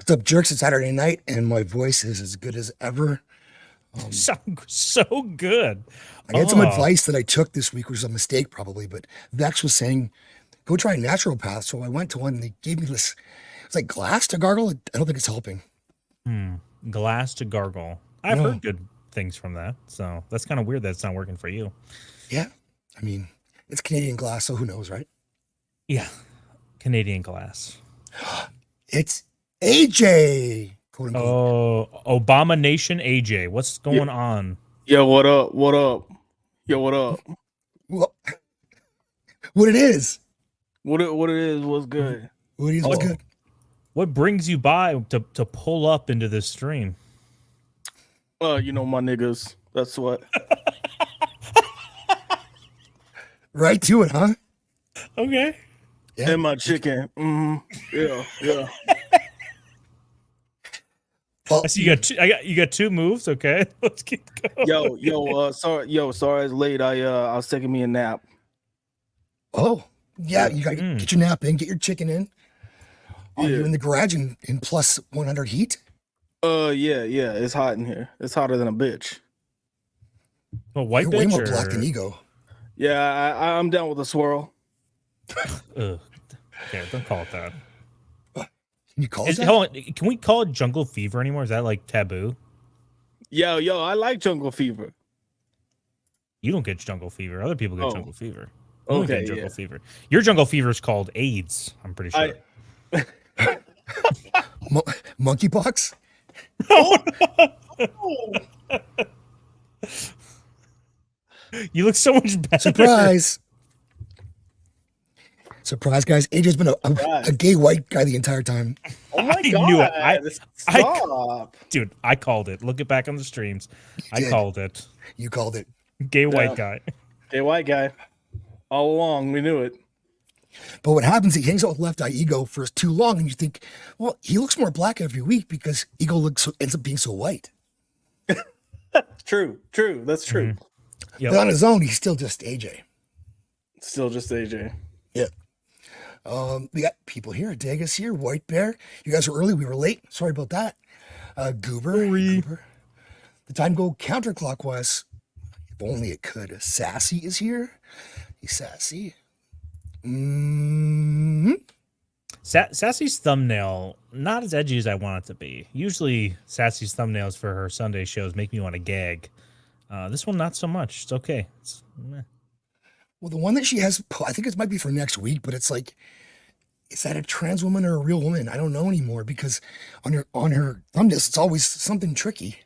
What's up, jerks? It's Saturday night, and my voice is as good as ever. So good. I had some Oh, advice that I took this week, which was a mistake probably, but Vex was saying, go try a naturopath. So I went to one, and they gave me this, it's like glass to gargle. I don't think it's helping. glass to gargle. I've No. heard good things from that, so that's kind of weird that it's not working for you. Yeah. I mean, it's Canadian glass, so who knows, right? Yeah, Canadian glass. It's AJ, quote unquote. Oh, Obama Nation AJ, what's Yeah, going on? yo, what up? What up? Yo, what up? Well, what it is. What it is? What's good? What it is, what's Oh. good. What brings you by to pull up into this stream? You know my niggas. That's what. Right to it, huh? Okay. Yeah. And my chicken. Yeah. Well, I see you got two, you got two moves. Okay, let's keep going. Sorry, it's late. I was taking me a nap. oh, yeah, you got to Mm. get your nap in, get your chicken in. Are you Yeah. in the garage in plus 100 heat? Yeah. It's hot in here. It's hotter than a bitch. Well, white You're bitch way more or black than ego. Yeah, I'm down with a swirl. Ugh. Okay, don't call it that. Can you call it that? Hold on, can we call it jungle fever anymore? Is that like taboo? Yo, I like jungle fever. You don't get jungle fever. Other people get Oh. jungle fever. You don't get Okay, jungle yeah. fever. Your jungle fever is called AIDS. I'm pretty sure. Monkeypox? You look so much better. Surprise. Surprise, guys. AJ's been a Surprise. gay white guy the entire time. Oh my I god! knew it. Stop. Dude, I called it. Look it back on the streams. I did. called it. You called it. Gay white Yeah. guy. Hey, white guy. All along, we knew it. But what happens, he hangs out with Left Eye Ego for too long, and you think, well, he looks more black every week because Ego ends up being so white. True. That's true. Yep. But on his own, he's still just AJ. Still just AJ. Yeah. We got people here. Dagus here. White Bear. You guys were early. We were late. Sorry about that. Goober. The time go counterclockwise. If only it could. Sassy is here. He's sassy. Sassy's thumbnail, not as edgy as I want it to be. Usually, Sassy's thumbnails for her Sunday shows make me want to gag. This one, not so much. It's okay. It's, meh. Well, the one that she has, I think it might be for next week, but it's like, is that a trans woman or a real woman? I don't know anymore because on her thumbnails, it's always something tricky.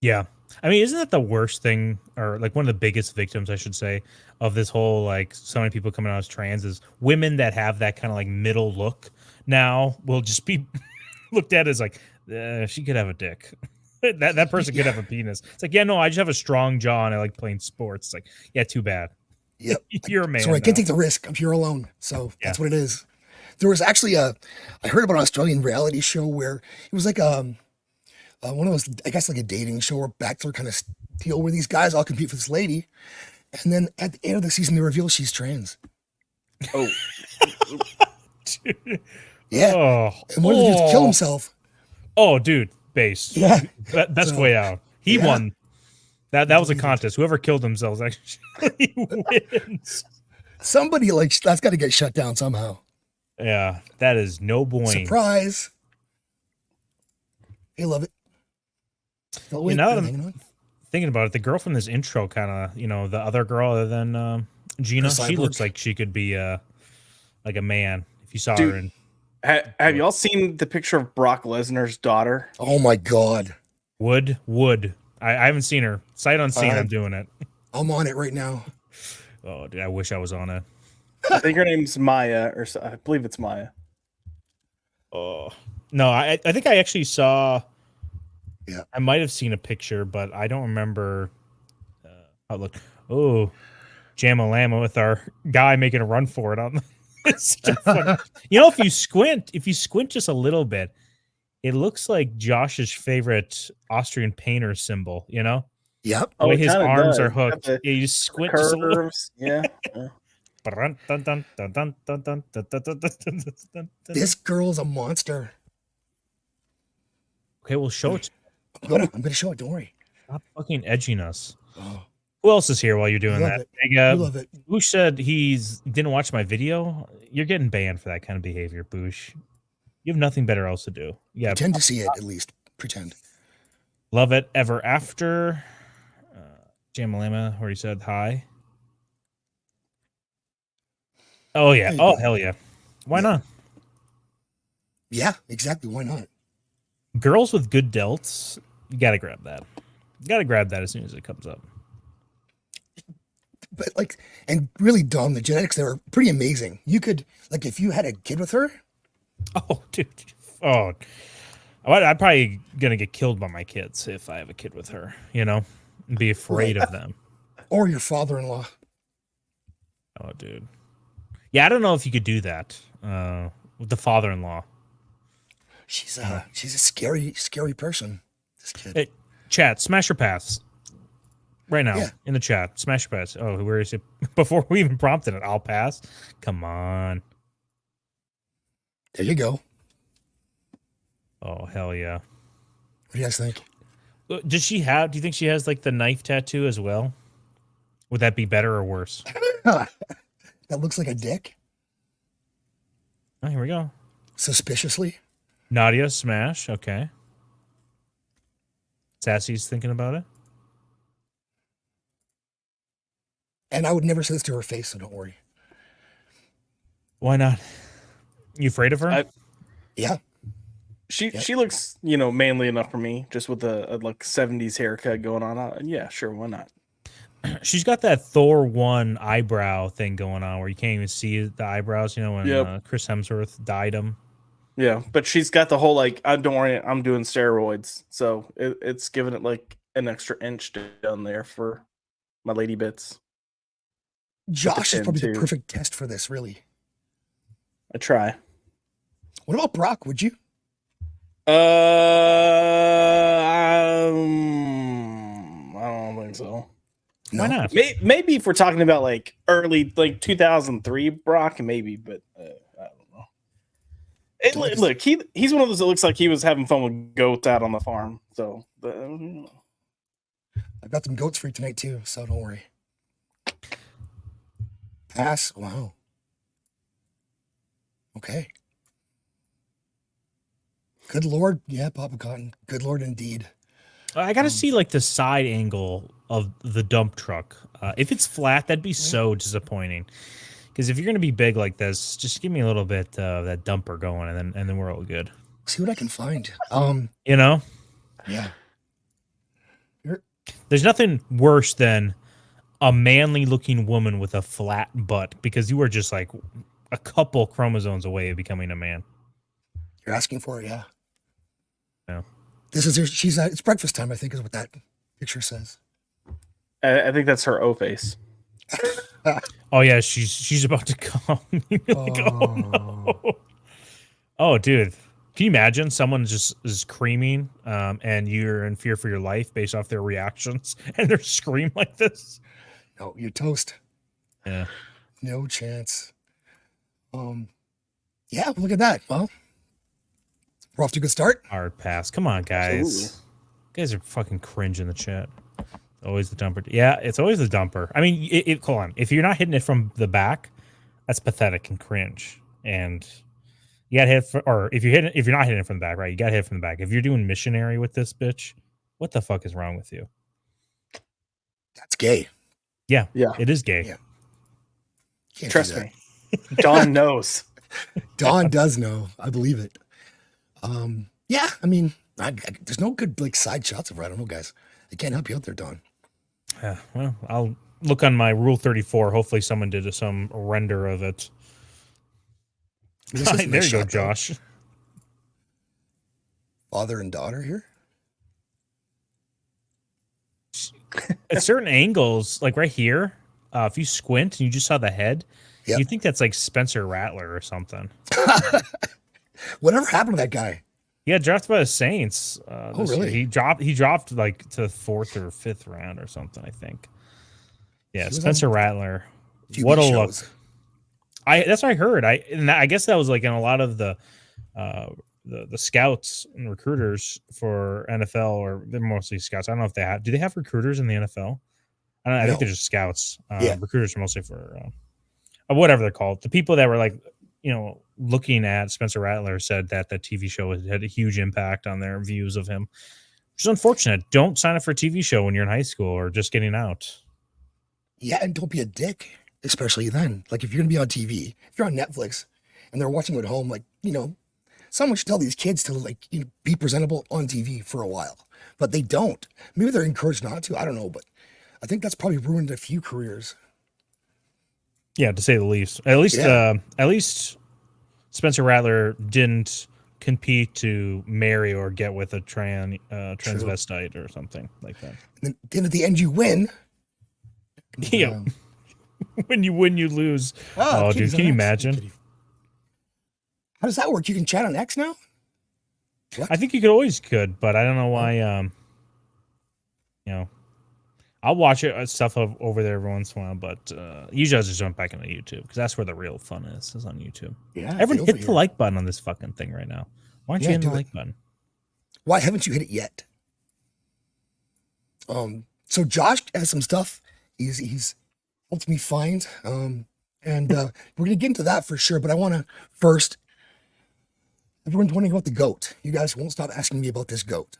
Yeah. I mean, isn't that the worst thing, or like one of the biggest victims, I should say, of this whole like so many people coming out as trans is women that have that kind of like middle look now will just be looked at as like, she could have a dick. that person could have a penis. It's like, yeah, no, I just have a strong jaw and I like playing sports. It's like, yeah, too bad. Yep. You're a man. Sorry, I can't now. take the risk. I'm here alone. So that's what it is. There was actually I heard about an Australian reality show where it was like one of those, I guess like a dating show or bachelor kind of deal where these guys all compete for this lady. And then at the end of the season, they reveal she's trans. Oh, Yeah. Oh, And one of the dudes killed himself. oh, dude, base. Yeah. Best So, way out. He yeah. won. That was a contest. Whoever killed themselves actually wins. Somebody like that's got to get shut down somehow. Yeah, that is no boing. Surprise. They love it. Oh, wait, know, they're hanging on. Thinking about it, the girl from this intro kind of, the other girl other than Gina, The she cyborg? looks like she could be like a man if you saw Dude. her in. have y'all seen the picture of Brock Lesnar's daughter? Oh my God. Wood. I haven't seen her. Sight unseen, I'm doing it. I'm on it right now. Oh, dude, I wish I was on it. I think her name's Maya, I believe it's Maya. Oh no, I think I actually saw. Yeah. I might have seen a picture, but I don't remember. How it looked. Oh, Jamalama with our guy making a run for it on. It's such a fun- if you squint just a little bit, it looks like Josh's favorite Austrian painter symbol. You know, Yep. the way it his kinda arms does. are It's got hooked. the Yeah, you squint just a little. Curves. Yeah. This girl's a monster. Okay, well, show it. I'm gonna show it. Don't worry. Stop fucking edging us. Oh, Who else is here while you're doing love that? it. Mega, You love it. Boosh said he's didn't watch my video. You're getting banned for that kind of behavior, Boosh. You have nothing better else to do. Yeah, Pretend to see it at least. Pretend. love it ever after. Jamalama already said hi. Oh yeah. There you Oh go. hell yeah. Why Yeah. not? Yeah, exactly. Why not? Girls with good delts, you gotta grab that. You gotta grab that as soon as it comes up. But like, and really, Dom, the genetics, they were pretty amazing. You could, like, if you had a kid with her, Oh, dude. Oh, I'm probably gonna get killed by my kids if I have a kid with her. You know, and be afraid of them. or your father-in-law. Oh, dude. Yeah, I don't know if you could do that with the father-in-law. She's a scary person. This kid. Hey, chat, smash your paths. Right now, Yeah. in the chat. Smash your paths. Oh, where is it? Before we even prompted it, I'll pass. Come on. There you go. Oh, hell yeah. What do you guys think? Do you think she has like the knife tattoo as well? Would that be better or worse? That looks like a dick. Oh, here we go. Suspiciously. Nadia, smash. Okay. Sassy's thinking about it. And I would never say this to her face, so don't worry. Why not? You afraid of her? Yeah. She looks, manly enough for me, just with a like 70s haircut going on. Yeah, sure, why not? She's got that Thor 1 eyebrow thing going on where you can't even see the eyebrows, when Yep. Chris Hemsworth dyed them. Yeah, but she's got the whole like, don't worry, I'm doing steroids, so it's giving it like an extra inch down there for my lady bits. Josh is chin, probably the too. perfect test for this, really. I try. What about Brock? Would you? I don't think so. Why not? Maybe if we're talking about like early, like 2003 Brock, maybe, but I don't know. Look, he's one of those that looks like he was having fun with goats out on the farm. So, I've got some goats for you tonight too, so don't worry. Pass. Wow. Okay. Good Lord. Yeah, Papa Cotton. Good Lord indeed. I got to see like the side angle of the dump truck. If it's flat, that'd be so disappointing. Because if you're gonna be big like this, just give me a little bit of that dumper going, and then we're all good. See what I can find. Yeah. There's nothing worse than a manly looking woman with a flat butt, because you are just like a couple chromosomes away of becoming a man. You're asking for it, yeah. Yeah. This is it's breakfast time, I think, is what that picture says. I think that's her O face. Oh yeah, she's about to come. You're like, oh no. Oh dude. Can you imagine someone just is screaming and you're in fear for your life based off their reactions and they're scream like this? No, you're toast. Yeah. No chance. Yeah, look at that. Well, we're off to a good start. Hard pass. Come on, guys. Absolutely. You guys are fucking cringe in the chat. Always the dumper. Yeah, it's always the dumper. I mean, hold on. If you're not hitting it from the back, that's pathetic and cringe. And you got to hit, or if you're not hitting it from the back, right? You got to hit it from the back. If you're doing missionary with this bitch, what the fuck is wrong with you? That's gay. Yeah, Yeah. it is gay. Yeah. Can't do Trust that. me. Dawn knows. Dawn does know. I believe it. Yeah, I mean, there's no good like side shots of her. I don't know, guys. I can't help you out there, Dawn. Yeah, well, I'll look on my Rule 34. Hopefully, someone did some render of it. This is a There nice you go, shot, though. Josh. Father and daughter here. At certain angles, like right here, if you squint and you just saw the head, Yep. you think that's like Spencer Rattler or something. Whatever happened to that guy? He got drafted by the Saints. This year. really? He dropped like to 4th or 5th round or something, I think. Yeah, He was Spencer Rattler. TV What a shows. look. That's what I heard. I guess that was like in a lot of the the scouts and recruiters for NFL, or they're mostly scouts. I don't know if do they have recruiters in the NFL? I think No. they're just scouts. Yeah. Recruiters are mostly for whatever they're called. The people that were like, looking at Spencer Rattler said that the TV show had a huge impact on their views of him, which is unfortunate. Don't sign up for a TV show when you're in high school or just getting out. Yeah, and don't be a dick, especially then. Like if you're gonna be on TV, if you're on Netflix and they're watching at home, like, someone should tell these kids to like be presentable on TV for a while. But they don't. Maybe they're encouraged not to. I don't know, but I think that's probably ruined a few careers. Yeah, to say the least. At least Spencer Rattler didn't compete to marry or get with a transvestite or something like that. And then at the end you win. Yeah. When you win, you lose. Oh, dude, kitty's can on you X. imagine? Kitty. How does that work? You can chat on X now? What? I think you could, but I don't know why. I'll watch it stuff over there every once in a while, but usually I just jump back into YouTube because that's where the real fun is on YouTube. Yeah. Everyone get hit over the here. like button on this fucking thing right now. Why aren't you hitting the do it. like button? Why haven't you hit it yet? So Josh has some stuff he's helped me find. And we're gonna get into that for sure, but I wanna first, everyone's wondering about the goat. You guys won't stop asking me about this goat.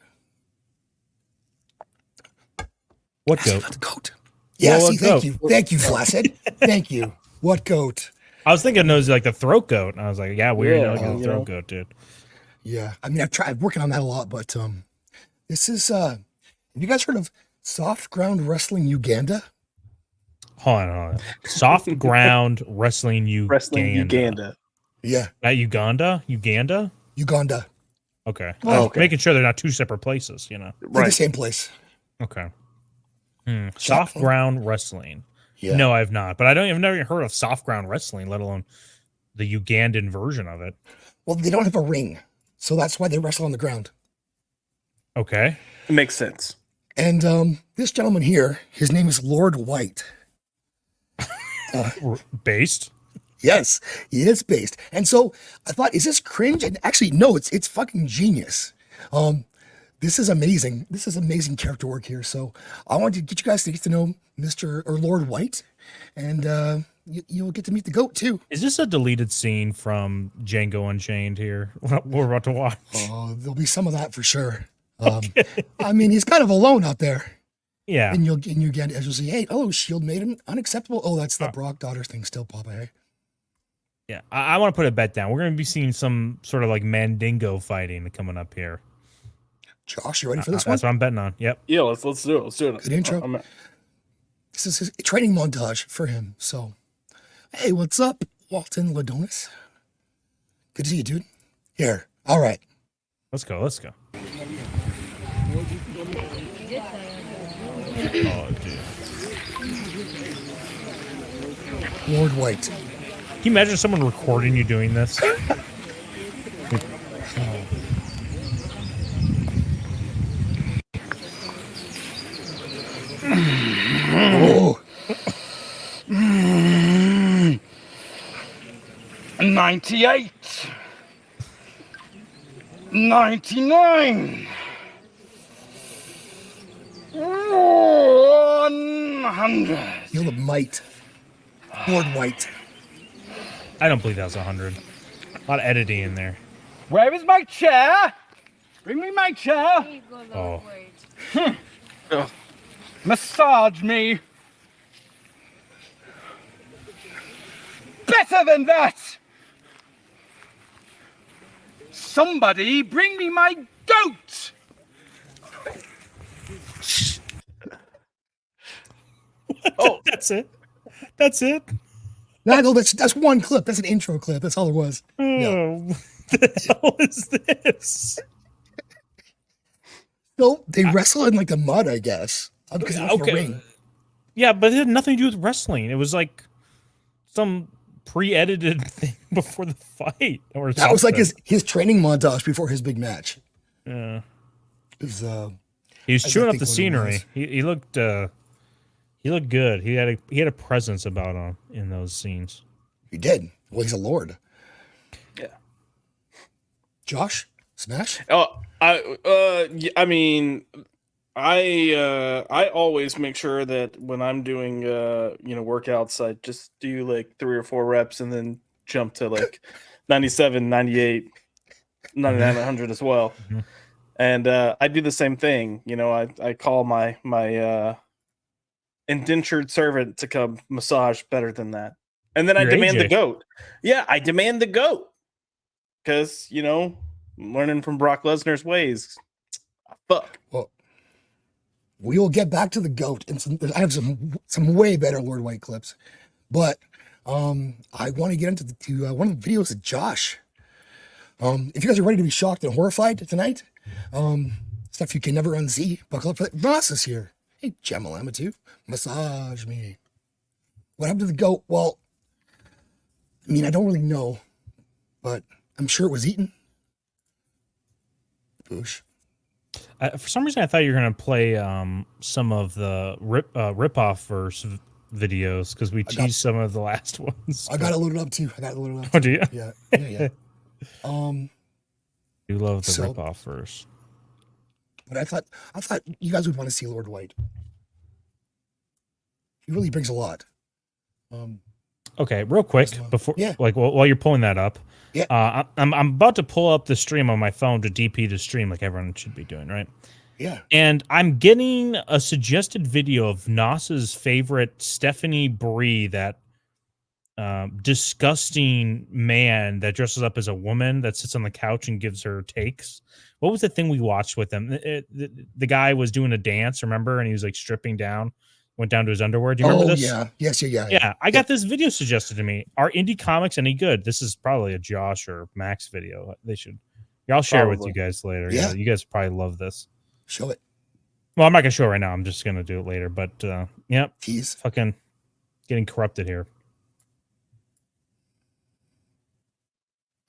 What Ask me goat? about the goat. Yeah, Well, see, what goat? thank you, Flaccid. Thank you. What goat? I was thinking it was like the throat goat, and I was like, yeah, weird. Yeah, Like the you throat know. goat, dude. Yeah, I mean, I've tried working on that a lot, but this is have you guys heard of Soft Ground Wrestling Uganda? Hold on. Soft ground wrestling Uganda. Wrestling Uganda. Yeah, At Uganda? Uganda. Okay. Oh, okay. Making sure they're not two separate places, They're the Right. same place. Okay. Soft ground wrestling. Yeah. No, I've not. But I've never even heard of soft ground wrestling, let alone the Ugandan version of it. Well, they don't have a ring, so that's why they wrestle on the ground. Okay. It makes sense. And this gentleman here, his name is Lord White. Based. Yes, he is based. And so I thought, is this cringe? And actually, no, it's fucking genius. This is amazing. This is amazing character work here. So I wanted to get you guys to get to know Mr. or Lord White, and you'll get to meet the goat too. Is this a deleted scene from Django Unchained here? What we're about to watch. There'll be some of that for sure. I mean, he's kind of alone out there. Yeah. And you'll get, as you'll see, hey, oh, Shield made him unacceptable. Oh, that's the Brock Daughter thing still, Papa. Hey, Yeah. I want to put a bet down. We're going to be seeing some sort of like Mandingo fighting coming up here. Josh, you ready for this one? That's what I'm betting on. Yep. Yeah, let's do it. Let's do it. Good intro. This is his training montage for him. So, hey, what's up, Walton Ladonis? Good to see you, dude. Here. All right. Let's go. Oh, dude. Lord White. Can you imagine someone recording you doing this? Oh, 98, 99, 100. feel the might. Lord White. I don't believe that was 100. A lot of editing in there. Where is my chair? Bring me my chair. There you go, Lord Oh. White. Massage me. Better than that. Somebody bring me my goat. Oh, That's it. That's it. No, that's one clip. That's an intro clip. That's all it was. Oh, what the hell is this? So they wrestle in like the mud, I guess. Because they don't have a Okay. ring. Yeah, but it had nothing to do with wrestling. It was like some pre-edited thing before the fight, or That was like something. his training montage before his big match. Yeah. It was, He was I chewing up think the what it scenery. was. He looked good. He had a presence about him in those scenes. he did. Well, he's a lord. yeah. Josh, Smash? Oh, I mean, I always make sure that when I'm doing workouts, I just do like 3 or 4 reps and then jump to like 97, 98, 99, 100 as well. Mhm. And I do the same thing. I call my indentured servant to come massage better than that. And then I You're demand the AJ. goat. Yeah, I demand the goat. Because, learning from Brock Lesnar's ways. Fuck. Well, we will get back to the goat, and I have some way better Lord White clips, but I want to get into one of the videos of Josh. If you guys are ready to be shocked and horrified tonight, stuff you can never unsee, buckle up for that. Ross is here. Hey, Gemalama too. Massage me. What happened to the goat? Well, I mean, I don't really know, but I'm sure it was eaten. Boosh. For some reason, I thought you were going to play some of the rip-off verse videos because we teased some of the last ones. I got it loaded up too. Oh, do you? Yeah. You love the So- rip-off verse. But I thought you guys would want to see Lord White. He really brings a lot. Okay, real quick Yes, ma'am. before, Yeah. like while you're pulling that up, Yeah. I'm about to pull up the stream on my phone to DP to stream like everyone should be doing, right? Yeah. And I'm getting a suggested video of Nas's favorite Stephanie Bree, that disgusting man that dresses up as a woman that sits on the couch and gives her takes. What was the thing we watched with him? The guy was doing a dance, remember? And he was like stripping down, went down to his underwear. Do you remember this? Yeah. Yes. Yeah. Yeah, I got this video suggested to me. Are indie comics any good? This is probably a Josh or Max video. They should. Yeah, I'll share it with Probably. you guys later. Yeah. Yeah, you guys probably love this. Show it. Well, I'm not gonna show it right now. I'm just gonna do it later. But yep, Tease. fucking getting corrupted here.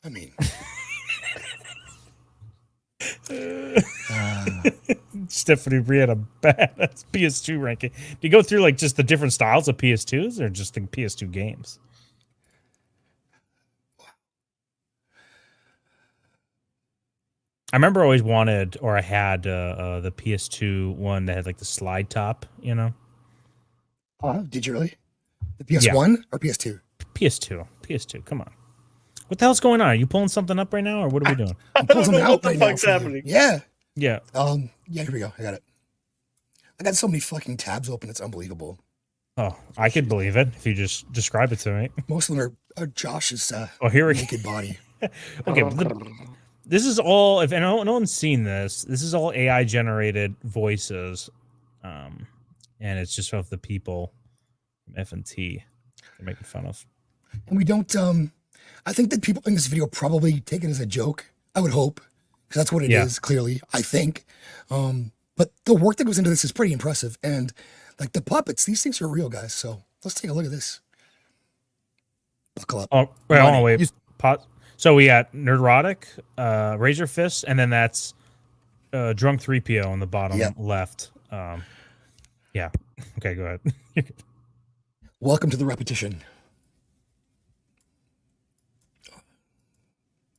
I mean. Stephanie Bree had a badass PS2 ranking. Do you go through like just the different styles of PS2s or just the PS2 games? I remember I always wanted, or I had the PS2 one that had like the slide top, you know? Did you really? The PS1 or PS2? PS2. Come on. What the hell's going on? Are you pulling something up right now, or what are we doing? I'm pulling something know what out the right now fuck's for you. happening. Yeah. Yeah. Yeah, here we go. I got it. I got so many fucking tabs open. It's unbelievable. Oh, I could believe it if you just describe it to me. Most of them are Josh's Oh, here we go. naked body. Okay, but this is all. If no one's seen this, this is all AI generated voices, and it's just of the people from F&T they're making fun of. And we don't, I think that people in this video probably take it as a joke. I would hope, because that's what it is, Yeah. clearly, I think. But the work that goes into this is pretty impressive. And like the puppets, these things are real, guys. So let's take a look at this. Buckle up. Oh, wait, hold on, Money. wait. Pause. So we got Nerdrotic, Razor Fist, and then that's Drunk 3PO on the bottom Yep. left. Yeah. Okay, go ahead. You're good. Welcome to the repetition.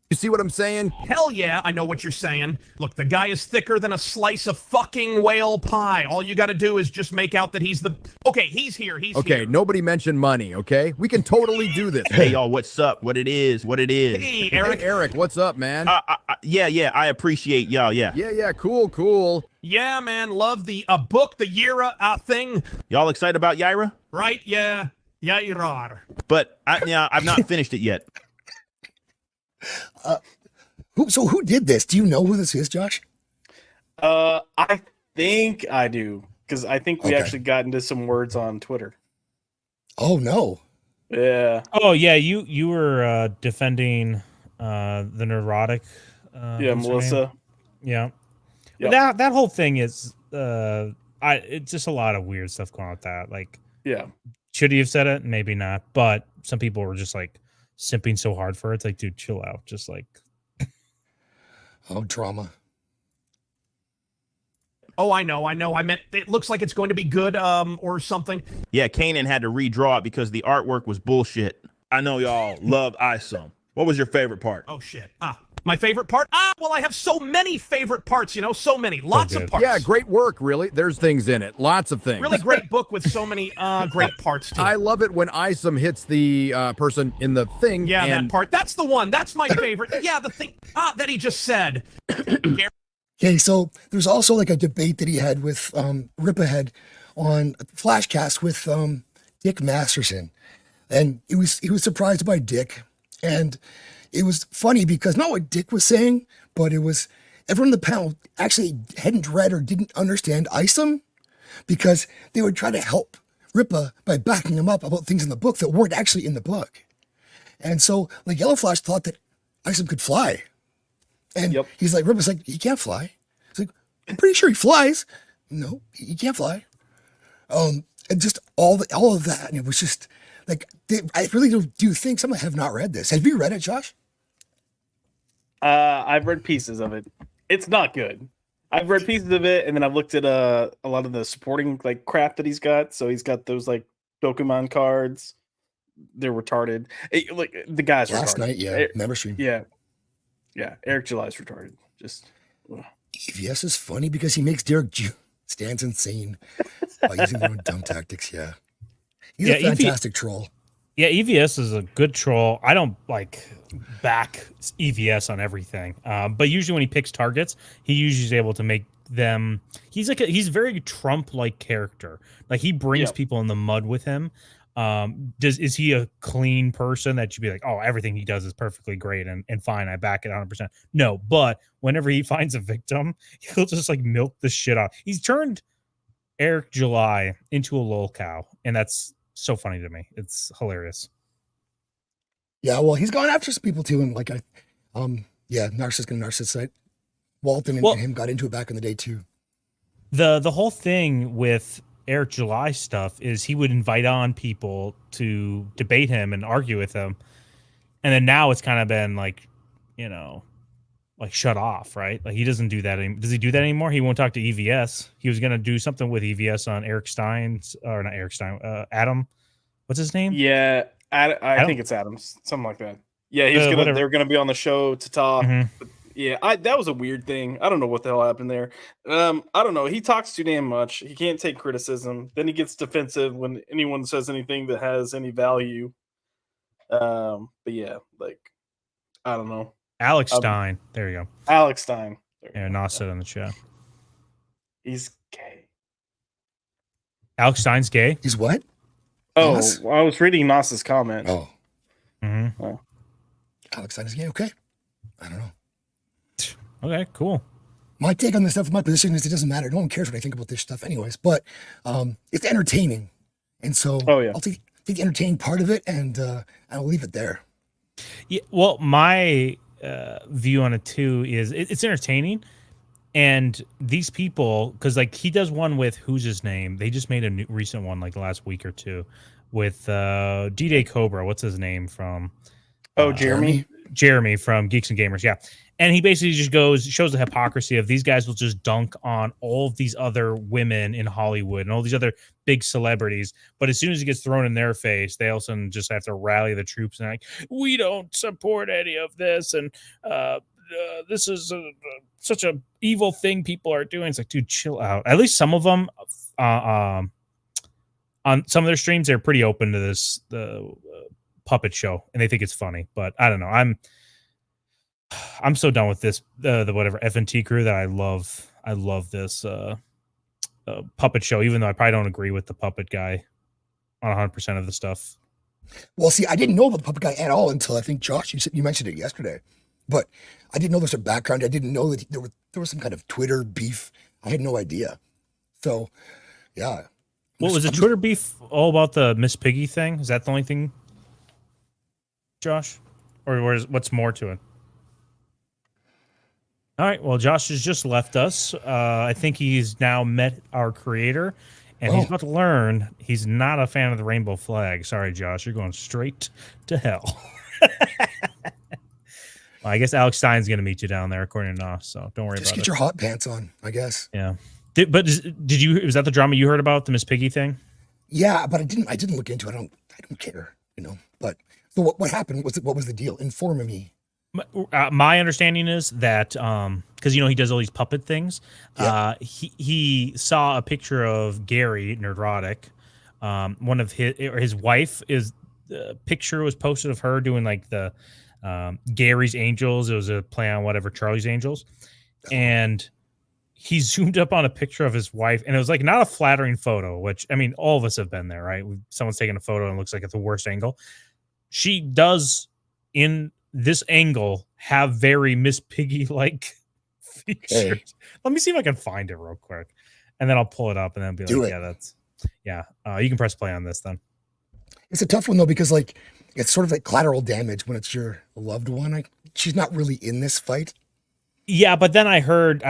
You see what I'm saying? Hell yeah, I know what you're saying. Look, the guy is thicker than a slice of fucking whale pie. All you gotta do is just make out that he's the... Okay, he's here, he's Okay, here. nobody mentioned money, okay? We can totally do this. Hey y'all, what's up? What it is? Hey, Hey, Eric. Eric, what's up, man? Yeah, I appreciate y'all. Yeah, Yeah, cool. Yeah, man, love the book, the Yira thing. y'all excited about Yaira? Right? Yeah. Yeah, you are. But I've not finished it yet. Who did this? Do you know who this is, Josh? I think I do, because I think we Okay. actually got into some words on Twitter. Oh, no. Yeah. Oh, yeah, you were defending the Nerdrotic. Yeah, what's her name? Melissa. Yeah. Yep. That whole thing is it's just a lot of weird stuff going on with that. Like, Yeah. should he have said it? Maybe not. But some people were just like simping so hard for it. It's like, dude, chill out. Just like, Oh, drama. Oh, I know. I meant it looks like it's going to be good, or something. Yeah, Kanan had to redraw it because the artwork was bullshit. I know y'all love Isom. What was your favorite part? Oh, shit. My favorite part? Well, I have so many favorite parts, so many. Lots of good. parts. Yeah, great work, really. There's things in it. Lots of things. Really great book with so many great parts to it. I love it when Isom hits the person in the thing. Yeah, and that part. That's the one. That's my favorite. Yeah, the thing that he just said. Okay, so there's also like a debate that he had with Ripahead on Flashcast with Dick Masterson, and he was surprised by Dick, and it was funny because not what Dick was saying, but it was everyone in the panel actually hadn't read or didn't understand Isom, because they would try to help Ripa by backing him up about things in the book that weren't actually in the book, and so like Yellow Flash thought that Isom could fly. And Yep. he's like, Ripa's like, he can't fly. He's like, I'm pretty sure he flies. No, he can't fly. And just all of that. And it was just like, I really do think some have not read this. Have you read it, Josh? I've read pieces of it. It's not good. I've read pieces of it, and then I've looked at a lot of the supporting like crap that he's got. So he's got those like Pokemon cards. They're retarded. Like the guy's Last retarded. night, yeah. Member stream. Yeah. Eric July's retarded. Just EVS is funny because he makes Derek stands insane by using their own dumb tactics. Yeah. He's a fantastic troll. Yeah, EVS is a good troll. I don't like back EVS on everything, but usually when he picks targets, he usually is able to make them. He's very Trump-like character. Like he brings people in the mud with him. Is he a clean person that you'd be like, oh, everything he does is perfectly great and fine, I back it 100%? No, but whenever he finds a victim, he'll just like milk the shit out. He's turned Eric July into a lol cow, and that's so funny to me. It's hilarious. Yeah, well, he's gone after some people too, and like narcissist and narcissist. Walton and him got into it back in the day too. The whole thing with Eric July stuff is he would invite on people to debate him and argue with him, and then now it's kind of been like, like shut off, right? Like he doesn't do that anymore. Does he do that anymore? He won't talk to EVS. He was gonna do something with EVS on Eric Stein's, or not Eric Stein, Adam. What's his name? yeah. I think it's Adams, something like that. Yeah, he was gonna. They were gonna be on the show to talk. Mhm. But yeah, that was a weird thing. I don't know what the hell happened there. I don't know. He talks too damn much. He can't take criticism. Then he gets defensive when anyone says anything that has any value. But yeah, like I don't know. Alex Stein. There you go. Alex Stein. Yeah, Nas said on the chat. He's gay. Alex Stein's gay. He's what? Oh, Nas? I was reading Nas's comment. Oh, Mm-hmm. Alex Stein is gay. Okay, I don't know. Okay, cool. My take on this stuff, my position is it doesn't matter. No one cares what I think about this stuff, anyways. But it's entertaining, and so I'll take the entertaining part of it, and I'll leave it there. Yeah. Well, my view on it too is it's entertaining, and these people, because like he does one with who's his name? They just made a new, recent one like the last week or two with D-Day Cobra. What's his name from? Jeremy. Jeremy from Geeks and Gamers. Yeah. And he basically just shows the hypocrisy of these guys will just dunk on all of these other women in Hollywood and all these other big celebrities. But as soon as it gets thrown in their face, they all of a sudden just have to rally the troops and like, we don't support any of this. And this is such a evil thing people are doing. It's like, dude, chill out. At least some of them on some of their streams, they're pretty open to this, the puppet show, and they think it's funny. But I don't know. I'm so done with this the whatever FNT crew that I love this puppet show, even though I probably don't agree with the puppet guy on 100% of the stuff. Well, see, I didn't know about the puppet guy at all until I think Josh, you mentioned it yesterday, but I didn't know there's a background. I didn't know that there was some kind of Twitter beef. I had no idea. So, yeah. What was the Twitter beef all about? The Miss Piggy thing? Is that the only thing, Josh, or what's more to it? All right. Well, Josh has just left us. I think he's now met our creator, and he's about to learn he's not a fan of the rainbow flag. Sorry, Josh. You're going straight to hell. Well, I guess Alex Stein's going to meet you down there, according to Nos, so don't worry Just about it. get your hot pants on, I guess. Yeah. Did you? Was that the drama you heard about, the Miss Piggy thing? Yeah, but I didn't look into it. I don't care, But so what happened? What was the deal? Inform me. My understanding is that because he does all these puppet things. Yep. He saw a picture of Gary Nerdrotic. One of his wife is the picture was posted of her doing like the Gary's Angels. It was a play on whatever Charlie's Angels, and he zoomed up on a picture of his wife, and it was like not a flattering photo. Which I mean, all of us have been there, right? Someone's taking a photo and it looks like it's the worst angle. She does in this angle have very Miss Piggy like features. Hey. Let me see if I can find it real quick, and then I'll pull it up and then be Do like, it. You can press play on this then. It's a tough one though because like it's sort of like collateral damage when it's your loved one. She's not really in this fight. Yeah, but then I heard,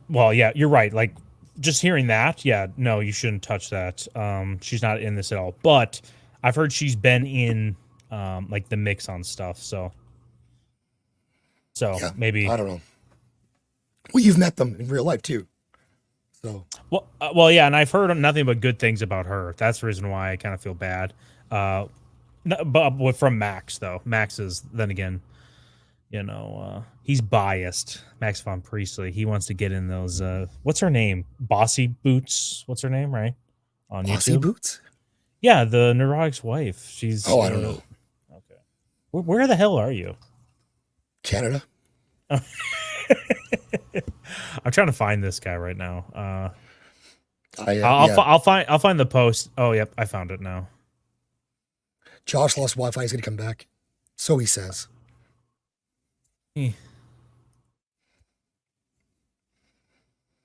well, yeah, you're right. Like just hearing that, yeah, no, you shouldn't touch that. She's not in this at all. But I've heard she's been in like the mix on stuff. So Yeah, maybe. I don't know. Well, you've met them in real life too. So Well, yeah, and I've heard nothing but good things about her. That's the reason why I kind of feel bad. But from Max though, Max is then again, he's biased. Max von Priestley. He wants to get in those. What's her name? Bossy Boots. What's her name? Right on Bossy YouTube. Boots. Yeah, the Neurotic's wife. She's. Oh, I don't know. Okay. Where the hell are you? Canada. I'm trying to find this guy right now. I'll find the post. Oh, yep, I found it now. Josh lost Wi-Fi. He's gonna come back. So he says. I'm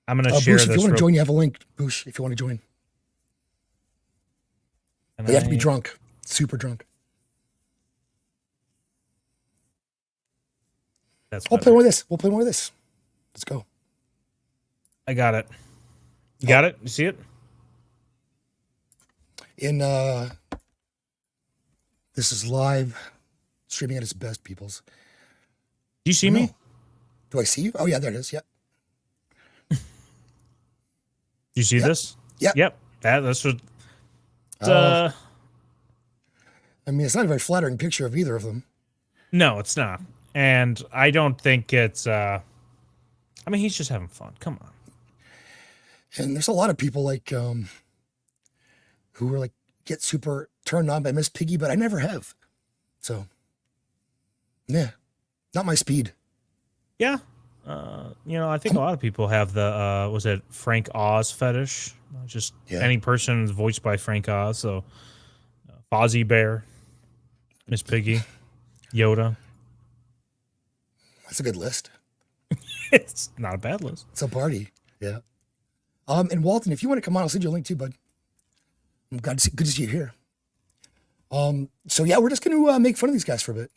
gonna share Boosh, this. if you want to join, you have a link. Boosh, if you want to join, but you have to be drunk, super drunk. That's We'll play more of this. We'll play more of this. Let's go. I got it. You got it? You see it? This is live streaming at its best, peoples. Do you see me? Do I see you? Oh yeah, there it is. Yeah. Do you see this? Yep. Yep. That's what. I mean, it's not a very flattering picture of either of them. No, it's not. And I don't think it's. I mean, he's just having fun. Come on. And there's a lot of people like who are like get super turned on by Miss Piggy, but I never have. So yeah, not my speed. Yeah. I think a lot of people have the was it Frank Oz fetish? Just any person voiced by Frank Oz. So Fozzie Bear, Miss Piggy, Yoda. That's a good list. It's not a bad list. It's a party. Yeah. And Walton, if you want to come on, I'll send you a link too, bud. I'm glad to good to see you here. So yeah, we're just going to make fun of these guys for a bit.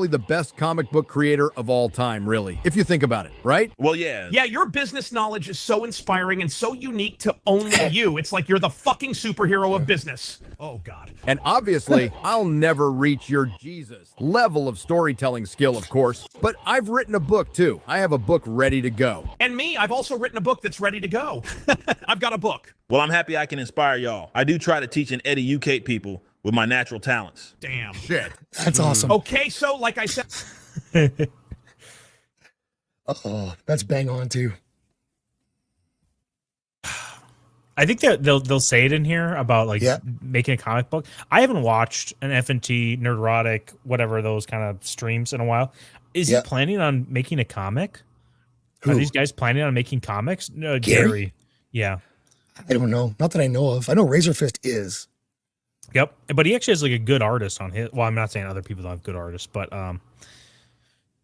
The best comic book creator of all time, really, if you think about it, right? Well, yeah. Yeah, your business knowledge is so inspiring and so unique to only you. It's like you're the fucking superhero of business. Oh, God. And obviously, I'll never reach your Jesus level of storytelling skill, of course, but I've written a book too. I have a book ready to go. And me, I've also written a book that's ready to go. I've got a book. Well, I'm happy I can inspire y'all. I do try to teach and educate people with my natural talents. Damn. Shit. That's awesome. Okay, so like I said. Oh, that's bang on too. I think that they'll say it in here about like making a comic book. I haven't watched an FNT, Nerdrotic, whatever those kind of streams in a while. Is he planning on making a comic? Who? Are these guys planning on making comics? No, Gary? Yeah. I don't know. Not that I know of. I know Razorfist is. Yep. But he actually has like a good artist on his. Well, I'm not saying other people don't have good artists, but I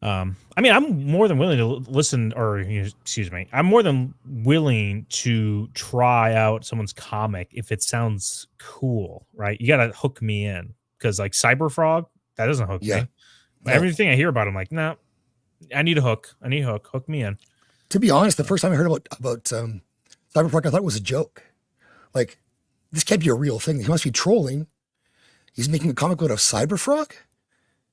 mean, I'm more than willing to listen, or excuse me, I'm more than willing to try out someone's comic if it sounds cool, right? You got to hook me in because like Cyberfrog, that doesn't hook me. No. Everything I hear about, I'm like, no, I need a hook. I need a hook. Hook me in. To be honest, the first time I heard about Cyberpunk, I thought it was a joke. Like, this can't be a real thing. He must be trolling. He's making a comic book out of Cyberfrog?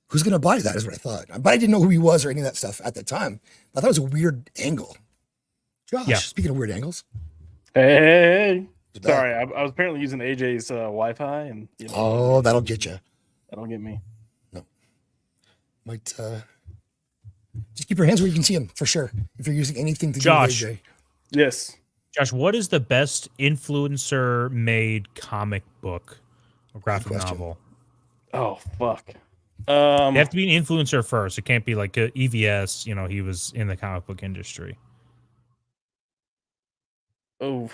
Who's going to buy that is what I thought. But I didn't know who he was or any of that stuff at the time. I thought it was a weird angle. Josh, speaking of weird angles. Hey. Sorry, I was apparently using AJ's Wi-Fi. And Oh, that'll get you. That'll get me. No. Might just keep your hands where you can see them for sure. If you're using anything to Josh. do with AJ. Yes. Josh, what is the best influencer-made comic book or graphic question. novel? Oh fuck. They have to be an influencer first. It can't be like a EVS. You know, he was in the comic book industry. Oh,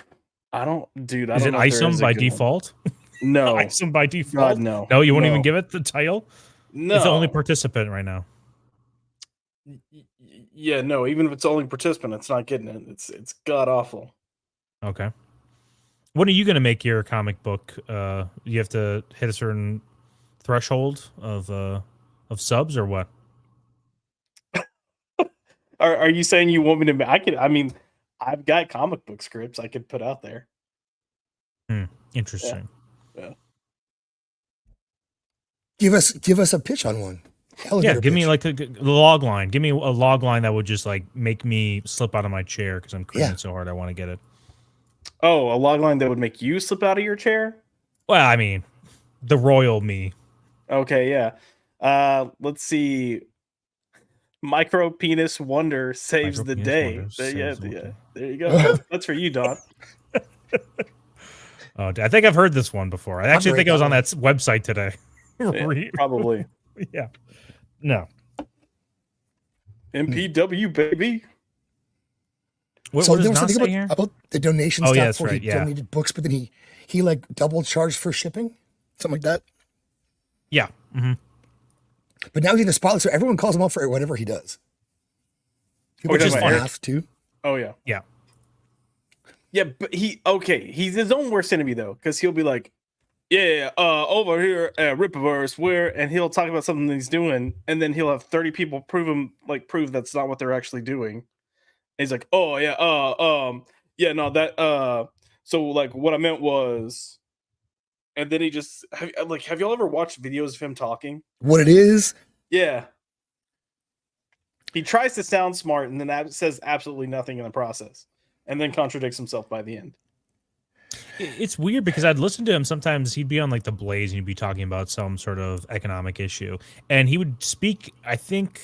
I don't, dude. I Is don't it know if there Isom is a by good one. default? No. Isom by default? God, no. No, you won't No. even give it the title? No. It's the only participant right now. Yeah, no. Even if it's only participant, it's not getting it. It's god awful. Okay. When are you going to make your comic book? You have to hit a certain threshold of subs or what? Are you saying you want me to? I mean, I've got comic book scripts I could put out there. Interesting. Give us a pitch on one. Yeah, give me like a log line. Give me a log line that would just like make me slip out of my chair because I'm cringing so hard I want to get it. Oh, a log line that would make you slip out of your chair? Well, I mean, the royal me. Okay, yeah. Let's see. Micro penis wonder saves Micro the penis day. wonder Yeah, saves the day. there you go. That's for you, Don. Oh, I think I've heard this one before. I actually think I was on that that website today. Yeah, probably. Yeah. No. MPW baby. What, So what there does was Don something say here? about the donation Oh, stuff yeah, that's where right, he yeah. donated books, but then he like double charged for shipping, something like that. Yeah. Mm-hmm. But now he's in the spotlight, so everyone calls him out for whatever he does. People you're just talking about Eric? laugh too. Oh yeah. Yeah. Yeah, but he's his own worst enemy though, because he'll be like, yeah, over here at Rippaverse, and he'll talk about something that he's doing, and then he'll have 30 people prove that's not what they're actually doing. And he's like, oh yeah, yeah, no, that so like what I meant was, and then he just have y'all ever watched videos of him talking? What it is? Yeah. He tries to sound smart and then says absolutely nothing in the process, and then contradicts himself by the end. It's weird because I'd listen to him sometimes. He'd be on like the Blaze and he'd be talking about some sort of economic issue, and he would speak, I think,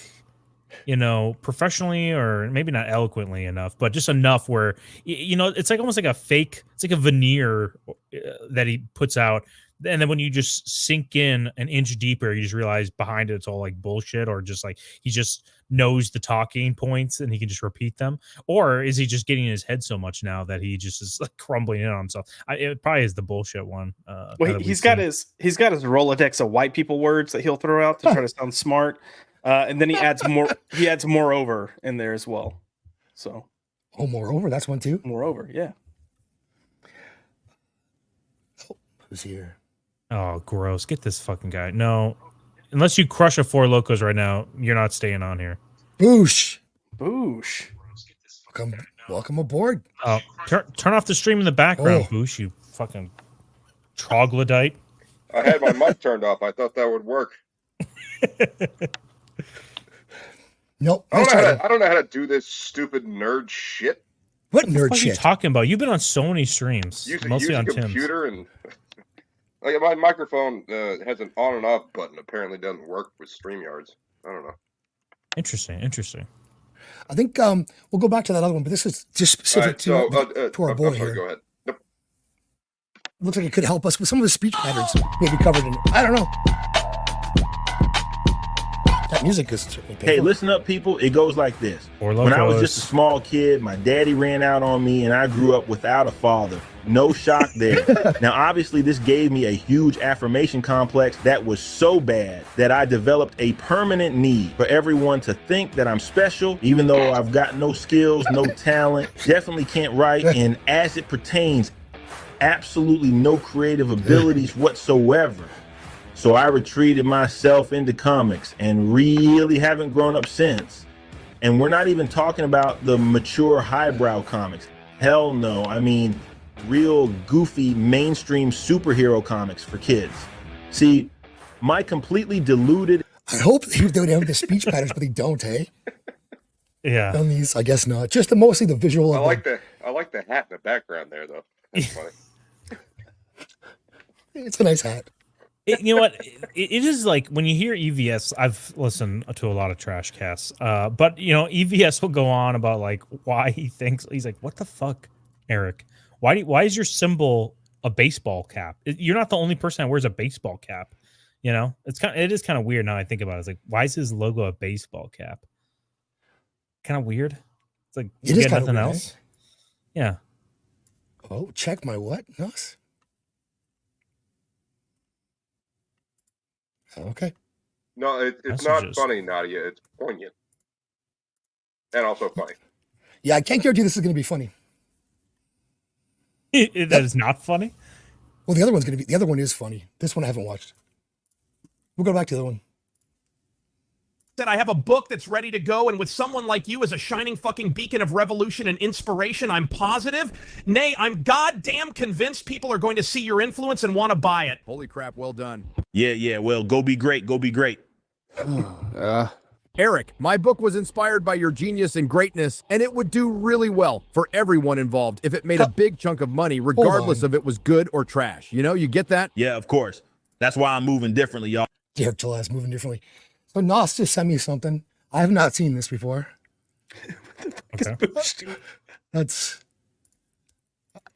you know, professionally or maybe not eloquently enough, but just enough where, you know, it's like almost like a fake, it's like a veneer that he puts out. And then when you just sink in an inch deeper, you just realize behind it, it's all like bullshit, or just like he just knows the talking points and he can just repeat them. Or is he just getting in his head so much now that he just is like crumbling in on himself? It probably is the bullshit one. Well, he's got his Rolodex of white people words that he'll throw out to try to sound smart, and then he adds more. He adds moreover in there as well. So, Oh, moreover, that's one too. moreover, yeah. Who's here? Oh, gross. Get this fucking guy. No. Unless you crush a Four Locos right now, you're not staying on here. Boosh. Boosh. Welcome aboard. Oh, turn off the stream in the background, Oh. Boosh, you fucking troglodyte. I had my mic turned off. I thought that would work. Nope. I Nice try. don't know how to do this stupid nerd shit. What What nerd are you shit? talking about? You've been on so many streams, Use mostly a on Tim's. computer and like my microphone has an on and off button. Apparently doesn't work with StreamYards. I don't know. Interesting. I think we'll go back to that other one, but this is just specific to our boy I'm sorry, here. go ahead. Nope. Looks like it could help us with some of the speech patterns maybe covered in it. I don't know. That music is certainly Hey, painful. listen up, people. It goes like this. Or When I was Locos. just a small kid, my daddy ran out on me, and I grew up without a father. No shock there. Now, obviously, this gave me a huge affirmation complex that was so bad that I developed a permanent need for everyone to think that I'm special, even though I've got no skills, no talent, definitely can't write, and as it pertains, absolutely no creative abilities whatsoever. So I retreated myself into comics and really haven't grown up since. And we're not even talking about the mature highbrow comics. Hell no. I mean, real goofy mainstream superhero comics for kids. See, my completely deluded I hope they would have the speech patterns, but they don't, hey? Yeah. On these, I guess not. Just mostly the visual I of like the hat in the background there though. That's funny. It's a nice hat. You know what? It is like when you hear EVS. I've listened to a lot of trash casts, but you know, EVS will go on about like why he thinks he's like, what the fuck, Eric? Why is your symbol a baseball cap? You're not the only person that wears a baseball cap. You know, it is kind of weird now I think about it. It's like, why is his logo a baseball cap? Kind of weird. It's like It you is get kind of nothing weird. else. Yeah. Oh, check my what? Nos? Okay. No, it's Messages. not funny, Nadia. It's poignant. And also funny. Yeah, I can't guarantee this is going to be funny. That is not funny. Well, the other one is funny. This one I haven't watched. We'll go back to the other one. Said I have a book that's ready to go, and with someone like you as a shining fucking beacon of revolution and inspiration, I'm positive, nay, I'm goddamn convinced people are going to see your influence and want to buy it. Holy crap, well done. Yeah. Well, go be great. Go be great. Eric, my book was inspired by your genius and greatness, and it would do really well for everyone involved if it made a big chunk of money, regardless on. of it was good or trash. You know, you get that? Yeah, of course. That's why I'm moving differently, y'all. Derek Gillespie moving differently. So Nos just sent me something. I have not seen this before. Okay. That's.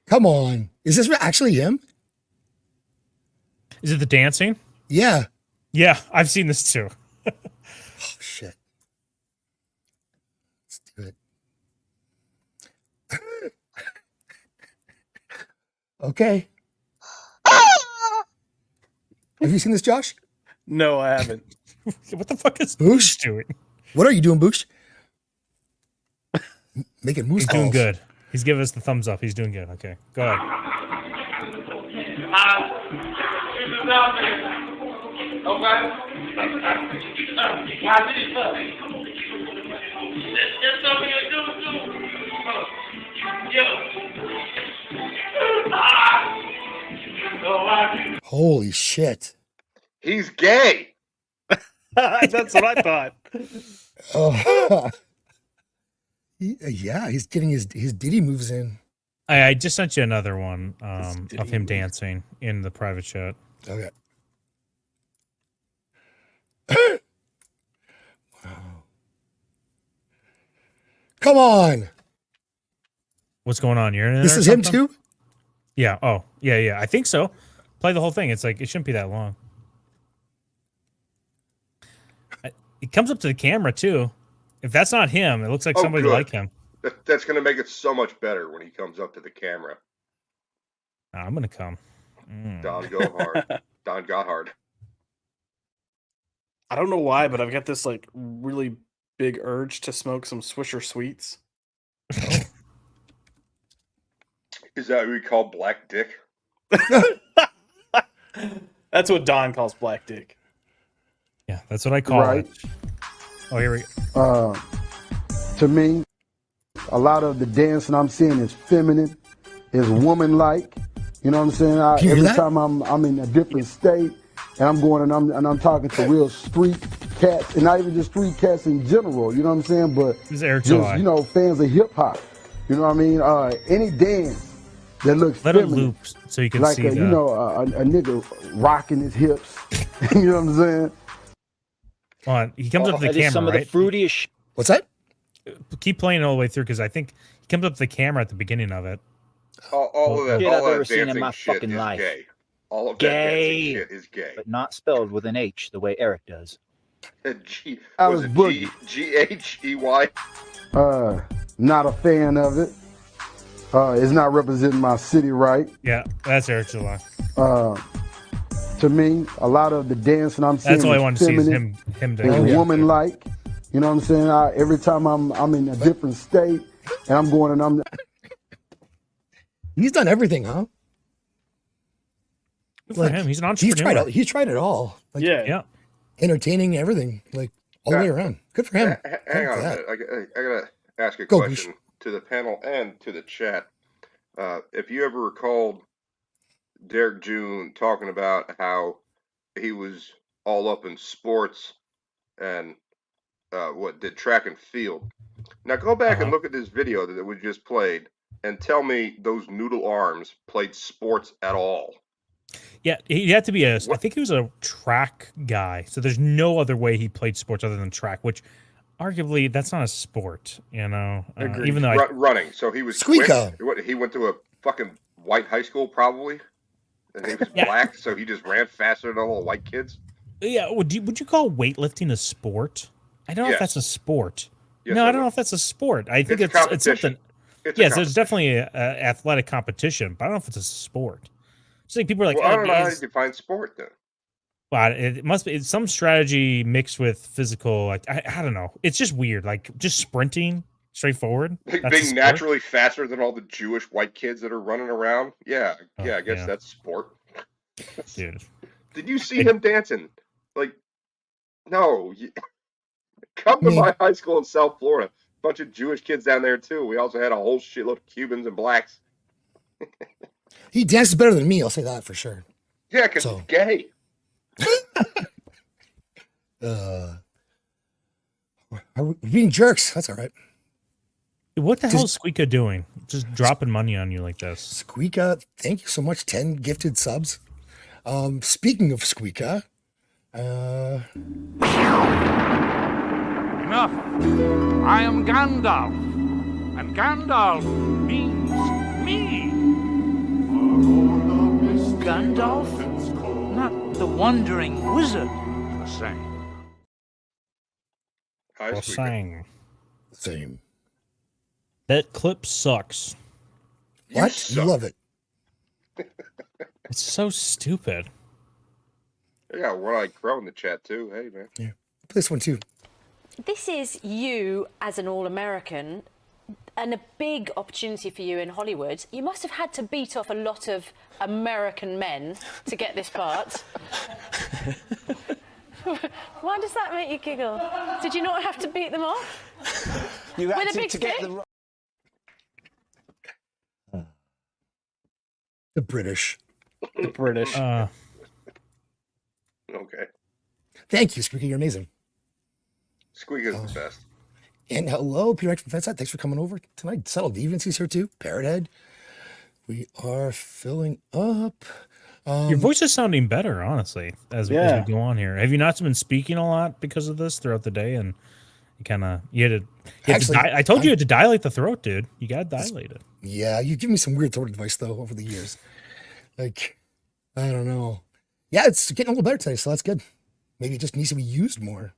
Come on. Is this actually him? Is it the dancing? Yeah. Yeah, I've seen this too. Oh, shit. Let's do it. Okay. Have you seen this, Josh? No, I haven't. What the fuck is Boosh? Boosh doing? What are you doing, Boosh? Making moose He's calls. doing good. He's giving us the thumbs up. He's doing good. Okay, go ahead. Holy shit. He's gay. That's what I thought. Oh. Yeah, he's getting his Diddy moves in. I just sent you another one of him dancing in the private chat. Okay. Wow. Come on. What's going on? You're in This there or is him something? too? Yeah. Oh, yeah. I think so. Play the whole thing. It's like it shouldn't be that long. It comes up to the camera too. If that's not him, it looks like Oh, somebody good. like him. That's going to make it so much better when he comes up to the camera. I'm gonna come. Don go hard. Don got hard. I don't know why, but I've got this like really big urge to smoke some Swisher Sweets. Is that what we call black dick? That's what Don calls black dick. Yeah, that's what I call Right. it. Oh, here we go. To me, a lot of the dancing I'm seeing is feminine, is woman-like. You know what I'm saying? Can you hear Every that? time I'm in a different state, and I'm going and I'm talking to real street cats, and not even just street cats in general. You know what I'm saying? But This is Eric just July. fans of hip hop. You know what I mean? Any dance that looks Let it feminine, loop so you can like see a, the. a nigga rocking his hips. You know what I'm saying? Hold on. He comes up to the That is camera, some right? of the fruitiest What's that? Keep playing it all the way through because I think he comes up to the camera at the beginning of it. All of that, shit I've all that ever seen in dancing my shit fucking is life. gay. All of Gay. that dancing shit is gay. but not spelled with an H the way Eric does. G, Alice was it Boogie. G-H-E-Y? Not a fan of it. It's not representing my city right. Yeah, that's Eric July. To me, a lot of the dancing I'm seeing That's all I is wanted to see is feminine, him is doing it. woman-like. You know what I'm saying? Every time I'm in a different state, and I'm going and I'm He's done everything, huh? Good for him. He's an entrepreneur. He's tried it all. Like, Yeah. entertaining, everything, like all the way around. Good for him. Hang Good on for a that. minute. I gotta ask a Go, question to the panel and to the chat. If you ever recalled Derek June talking about how he was all up in sports and did track and field. Now go back and look at this video that we just played and tell me those noodle arms played sports at all. Yeah, he had to be I think he was a track guy. So there's no other way he played sports other than track, which arguably that's not a sport, you know. Even though running, so he was Squeaka. quick. He went to a fucking white high school probably, and he was Yeah. black, so he just ran faster than all the white kids. Yeah, would you call weightlifting a sport? I don't know if Yes. that's a sport. Yes, No, I I don't would. know if that's a sport. I think It's a it's competition. something. It's a Yes, there's competition. definitely a athletic competition, but I don't know if it's a sport. So like people are like, Well, I "Oh, don't know how you it's- define sport then. well, it must be it's some strategy mixed with physical. Like I don't know. It's just weird. Like just sprinting straightforward. Like That's a being sport? naturally faster than all the Jewish white kids that are running around. Yeah, Oh, I guess yeah. that's sport. Dude. Did you see him dancing? Like, no. Come to Me. my high school in South Florida. Bunch of Jewish kids down there too. We also had a whole shitload of Cubans and blacks. He dances better than me. I'll say that for sure. Yeah, because So- he's gay. We're being jerks. That's all right. What the Just- hell is Squeaka doing? Just dropping money on you like this. Squeaka, thank you so much. 10 gifted subs. Speaking of Squeaka, Enough. I am Gandalf, and Gandalf means me. Gandalf? Not the wandering wizard. The same. Hi, Well, Squeaka. sang. same. That clip sucks. You What? You suck. love it. It's so stupid. Yeah, we're like Crow in the chat too. Hey, man. Play this one too. This is you as an all-American and a big opportunity for you in Hollywood. You must have had to beat off a lot of American men to get this part. Why does that make you giggle? Did you not have to beat them off? You With had a big to get stick? the The British. The British. Okay. Thank you, Squeaka. You're amazing. Squeaka's the best. And hello, Peter X from Fence Side. Thanks for coming over tonight. Settled Deviancy's here too. Parrot Head. We are filling up. Your voice is sounding better, honestly, as we go on here. Have you not been speaking a lot because of this throughout the day? And you kind of Actually, I told you had to dilate the throat, dude. You got to dilate it. Yeah, you give me some weird throat advice though over the years. Like, I don't know. Yeah, it's getting a little better today, so that's good. Maybe it just needs to be used more.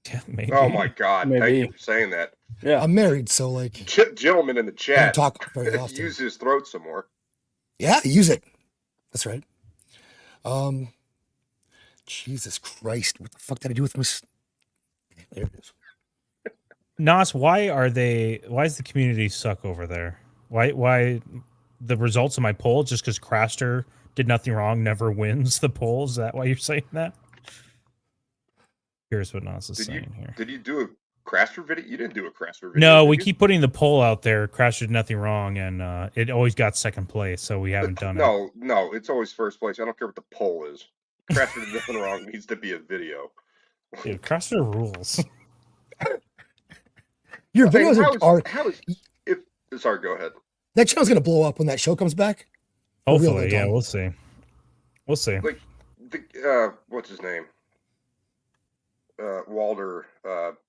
Yeah, maybe. Oh my God! Thank Maybe. you for saying that. Yeah. I'm married, so like, Gentleman in the chat, talk very often. use his throat some more. yeah, use it. That's right. Jesus Christ, what the fuck did I do with my? There it is. Nas, why does the community suck over there? Why the results of my poll just because Craster did nothing wrong never wins the poll? Is that why you're saying that? Here's what Nas is saying here. Did you do a Craster video? You didn't do a Craster video. No, did we you? keep putting the poll out there. Craster did nothing wrong, and it always got second place, so we haven't done it. No, it's always first place. I don't care what the poll is. Craster did nothing wrong. It needs to be a video. Dude, Craster rules. Your I mean, videos are sorry, go ahead. that channel's gonna blow up when that show comes back. For real, Hopefully, though, yeah, Tom. we'll see. We'll see. Like what's his name? Walder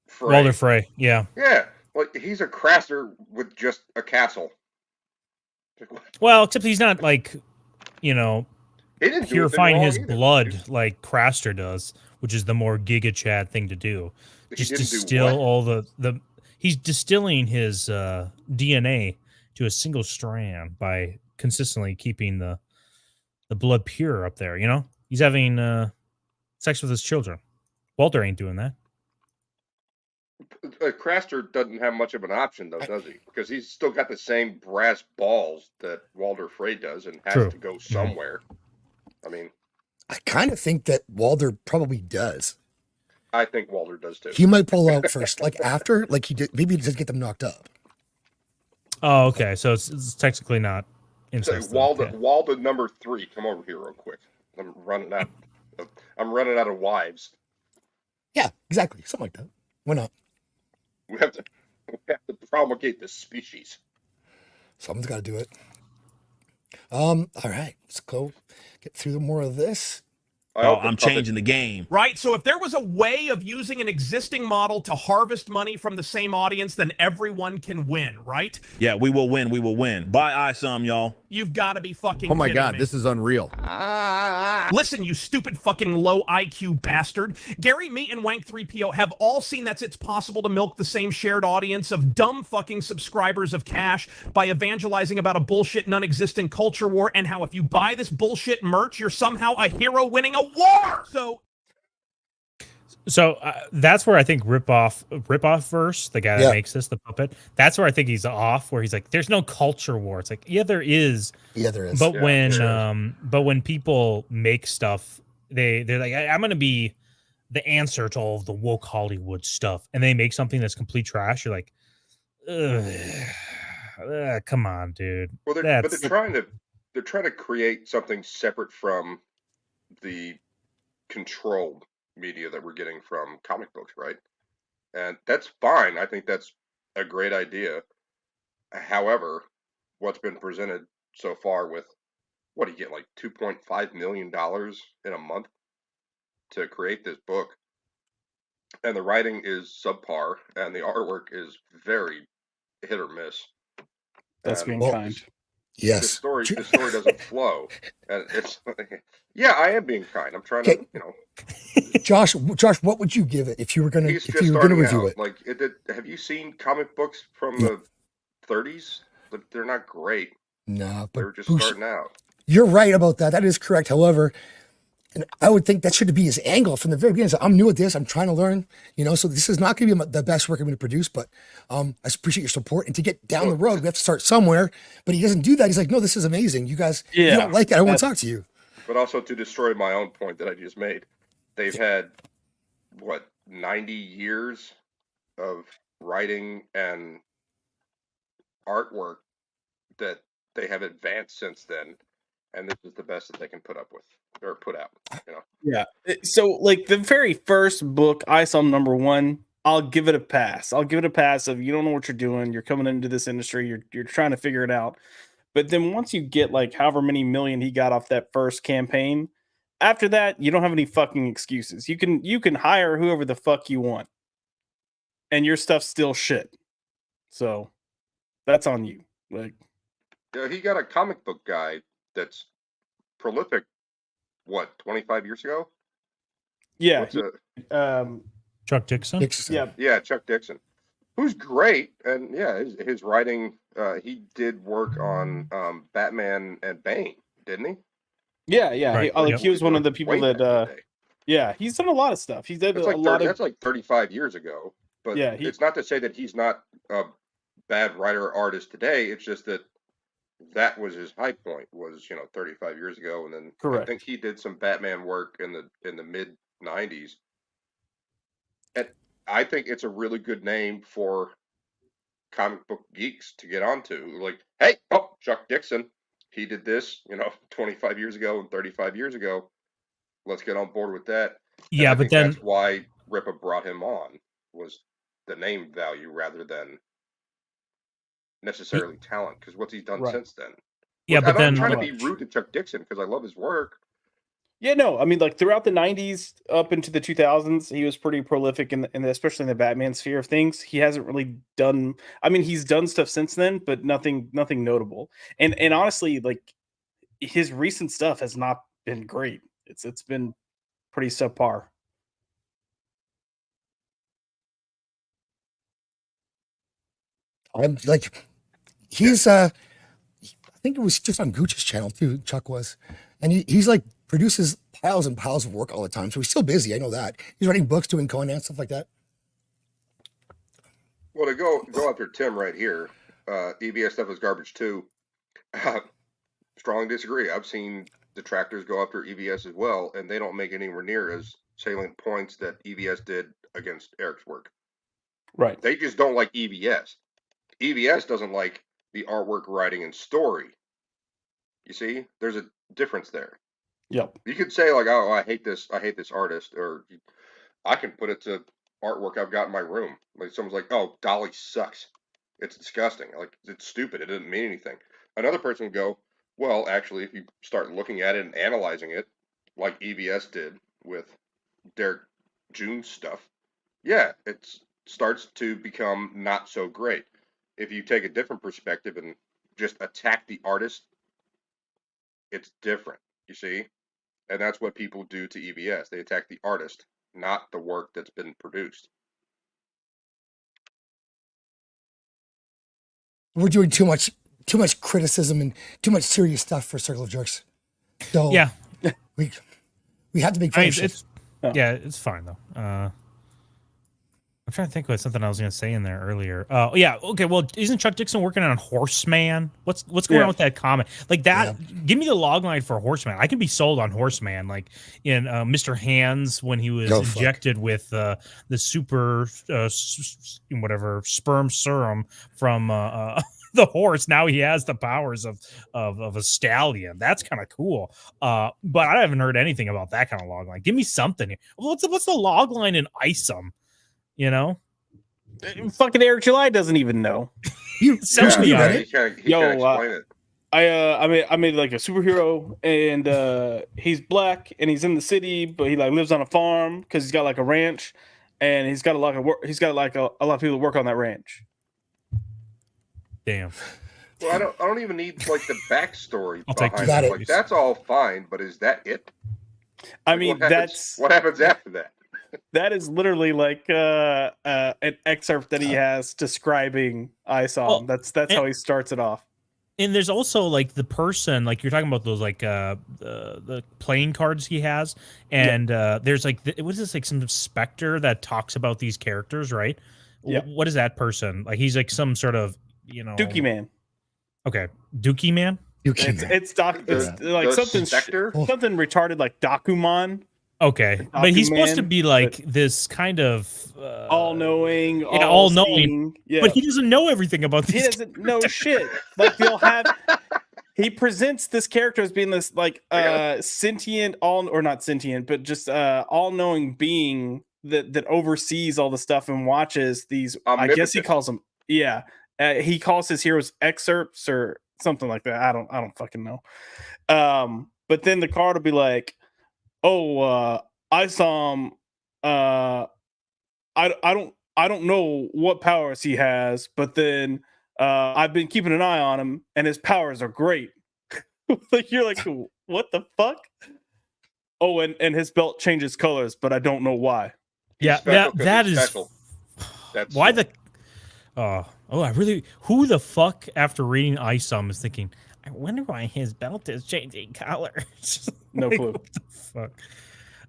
Frey. Walder Frey, yeah. Yeah, like he's a Craster with just a castle. Like, what? Well, except he's not like, He didn't do anything purifying wrong his either. blood like Craster does, which is the more Giga Chad thing to do. He Just didn't do distill what? all the he's distilling his DNA to a single strand by consistently keeping the blood pure up there, you know? He's having sex with his children. Walter ain't doing that. Craster doesn't have much of an option, though, does he? Because he's still got the same brass balls that Walder Frey does and has True. to go somewhere. I mean, I kind of think that Walder probably does. I think Walder does too. He might pull out first, like after, like he did. Maybe he does get them knocked up. Oh, okay. So it's technically not Say, incest. then. Walder, Okay. Walder number 3, come over here real quick. I'm running out. I'm running out of wives. Yeah, exactly. Something like that. Why not? We have to promulgate the species. Someone's got to do it. All right, let's go get through more of this. I'm changing the game. Right? So if there was a way of using an existing model to harvest money from the same audience, then everyone can win, right? Yeah, we will win. We will win. Buy ISOM, y'all. You've got to be fucking Oh my kidding God, me. this is unreal. Listen, you stupid fucking low IQ bastard. Gary, me, and Wank 3PO have all seen that it's possible to milk the same shared audience of dumb fucking subscribers of Cash by evangelizing about a bullshit non-existent culture war and how if you buy this bullshit merch, you're somehow a hero winning a war. So that's where I think Ripoff verse, the guy that makes this, the puppet, that's where I think he's off, where he's like, there's no culture war. It's like, yeah, there is. Yeah, there is. But when people make stuff, they're like, I'm gonna be the answer to all of the woke Hollywood stuff, and they make something that's complete trash. You're like, come on, dude. Well, they're trying to create something separate from the controlled media that we're getting from comic books, right? And that's fine. I think that's a great idea. However, what's been presented so far with what do you get, like $2.5 million in a month to create this book, and the writing is subpar, and the artwork is very hit or miss. That's And being kind. Yes. The story doesn't flow, and it's yeah. I am being kind. I'm trying to, Josh, what would you give it if you were gonna He's if just you were gonna starting review out. it? Like, have you seen comic books from the 30s? They're not great. No, but They're just Boosh, starting out. you're right about that. That is correct. However, and I would think that should be his angle from the very beginning. So I'm new at this. I'm trying to learn, so this is not going to be the best work I'm going to produce, but I appreciate your support. And to get down the road, we have to start somewhere. But he doesn't do that. He's like, no, this is amazing. You guys, if you don't like it, I won't talk to you. But also to destroy my own point that I just made, they've had, 90 years of writing and artwork that they have advanced since then. And this is the best that they can put up with or put out, Yeah. So, like, the very first book, ISOM #1, I'll give it a pass. I'll give it a pass of you don't know what you're doing. You're coming into this industry. You're trying to figure it out. But then once you get like however many million he got off that first campaign, after that, you don't have any fucking excuses. You can hire whoever the fuck you want, and your stuff's still shit. So that's on you. Like, Yeah, he got a comic book guy that's prolific. 25 years ago? yeah, Chuck Dixon. Yeah, Chuck Dixon, who's great, and yeah, his writing. He did work on Batman and Bane, didn't he? yeah. Right. He was one of the people Way back in the that. day. Yeah, he's done a lot of stuff. He's done That's a like lot of. that's like 35 years ago. But Yeah, it's not to say that he's not a bad writer or artist today. It's just that was his high point, was 35 years ago, and then I Correct. think he did some Batman work in the mid 90s. And I think it's a really good name for comic book geeks to get onto. Like, hey, Chuck Dixon, he did this, 25 years ago and 35 years ago. Let's get on board with that. And Yeah, I but think then that's why Ripa brought him on, was the name value rather than necessarily talent, because what's he done Right. since then? Yeah, Look, but I'm then not trying to be rude to Chuck Dixon because I love his work. Yeah, no, I mean, like throughout the '90s up into the 2000s, he was pretty prolific especially in the Batman sphere of things. He hasn't really done. I mean, he's done stuff since then, but nothing notable. And honestly, like his recent stuff has not been great. It's been pretty subpar. I'm like, he's I think it was just on Gooch's channel too. Chuck was, and he's like produces piles and piles of work all the time. So he's still busy. I know that he's writing books, doing Conan, stuff like that. Well, to go after Tim right here, EBS stuff is garbage too. Strongly disagree. I've seen detractors go after EBS as well, and they don't make anywhere near as salient points that EBS did against Eric's work. Right. They just don't like EBS. EBS doesn't like the artwork, writing, and story. You see, there's a difference there. Yep. You could say like, "Oh, I hate this artist," or I can put it to artwork I've got in my room. Like someone's like, "Oh, Dolly sucks. It's disgusting. Like it's stupid. It doesn't mean anything." Another person would go, Well, actually, if you start looking at it and analyzing it, like EVS did with Derek June's stuff, yeah, it starts to become not so great. If you take a different perspective and just attack the artist, it's different, you see? And that's what people do to EVS. They attack the artist, not the work that's been produced. We're doing too much criticism and too much serious stuff for Circle of Jerks. So Yeah. we have to make I mean, fun of shit. it's fine though. I'm trying to think of something I was going to say in there earlier. Yeah, okay. Well, isn't Chuck Dixon working on Horseman? What's going on with that comic? Like that? Give me the logline for Horseman. I can be sold on Horseman. Like in Mr. Hands when he was injected with the super whatever sperm serum from the horse. Now he has the powers of a stallion. That's kind of cool. But I haven't heard anything about that kind of logline. Give me something here. What's the logline in Isom? You know, fucking Eric July doesn't even know. He can't explain it. I made like a superhero, and he's black, and he's in the city, but he like lives on a farm because he's got like a ranch, and he's got a lot of work. He's got like a lot of people that work on that ranch. Damn. Well, I don't even need like the backstory I'll take behind it. Like, that's all fine, but is that it? I mean, what happens after that? That is literally like an excerpt that he has describing Isom. That's how he starts it off. And there's also like the person, like you're talking about those like the playing cards he has, and there's like what is this, like some specter that talks about these characters, right? Yeah. What is that person? Like he's like some sort of Dookie Man. Okay, Dookie Man. It's like something something retarded like Dakuman. Okay, but he's supposed to be like this kind of all-knowing, all-knowing. Yeah. But he doesn't know everything about these. He doesn't know shit. Like he presents this character as being this like sentient, not sentient, but just all-knowing being that oversees all the stuff and watches these. I guess he calls them. Yeah, he calls his heroes excerpts or something like that. I don't fucking know. But then the card will be like, I saw him. I don't know what powers he has, but then I've been keeping an eye on him, and his powers are great. Like you're like, what the fuck? Oh, and his belt changes colors, but I don't know why. Yeah, that is special. That's why the. I really. Who the fuck after reading Isom is thinking? I wonder why his belt is changing colors. No clue. What the fuck?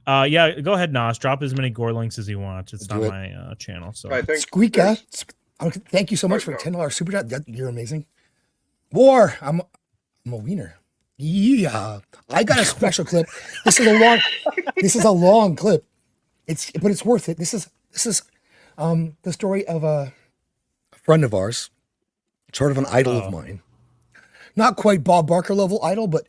Yeah, go ahead, Nos. Drop as many gore links as you want. It's on my channel. So I think Squeaka, thank you so much for the $10 super chat. You're amazing. War, I'm a wiener. Yeah, I got a special clip. This is a long clip. But it's worth it. This is the story of a friend of ours, sort of an idol of mine. Not quite Bob Barker level idol, but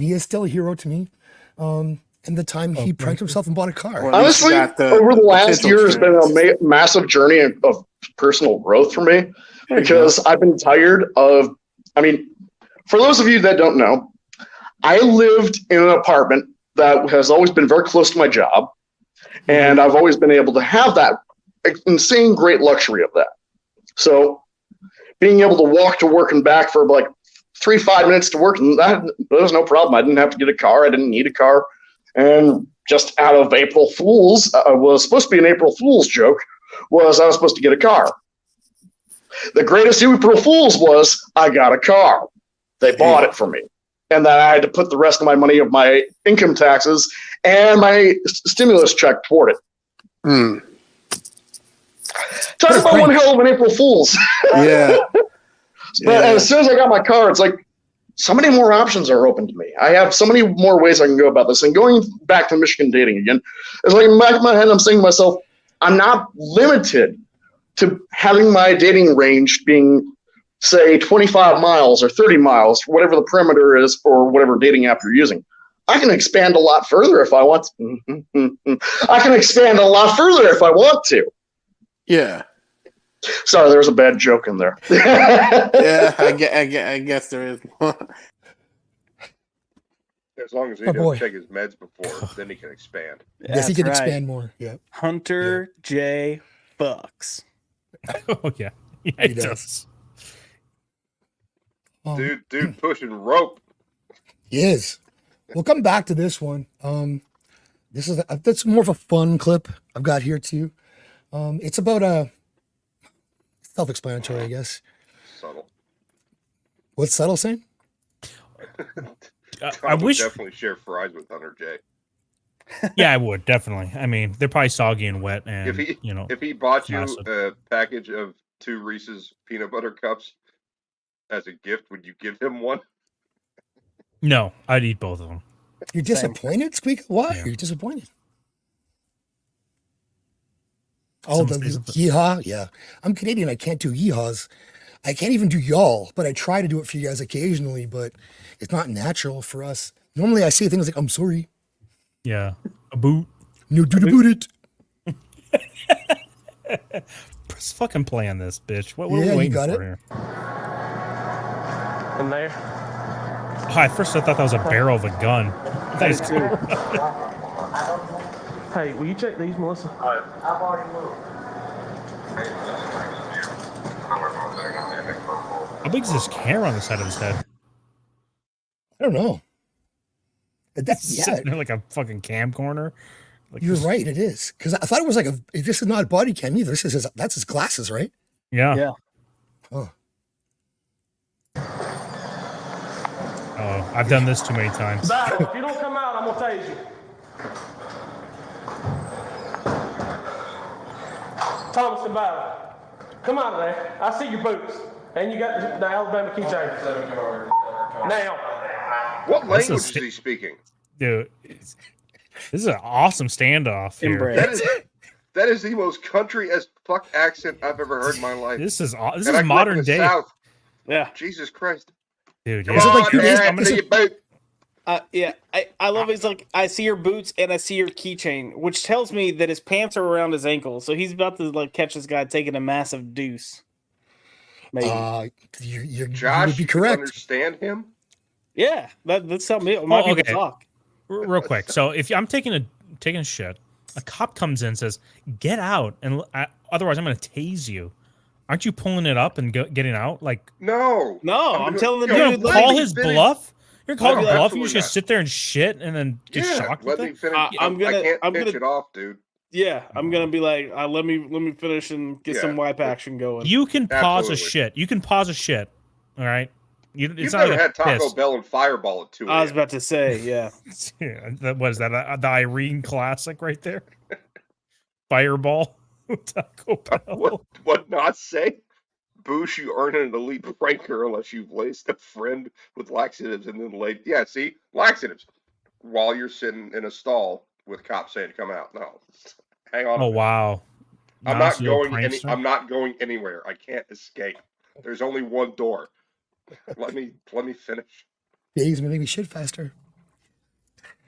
he is still a hero to me. And the time he pranked himself and bought a car. Honestly, over the last year has been a massive journey of personal growth for me because I've been tired of, for those of you that don't know, I lived in an apartment that has always been very close to my job. And I've always been able to have that insane great luxury of that. So being able to walk to work and back for like 3-5 minutes to work, that was no problem. I didn't have to get a car. I didn't need a car. And just out of April Fool's, was supposed to be an April Fool's joke, was I was supposed to get a car. The greatest April Fool's was I got a car. They bought it for me. And then I had to put the rest of my money of my income taxes and my stimulus check toward it. Talk about one hell of an April Fool's. Yeah. But as soon as I got my car, it's like so many more options are open to me. I have so many more ways I can go about this. And going back to Michigan dating again, it's like in the back of my head, I'm saying to myself, I'm not limited to having my dating range being, say, 25 miles or 30 miles, whatever the perimeter is for whatever dating app you're using. I can expand a lot further if I want to. I can expand a lot further if I want to. Yeah. Sorry, there was a bad joke in there. Yeah, I guess there is. As long as he Oh, doesn't boy. take his meds before, then he can expand. Yes, he That's can right. expand more. Yeah. Hunter J. Bucks. Oh yeah, yeah, He he does. does. Dude pushing rope. He is. We'll come back to this one. This is that's more of a fun clip I've got here too. It's about self-explanatory, I guess. Subtle. What's subtle saying? I wish. Definitely share fries with Hunter J. Yeah, I would definitely. I mean, they're probably soggy and wet, and If he bought you massive. a package of 2 Reese's peanut butter cups as a gift, would you give him one? No, I'd eat both of them. You're disappointed, Squeak? Why? You're disappointed. Oh, the Someone say something. yeehaw? Yeah. I'm Canadian. I can't do yeehaws. I can't even do y'all, but I try to do it for you guys occasionally, but it's not natural for us. Normally I say things like, I'm sorry. Yeah, a boot. No, do the boot it. Press fucking play on this, bitch. What are Yeah, we you waiting got for it. here? In there. Oh, at first I thought that was a barrel of a gun. That is cool. Hey, will you check these, Melissa? I've already moved. How big is this camera on the side of his head? I don't know. That's, yeah, Sitting there like a fucking cam corner. Like you're this- right. It is. Because I thought it was like this is not a body cam either. That's his glasses, right? Yeah. Yeah. Oh. Oh, I've done this too many times. Battle, if you don't come out, I'm gonna tase you. Thomas and Battle, come out of there. I see your boots. And you got the Alabama keychain. Now. What This language is is he speaking? Dude, this is an awesome standoff here. That is the most country as fuck accent I've ever heard in my life. This is And I is grew up in modern the day, South. Yeah. Jesus Christ. dude. Come Yeah. on, like Dad, I'm see your boot. Yeah, I love he's like, I see your boots and I see your keychain, which tells me that his pants are around his ankles. So he's about to like catch this guy taking a massive deuce. Maybe. You Josh, would be you correct. understand him? Yeah, that's how my people okay. talk. Real quick. So if I'm taking a shit, a cop comes in and says, "Get out," and otherwise I'm going to tase you. Aren't you pulling it up and getting out? Like, No. I'm telling the you're dude, gonna let call me his finish. bluff. You're calling I'll his be like, bluff. You just absolutely gonna sit there and shit and then get Yeah, shocked let with me it? finish. I I can't pitch gonna- it off, dude. Yeah, I'm gonna be like, let me finish and get some wipe action going. You can pause a Absolutely. shit. You can pause a shit. All right. You've It's not never like a had Taco piss. Bell and Fireball at 2 I was a.m. about to say, yeah. Yeah, what is that? The Irene classic right there. Fireball. Taco Bell. What not say? Boosh, you earn an elite ranker unless you've laced a friend with laxatives and then laid. Yeah, see? Laxatives. While you're sitting in a stall with cops saying, come out. No. Hang on. a Oh minute. wow. I'm Nice not little going prankster. I'm not going anywhere. I can't escape. There's only one door. Let me finish. Days maybe we should faster.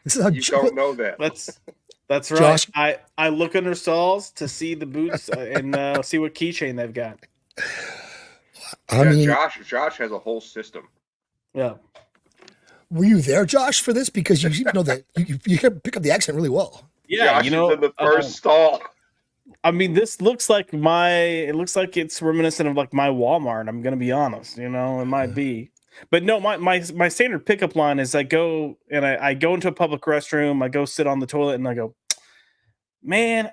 This is how You don't know that. That's right. Josh- I look under stalls to see the boots and see what keychain they've got. I mean, Josh has a whole system. Yeah. were you there, Josh, for this? Because you know that you can pick up the accent really well. Yeah, Josh you know, is in the first stall. I mean, this looks like it looks like it's reminiscent of like my Walmart. I'm gonna be honest, it might be, but no, my standard pickup line is I go and I go into a public restroom, I go sit on the toilet, and I go, man,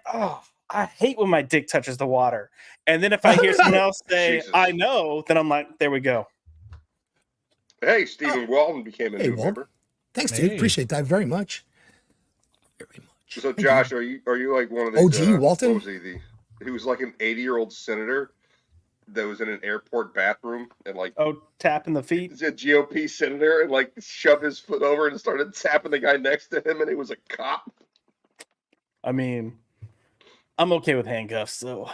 I hate when my dick touches the water. And then if I hear someone else say, Jesus. I know, then I'm like, there we go. Hey, Stephen Walton became a Hey, new Walt. member. Thanks, dude. Hey. Appreciate that very much. So Josh, are you like one of these? OG Walton? What was he was like an 80-year-old senator that was in an airport bathroom and like tapping the feet. He's a GOP senator and like shoved his foot over and started tapping the guy next to him, and he was a cop. I mean, I'm okay with handcuffs, so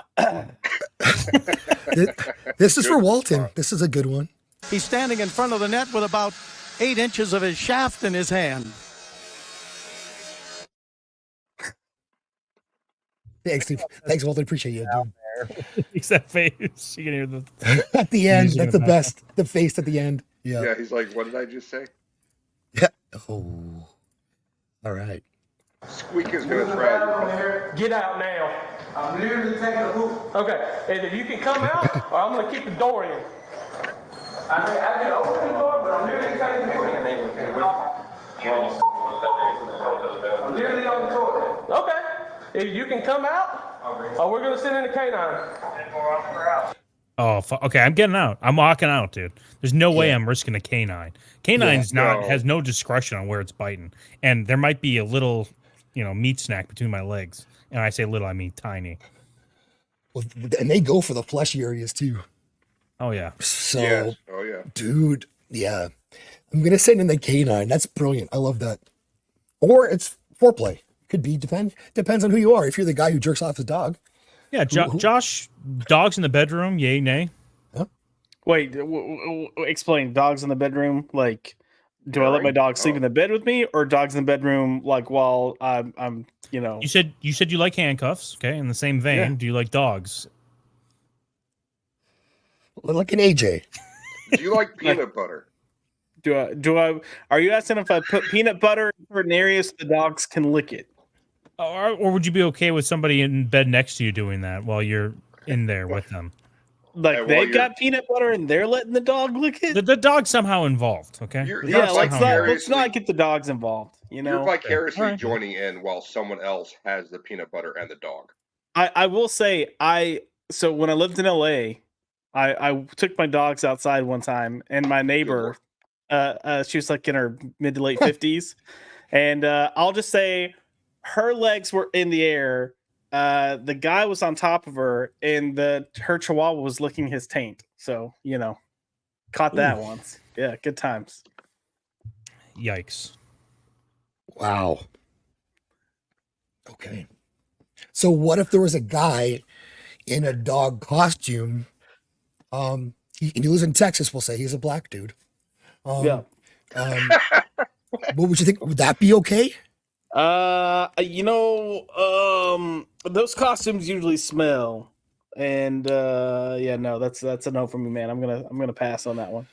This is for Walton. This is a good one. He's standing in front of the net with about 8 inches of his shaft in his hand. Thanks, Steve. Thanks, Walton. Appreciate you, dude. Fix that face. You can hear the At the end, music that's in the back. best. The face at the end. Yeah. Yeah, he's like, what did I just say? Yeah. Oh, all right. Squeak is gonna try. Get out now. I'm literally taking a poop. Okay, either you can come out, or I'm gonna keep the door in. I can open the door, but I'm literally taking the poop. I'm literally on the toilet. Okay, either you can come out, or we're gonna send in the canine. Oh, okay. I'm getting out. I'm walking out, dude. There's no way I'm risking a canine. Canine's has no discretion on where it's biting, and there might be a little, meat snack between my legs. And I say little, I mean tiny. Well, and they go for the fleshy areas too. Oh yeah. So, Yes. Oh yeah, dude. Yeah, I'm gonna send in the canine. That's brilliant. I love that. Or it's foreplay. Could be depends on who you are. If you're the guy who jerks off his dog. Yeah, Josh, dogs in the bedroom, yay, nay. Huh? Wait, explain. Dogs in the bedroom, like, do I let my dog sleep in the bed with me, or dogs in the bedroom, like while I'm You said you like handcuffs, okay? In the same vein, do you like dogs? Like an AJ. Do you like peanut butter? Do I? Are you asking if I put peanut butter in certain areas so the dogs can lick it? Or would you be okay with somebody in bed next to you doing that while you're in there with them? Like they got peanut butter and they're letting the dog lick it? The dog's somehow involved, okay? Let's not get the dogs involved. You're vicariously joining in while someone else has the peanut butter and the dog. I will say so when I lived in LA, I took my dogs outside one time, and my neighbor, she was like in her mid to late 50s, and I'll just say her legs were in the air. The guy was on top of her, and her chihuahua was licking his taint. So, caught that once. Yeah, good times. Yikes. Wow. Okay. So what if there was a guy in a dog costume? He lives in Texas, we'll say. He's a black dude. What would you think? Would that be okay? Those costumes usually smell, and no, that's a no for me, man. I'm gonna pass on that one.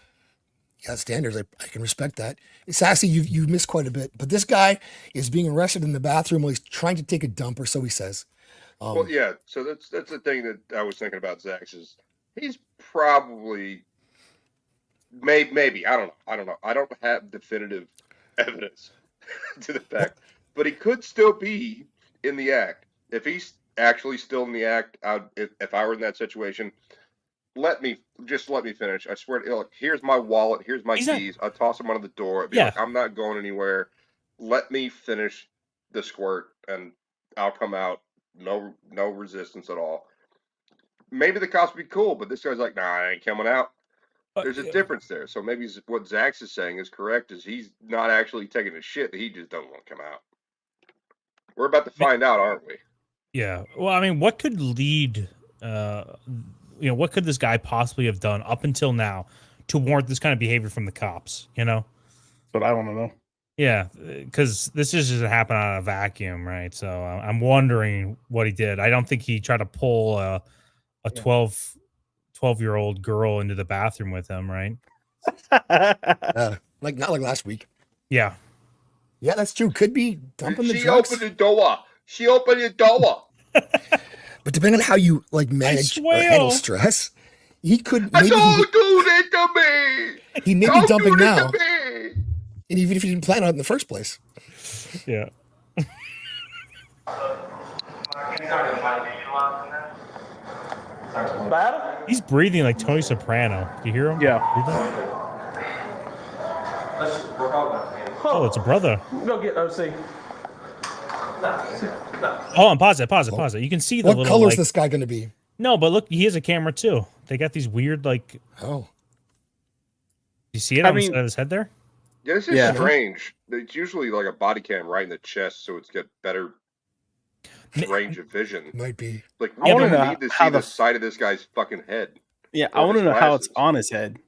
Yeah, standards. I can respect that. Sassy, you missed quite a bit, but this guy is being arrested in the bathroom while he's trying to take a dump, or so he says. Well, yeah. So that's the thing that I was thinking about Zach's is he's probably maybe I don't know. I don't have definitive evidence to the fact. But he could still be in the act. If he's actually still in the act, if I were in that situation, let me finish. I swear, look, here's my wallet, here's my keys. I'll toss them under the door. I'd be like, I'm not going anywhere. Let me finish the squirt, and I'll come out. No resistance at all. Maybe the cops would be cool, but this guy's like, nah, I ain't coming out. There's a difference there. So maybe what Zach's is saying is correct, is he's not actually taking a shit. He just doesn't want to come out. We're about to find out, aren't we? Yeah. Well, I mean, what could lead, what could this guy possibly have done up until now to warrant this kind of behavior from the cops, But I want to know. Yeah, because this just doesn't happen out of a vacuum, right? So I'm wondering what he did. I don't think he tried to pull a 12-year-old girl into the bathroom with him, right? Not like last week. Yeah. Yeah, that's true. Could be dumping the She drugs. opened the door. She opened the door. But depending on how you manage or handle stress, he could. Maybe Don't do that to me. he may be Don't dumping do that now, to me. and even if he didn't plan on it in the first place. Yeah. Battle? He's breathing like Tony Soprano. Do you hear him? Yeah. Oh, it's a brother. Go get OC. Hold on, pause it. You can see the What little. color is this guy going to be? No, but look, he has a camera too. They got these weird You see it on the side of his head there? Yeah, this is strange. It's usually like a body cam right in the chest, so it's got better range of vision. Might be. Like, I we wanna don't know need to how see the the- side of this guy's fucking head. Yeah, Or I want to his know how it's glasses. on his head.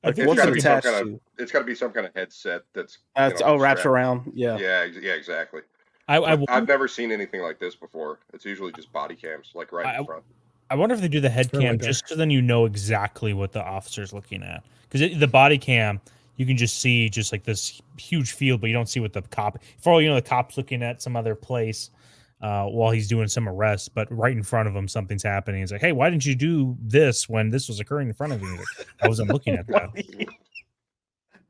Like, It's what's got it to be some attached kind to? of. It's got to be some kind of headset that's. Wraps strapped. around. Yeah. Yeah, exactly. I've I've never seen anything like this before. It's usually just body cams, like right in front. I wonder if they do the head Something cam like that. just so then you know exactly what the officer's looking at. Because the body cam, you can just see just like this huge field, but you don't see what the cop. For all you know, the cop's looking at some other place while he's doing some arrests, but right in front of him, something's happening. He's like, "Hey, why didn't you do this when this was occurring in front of you?" Like, I wasn't looking at that.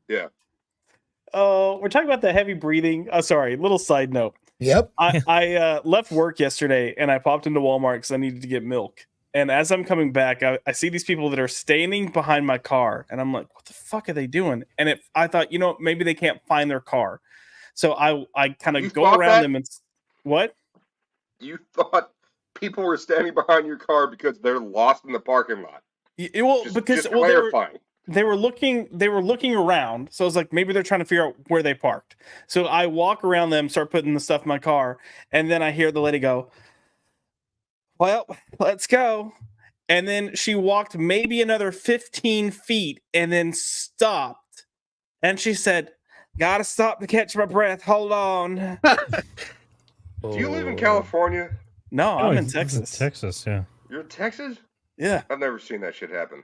Yeah. Oh, we're talking about the heavy breathing. Oh, sorry. Little side note. Yep. I left work yesterday and I popped into Walmart because I needed to get milk. And as I'm coming back, I see these people that are standing behind my car, and I'm like, "What the fuck are they doing?" And I thought, maybe they can't find their car, so I kind of go around them and what? You thought people were standing behind your car because they're lost in the parking lot? Just clarifying. They were looking around, so I was like, maybe they're trying to figure out where they parked. So I walk around them, start putting the stuff in my car, and then I hear the lady go, "Well, let's go." And then she walked maybe another 15 feet and then stopped. And she said, "Gotta stop to catch my breath. Hold on." Do you live in California? No, I'm in he's Texas. Texas, yeah. You're in Texas? Yeah. I've never seen that shit happen.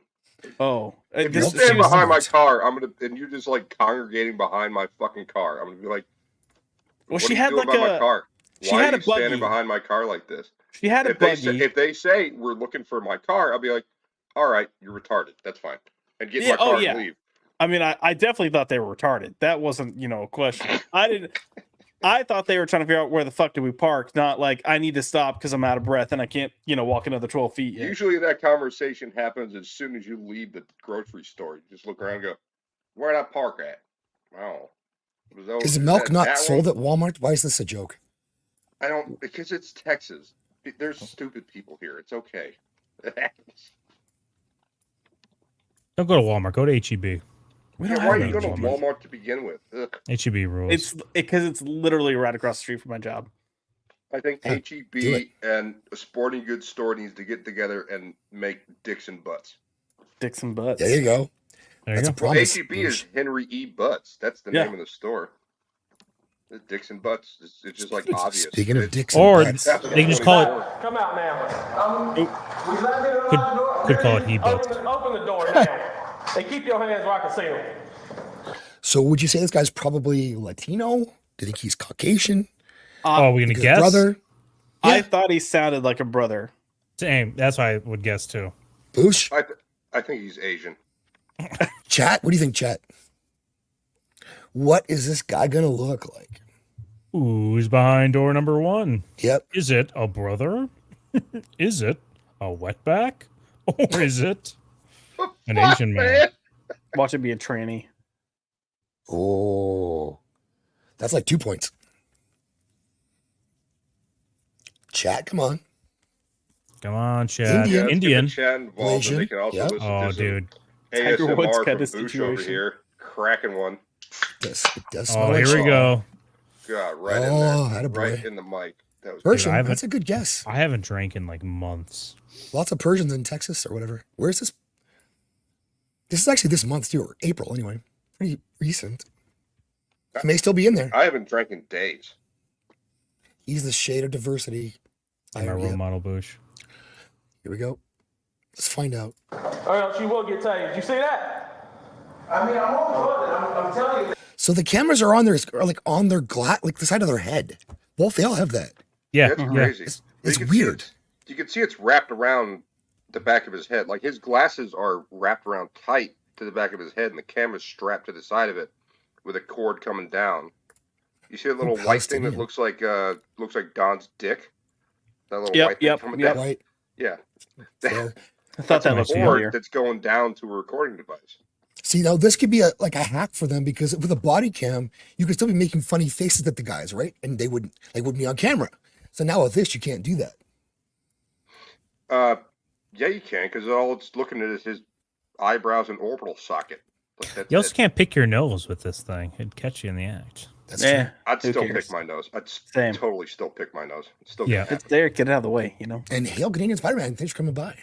Oh. If you stand behind my car, and you're just like congregating behind my fucking car, I'm gonna be like, Well, what she are you had doing like about my a car? she Why had are a you standing buggy. behind my car like this? She had a buggy. If they say we're looking for my car, I'll be like, all right, you're retarded. That's fine. And get in my car and leave. I mean, I definitely thought they were retarded. That wasn't, a question. I thought they were trying to figure out where the fuck do we park, not like I need to stop because I'm out of breath and I can't, walk another 12 feet yet. Usually that conversation happens as soon as you leave the grocery store. You just look around and go, where'd I park at? Oh. Is milk not sold at Walmart? Why is this a joke? Because it's Texas. There's stupid people here. It's okay. It happens. Don't go to Walmart. Go to HEB. We Yeah, don't why are have you going to Walmart. Walmart to begin with? Ugh. HEB rules. It's because it's literally right across the street from my job. I think do HEB it. and a sporting goods store needs to get together and make Dixon Butts. Dixon Butts. There you go. That's a promise. HEB is Henry E. Butts. That's the name of the store. The Dixon Butts. It's just like obvious. Speaking of Dixon Or Butts. they can just call it. Come out now. Could call it He-Butts. Open the door now. Hey, keep your hands where I can see them. So would you say this guy's probably Latino? Do you think he's Caucasian? Are we gonna His guess? brother? I thought he sounded like a brother. Same. That's what I would guess too. Boosh? I think he's Asian. Chat? What do you think, Chat? What is this guy gonna look like? Who's behind door number 1? Yep. Is it a brother? Is it a wetback? Or is it an Asian man? Watch it be a tranny. Oh, that's like 2 points. Chat, come on. Come on, Chad. Indian. Indian. Chat involved, and they can also Yep. listen Oh, to some dude. Tiger Woods ASMR kind from of Boosh over situation. here. Cracking one. It does smell Oh, like here we shit. go. God, right in Oh, there. attaboy. Right in the mic. That was Persian, haven't- that's a good guess. I haven't drank in like months. Lots of Persians in Texas or whatever. Where's this? This is actually this month too, or April anyway. Pretty recent. It may still be in there. I haven't drank in days. He's the shade of diversity. I'm my role model, Bush. Here we go. Let's find out. Or else you will get tased. You see that? I mean, I'm on I'm telling you. So the cameras are on their on their glass, like the side of their head. Both they all have that. Yeah, That's crazy. It's You can see weird. You can see it's wrapped around the back of his head. Like his glasses are wrapped around tight to the back of his head, and the camera's strapped to the side of it with a cord coming down. You see a little white thing that looks like Don's dick. That little white thing coming down. White. Yeah. Fair. I thought that was a familiar. cord that's going down to a recording device. See, now this could be a hack for them because with a body cam, you could still be making funny faces at the guys, right? And they wouldn't be on camera. So now with this, you can't do that. Yeah, you can, because all it's looking at is his eyebrows and orbital socket. Like that's You also it. can't pick your nose with this thing. It'd catch you in the act. That's Yeah. I'd Who still cares? pick my nose. I'd Same. totally still pick my nose. It's still Yeah. gonna It's happen. there. Get it out of the way, you know? And hail Canadian Spider-Man, thanks for coming by.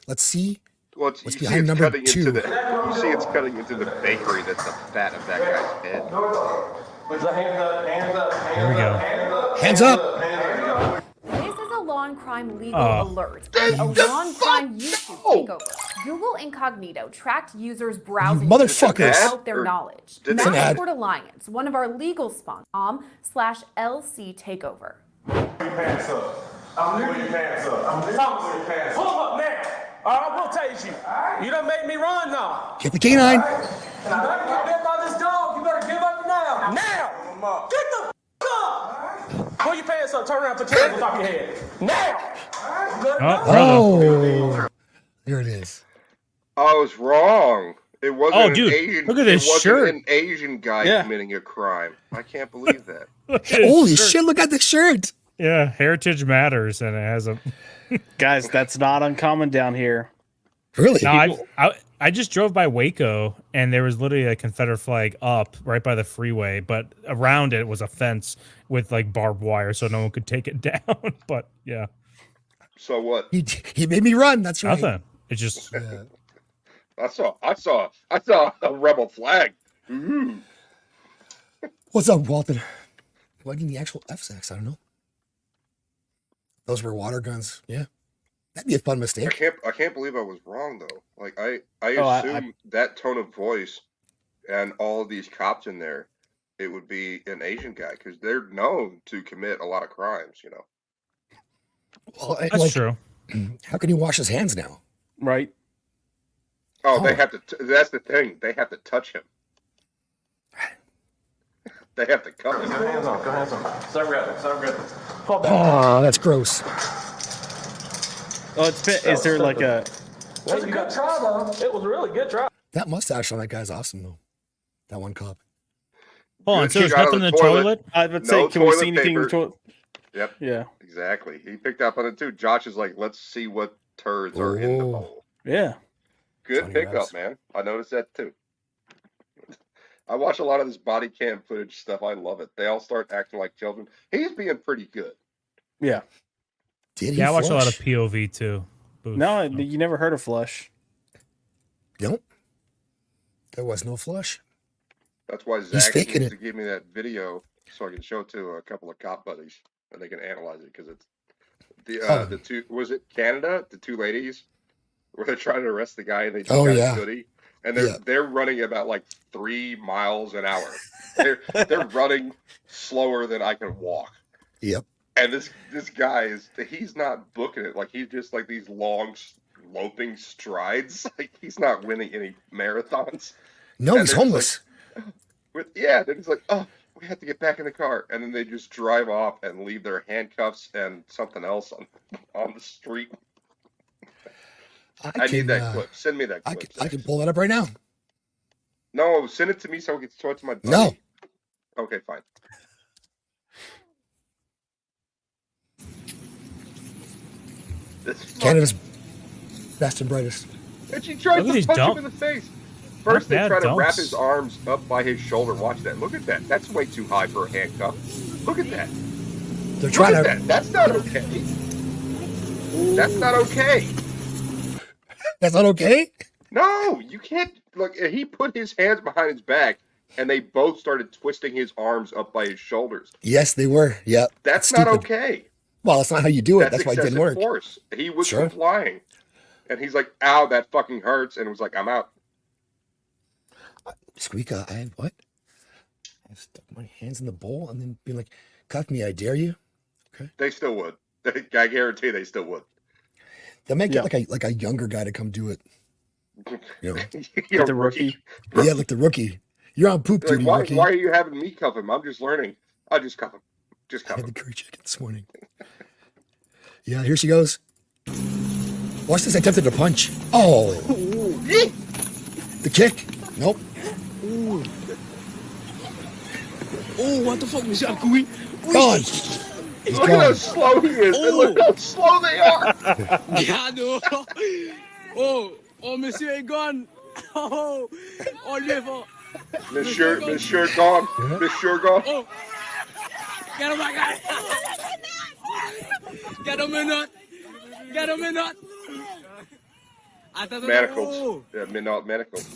Let's see. Well, What's you see behind it's number cutting 2? into the. You see it's cutting into the bakery that's the fat of that guy's head. Hands up, hands up, hands There we go. Hands up. This is a law and crime legal Oh. alert. A law and crime YouTube takeover. Google Incognito tracked users' browsing motherfuckers. without their knowledge. Did they? Matchport Alliance, one of our legal sponsors, /LC Takeover. Pants up. I'm literally your pants up. I'm literally your pants up. Pull up now. All right, I will tase you. You done made me run now. Get the canine. All right. And I better get bit by this dog. You better give up now. Now. Get the up. Pull your pants up. Turn around. Put your hands on top of your head. Now. Oh, there it is. I was wrong. It wasn't Oh, an dude, Asian. look at this it wasn't shirt. an Asian guy Yeah. committing a crime. I can't believe that. Holy shit! Look at the shirt. Yeah, heritage matters, and it has a. Guys, that's not uncommon down here. Really? No, I just drove by Waco, and there was literally a Confederate flag up right by the freeway, but around it was a fence with like barbed wire, so no one could take it down. But yeah, So what? He made me run. That's right. nothing. It's just I saw a rebel flag. Ooh. What's up, Walton? Liking the actual F-Sex? I don't know. Those were water guns. Yeah, that'd be a fun mistake. I can't believe I was wrong though. Like I Oh, assume that tone of voice and all of these cops in there, it would be an Asian guy because they're known to commit a lot of crimes. You know. Well, that's true. How can he wash his hands now? Right. Oh, they have to. That's the thing. They have to touch him. They have to cut him. Go hands on. Go hands on. Serve grab. Pull back. Oh, that's gross. Oh, is there like a? It was a good try though. It was a really good try. That mustache on that guy's awesome though. That one cop. Hold on, Good so there's kick out of nothing in the toilet. toilet? I would No say, can we toilet see anything in the paper. toilet? Yep. Yeah. Exactly. He picked up on it too. Josh is like, let's see what turds are in the bowl. Yeah. Good Funny pickup, raps. man. I noticed that too. I watch a lot of this body cam footage stuff. I love it. They all start acting like children. He's being pretty good. Yeah. Did he Yeah, I watch a lot of flush? POV too. Booth. No, you never heard of Flush. Nope. There was no flush. That's why He's Zach faking needs it. to give me that video so I can show it to a couple of cop buddies and they can analyze it because it's the two, was it Canada, the two ladies where they're trying to arrest the guy and they just Oh, got yeah. his hoodie and Yeah. they're running about like 3 miles an hour. They're running slower than I can walk. Yep. And this guy he's not booking it. Like he's just like these long loping strides. Like he's not winning any marathons. No, And he's they're just homeless. they're just like, oh, we have to get back in the car, and then they just drive off and leave their handcuffs and something else on the street. I need that clip. Send me that clip. I can pull that up right now. No, send it to me so I can show it to my buddy. No. Okay, fine. This Canada's best and brightest. And she tried Look at to these punch dump- him in the face. First, they Not try bad to wrap dumps. his arms up by his shoulder. Watch that. Look at that. That's way too high for a handcuff. Look at that. They're Look trying at to. that. That's not okay. That's not okay. That's not okay. No, you can't. Look, he put his hands behind his back, and they both started twisting his arms up by his shoulders. Yes, they were. Yep. That's Stupid. not okay. Well, that's not how you do it. That's why it didn't excessive work. Force. He was Sure. complying, and he's like, "Ow, that fucking hurts," and was like, "I'm out." Squeaka, I what? I stuck my hands in the bowl and then being like, "Cuff me, I dare you." They still would. I guarantee they still would. They might get like a younger guy to come do it. You know, You're the rookie. yeah, like the rookie. You're on poop Like, duty, why, rookie. why are you having me cuff him? I'm just learning. I'll just cuff him. Just I cuff had the him. curry chicken this morning. Yeah, here she goes. Watch this. I attempted to punch. Oh, the kick. Nope. Oh, what the fuck, Monsieur Akui? Gone. He's Look at how gone. slow he is. And look how slow they are. Gado. Oh, Monsieur est gone. Oh, lui est fort. Monsieur gone. Monsieur gone. Oh, get him back. Get him in that. Get him in that. Manacles. Yeah, manacles.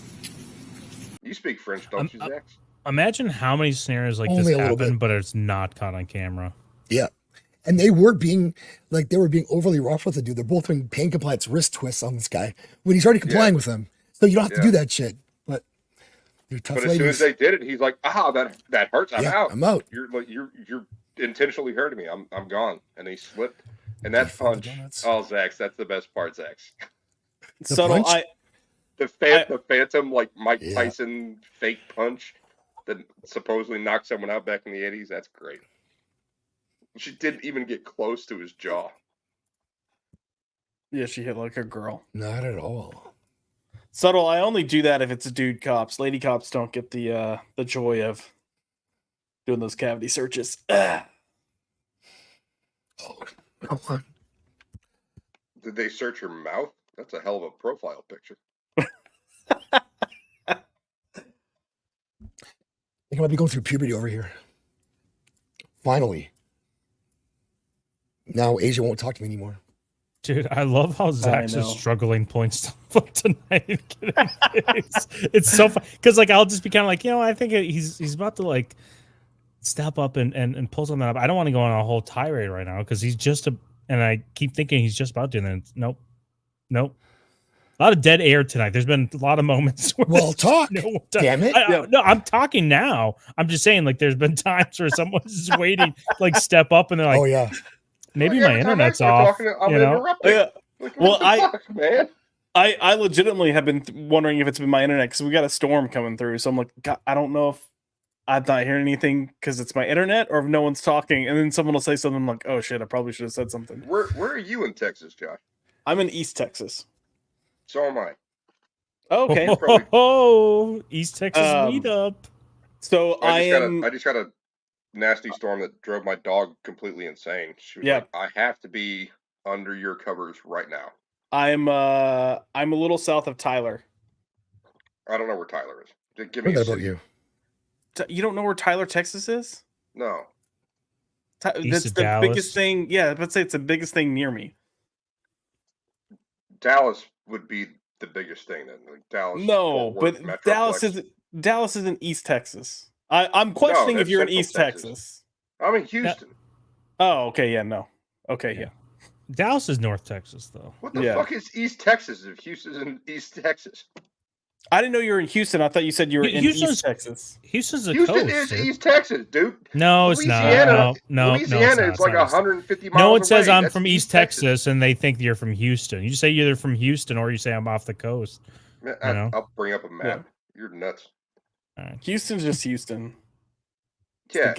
You speak French, don't you, Zach? Imagine how many scenarios like Only this a little happen, bit. but it's not caught on camera. Yeah. And they were being overly rough with the dude. They're both doing pain compliance wrist twists on this guy when he's already complying with them. So you don't have to do that shit. But you're tough But as ladies. soon as they did it, he's like, that hurts. I'm out. I'm out. You're intentionally hurting me. I'm gone. And he slipped. And that punch. Oh, Zax, that's the best part, Zax. Subtle. The phantom, like Mike Tyson fake punch that supposedly knocked someone out back in the 80s. That's great. She didn't even get close to his jaw. Yeah, she hit like a girl. Not at all. Subtle. I only do that if it's a dude cops. Lady cops don't get the joy of doing those cavity searches. Oh, come on. Did they search her mouth? That's a hell of a profile picture. I think I might be going through puberty over here. Finally. Now Asia won't talk to me anymore. Dude, I love how Zach's is struggling points tonight. It's so fun because like I'll just be kind of like, I think he's about to like step up and pull something up. I don't want to go on a whole tirade right now because he's just and I keep thinking he's just about to, and then nope. A lot of dead air tonight. There's been a lot of moments. Well, talk. Damn it. No, I'm talking now. I'm just saying, like, there's been times where someone's just waiting, like, step up, and they're like, "Oh yeah, maybe my internet's off." Yeah. Well, man. I legitimately have been wondering if it's been my internet because we got a storm coming through. So I'm like, God, I don't know if I'm not hearing anything because it's my internet or if no one's talking. And then someone will say something I'm like, oh shit, I probably should have said something. Where are you in Texas, Josh? I'm in East Texas. So am I. Okay. East Texas meetup. So I just got a nasty storm that drove my dog completely insane. She was like, I have to be under your covers right now. I'm a little south of Tyler. I don't know where Tyler is. Give me What a about city. you? You don't know where Tyler, Texas is? No. That's the biggest thing. Yeah, let's say it's the biggest thing near me. Dallas would be the biggest thing then. Like Dallas. No, Fort but Worth, Dallas is in East Texas. I'm questioning if you're in East Texas. I'm in Houston. Oh, okay, yeah, no. Okay, yeah. Dallas is North Texas, though. What the fuck is East Texas if Houston's in East Texas? I didn't know you were in Houston. I thought you said you were in East Texas. Houston's a Houston coast. is East Texas, dude. No, it's not. No, Louisiana it's is like 150 miles No one away. says I'm That's from East Texas and they think you're from Houston. You say you're from Houston or you say I'm off the coast. I'll bring up a map. You're nuts. Houston's just Houston. Yeah,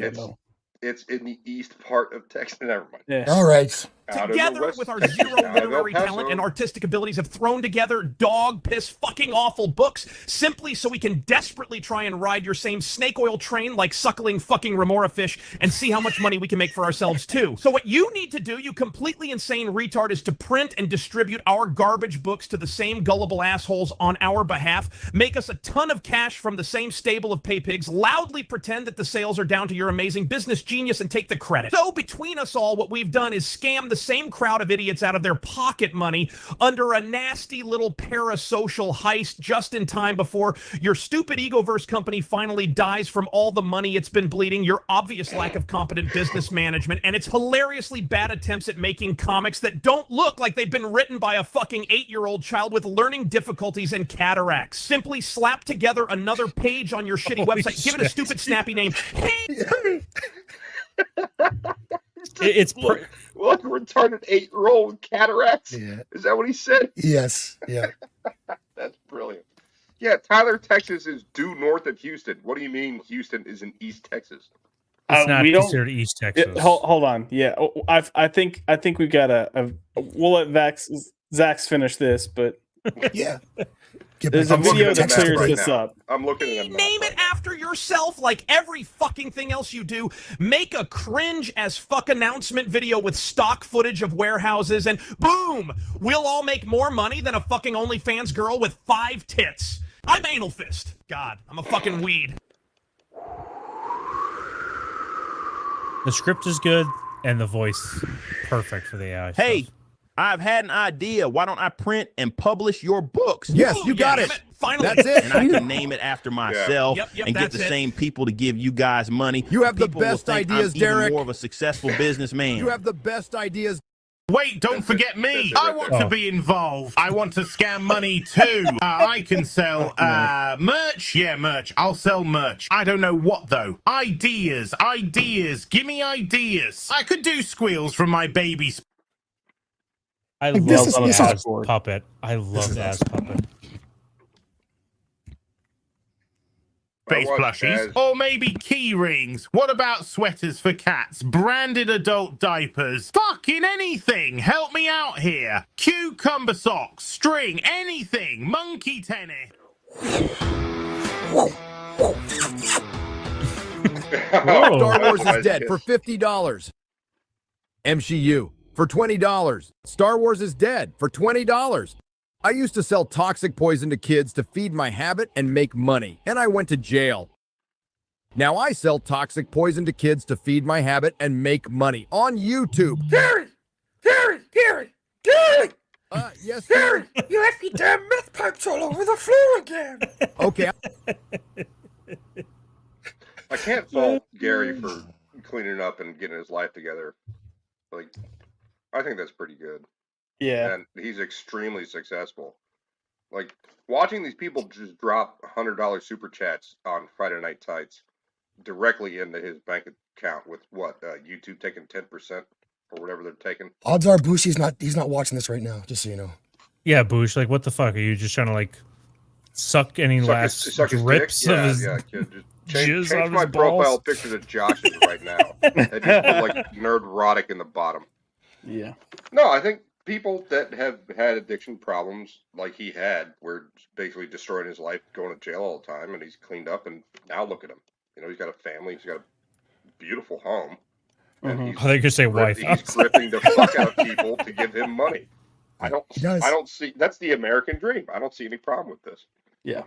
it's in the east part of Texas. Never mind. Yeah. All right. Together with our zero literary talent and artistic abilities have thrown together dog piss fucking awful books simply so we can desperately try and ride your same snake oil train like suckling fucking remora fish and see how much money we can make for ourselves too. So what you need to do, you completely insane retard, is to print and distribute our garbage books to the same gullible assholes on our behalf, make us a ton of cash from the same stable of pay pigs, loudly pretend that the sales are down to your amazing business genius and take the credit. So between us all, what we've done is scam the same crowd of idiots out of their pocket money under a nasty little parasocial heist just in time before your stupid Egoverse company finally dies from all the money it's been bleeding, your obvious lack of competent business management, and its hilariously bad attempts at making comics that don't look like they've been written by a fucking 8-year-old child with learning difficulties and cataracts. Simply slap together another page on your shitty website, give it a stupid snappy name. It's Look, retarded 8-year-old with cataracts. Yeah. Is that what he said? Yes. Yeah. That's brilliant. Yeah, Tyler, Texas is due north of Houston. What do you mean Houston is in East Texas? It's not we don't- considered East Texas. Hold on. Yeah, I think we've got we'll let Zach's finish this, but yeah. There's a video that clears right this now. up. I'm looking at a map. Name it after yourself like every fucking thing else you do. Make a cringe as fuck announcement video with stock footage of warehouses and boom, we'll all make more money than a fucking OnlyFans girl with 5 tits. I'm Anal Fist. God, I'm a fucking weed. The script is good and the voice perfect for the AI. Hey, I've had an idea. Why don't I print and publish your books? Yes, you got it. Finally. That's it. And I can name it after myself Yep, and get that's the it. same people to give you guys money. You have the People will best think ideas, I'm even Derek. more of a successful businessman. You have the best ideas. Wait, don't forget me. I want to be involved. I want to scam money too. I can sell merch. Yeah, merch. I'll sell merch. I don't know what though. Ideas. Give me ideas. I could do squeals from my baby. I Like, love this is As Puppet. I love As Puppet. Face plushies, or maybe key rings. What about sweaters for cats? Branded adult diapers? Fucking anything! Help me out here. Cucumber socks, string, anything. Monkey tennis. Star Wars is dead for $50. MCU for $20. Star Wars is dead for $20. I used to sell toxic poison to kids to feed my habit and make money, and I went to jail. Now I sell toxic poison to kids to feed my habit and make money on YouTube. Gary! Yes, Gary! You left your damn meth pipes all over the floor again! Okay. I can't fault Gary for cleaning up and getting his life together. Like, I think that's pretty good. Yeah. And he's extremely successful. Like, watching these people just drop $100 super chats on Friday Night Tights directly into his bank account with what, YouTube taking 10% or whatever they're taking. Odds are Bushi's he's not watching this right now, just so you know. Yeah, Bush, like what the fuck? Are you just trying to like suck any last suck his drips dick? of his Yeah, kid. Just jizz change on my his balls? profile picture to Josh's right now. And just put like nerdrotic in the bottom. Yeah. No, I think people that have had addiction problems like he had, were basically destroying his life, going to jail all the time, and he's cleaned up, and now look at him. You know, he's got a family, he's got a beautiful home. And he's I think you say wife. He's gripping the fuck out of people to give him money. I don't see, that's the American dream. I don't see any problem with this. Yeah.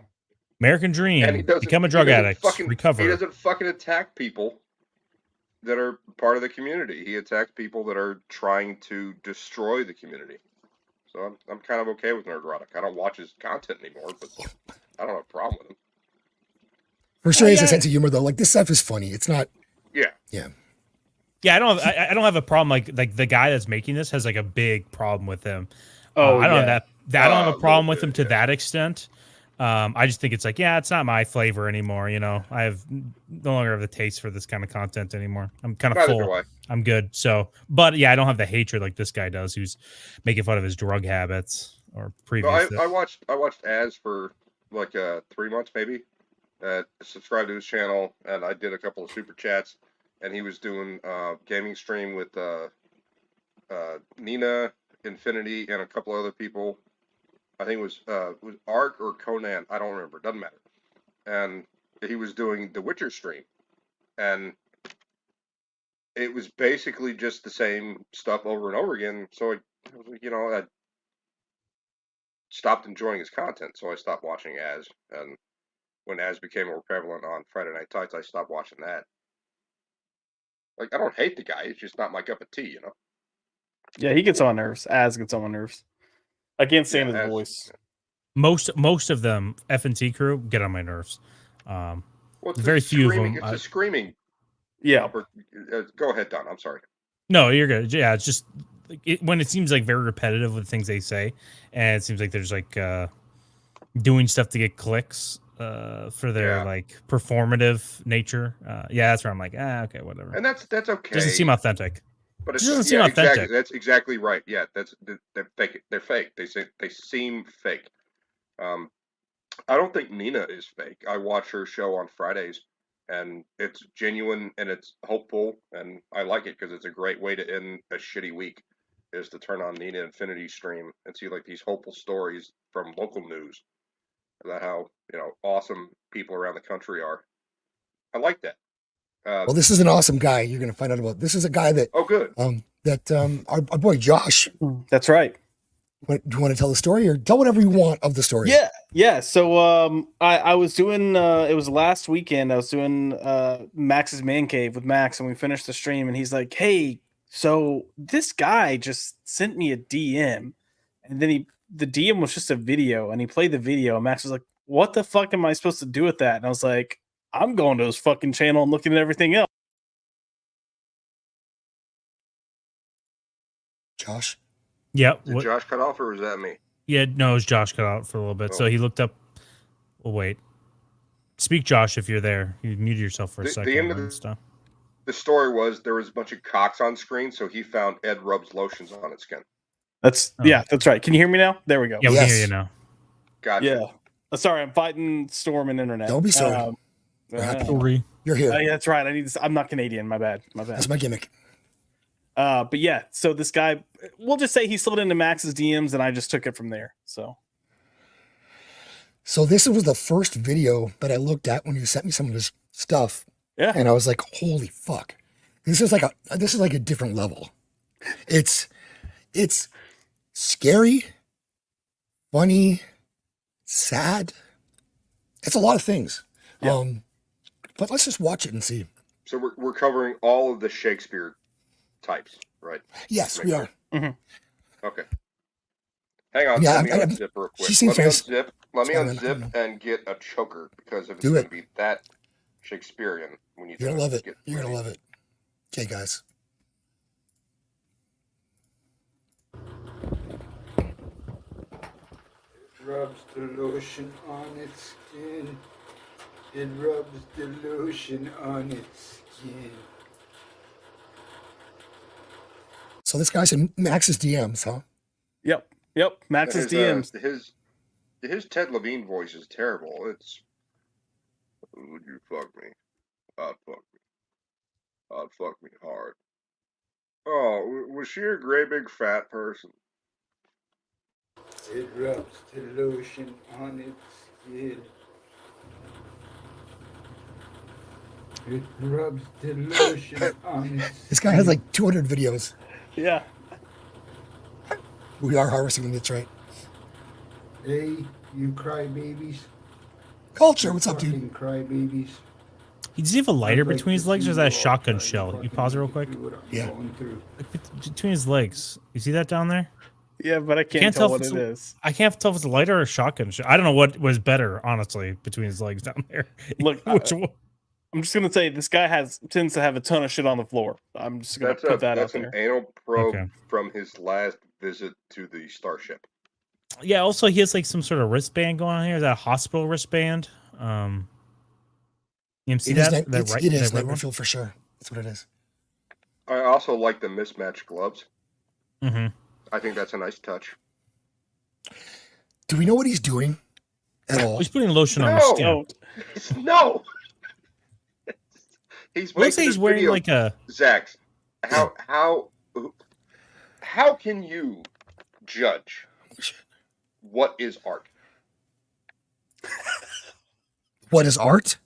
American dream. Become a drug addict. Recover. He doesn't fucking attack people that are part of the community. He attacks people that are trying to destroy the community. So I'm kind of okay with Nerdrotic. I don't watch his content anymore, but I don't have a problem with him. For sure, he has a sense of humor though. Like, this stuff is funny. It's not. Yeah. Yeah. Yeah, I don't have a problem like the guy that's making this has like a big problem with him. Oh, I don't have yeah. that I don't have a problem with him to that extent. I just think it's like, yeah, it's not my flavor anymore. You know, I have no longer have the taste for this kind of content anymore. I'm kind of Neither do full. I. I'm good. So, but yeah, I don't have the hatred like this guy does, who's making fun of his drug habits or No, previous. I watched Az for like 3 months maybe. Subscribed to his channel, and I did a couple of super chats, and he was doing gaming stream with Nina, Infinity, and a couple other people. I think it was Ark or Conan. I don't remember. Doesn't matter. And he was doing the Witcher stream, and it was basically just the same stuff over and over again. So I stopped enjoying his content. So I stopped watching Az, and when Az became more prevalent on Friday Night Tights, I stopped watching that. Like, I don't hate the guy. It's just not my cup of tea, you know? Yeah, he gets on my nerves. Az gets on my nerves. I can't stand his voice. Most of them, F&T crew, get on my nerves. Well, it's very a few of screaming, them. It's a screaming. Yeah. Go ahead, Don. I'm sorry. No, you're good. Yeah, it's just when it seems like very repetitive with things they say, and it seems like there's like doing stuff to get clicks for their like performative nature. Yeah, that's where I'm like, okay, whatever. And that's okay. Doesn't seem authentic. But It it doesn't seem authentic. Exactly. That's exactly right. Yeah, they're fake. They're fake. They seem fake. I don't think Nina is fake. I watch her show on Fridays, and it's genuine and it's hopeful, and I like it because it's a great way to end a shitty week. Is to turn on Nina Infinity stream and see like these hopeful stories from local news about how awesome people around the country are. I like that. Well, this is an awesome guy. You're going to find out about. This is a guy that. Oh, good. Our boy Josh. That's right. Do you want to tell the story or tell whatever you want of the story? Yeah. So I was doing it was last weekend. I was doing Max's Man Cave with Max, and we finished the stream, and he's like, "Hey, so this guy just sent me a DM, and then the DM was just a video, and he played the video, and Max was like, what the fuck am I supposed to do with that? And I was like, I'm going to his fucking channel and looking at everything else. Josh? Yeah. Did Josh cut off, or was that me? Yeah, no, it was Josh cut out for a little bit. So he looked up. Well, wait. Speak, Josh, if you're there. You muted yourself for a second. The end of the story was there was a bunch of cocks on screen, so he found Ed rubs lotions on its skin. That's that's right. Can you hear me now? There we go. Yeah, we can hear you now. Gotcha. Yeah. Sorry, I'm fighting storm and internet. Don't be sorry. Sorry. You're here. Yeah, that's right. I'm not Canadian. My bad. That's my gimmick. But yeah, so this guy, we'll just say he slid into Max's DMs, and I just took it from there. So this was the first video that I looked at when you sent me some of this stuff. Yeah. And I was like, holy fuck. This is like a different level. It's scary, funny, sad. It's a lot of things. Yeah. But let's just watch it and see. So we're covering all of the Shakespeare types, right? Yes, we are. Okay. Hang on. Yeah, let me unzip real quick. she seems Let me very- unzip and get a choker, because if it's Do going it. to be that Shakespearean, we need You're to gonna love it. get You're gonna ready. love it. Okay, guys. Rubs the lotion on its skin. It rubs the lotion on its skin. So this guy's in Max's DMs, huh? Yep. Max's DMs. His Ted Levine voice is terrible. It's, would you fuck me? I'd fuck me. I'd fuck me hard. Oh, was she a great big fat person? It rubs the lotion on its skin. It rubs the lotion on its This guy has like 200 videos. Yeah. We are harvesting them, that's right. Hey, you crybabies. Culture, what's up, dude? Fucking crybabies. Does he have a lighter between his legs, or is that a shotgun shell? You pause it real quick. Yeah. Between his legs. You see that down there? Yeah, but I can't tell what if it is. I can't tell if it's a lighter or a shotgun shell. I don't know what was better, honestly, between his legs down there. Look, Which one? I'm just gonna say this guy tends to have a ton of shit on the floor. I'm just gonna put that out That's an there. anal probe Okay. from his last visit to the starship. Yeah, also he has like some sort of wristband going on here. Is that a hospital wristband? You see It is, that? it is that Nightmare red one? Fuel for sure. That's what it is. I also like the mismatched gloves. Mm-hmm. I think that's a nice touch. Do we know what he's doing at all? He's putting lotion on the skin. No. He's Looks like making he's this wearing video. like a. Zach, how can you judge what is art? What is art?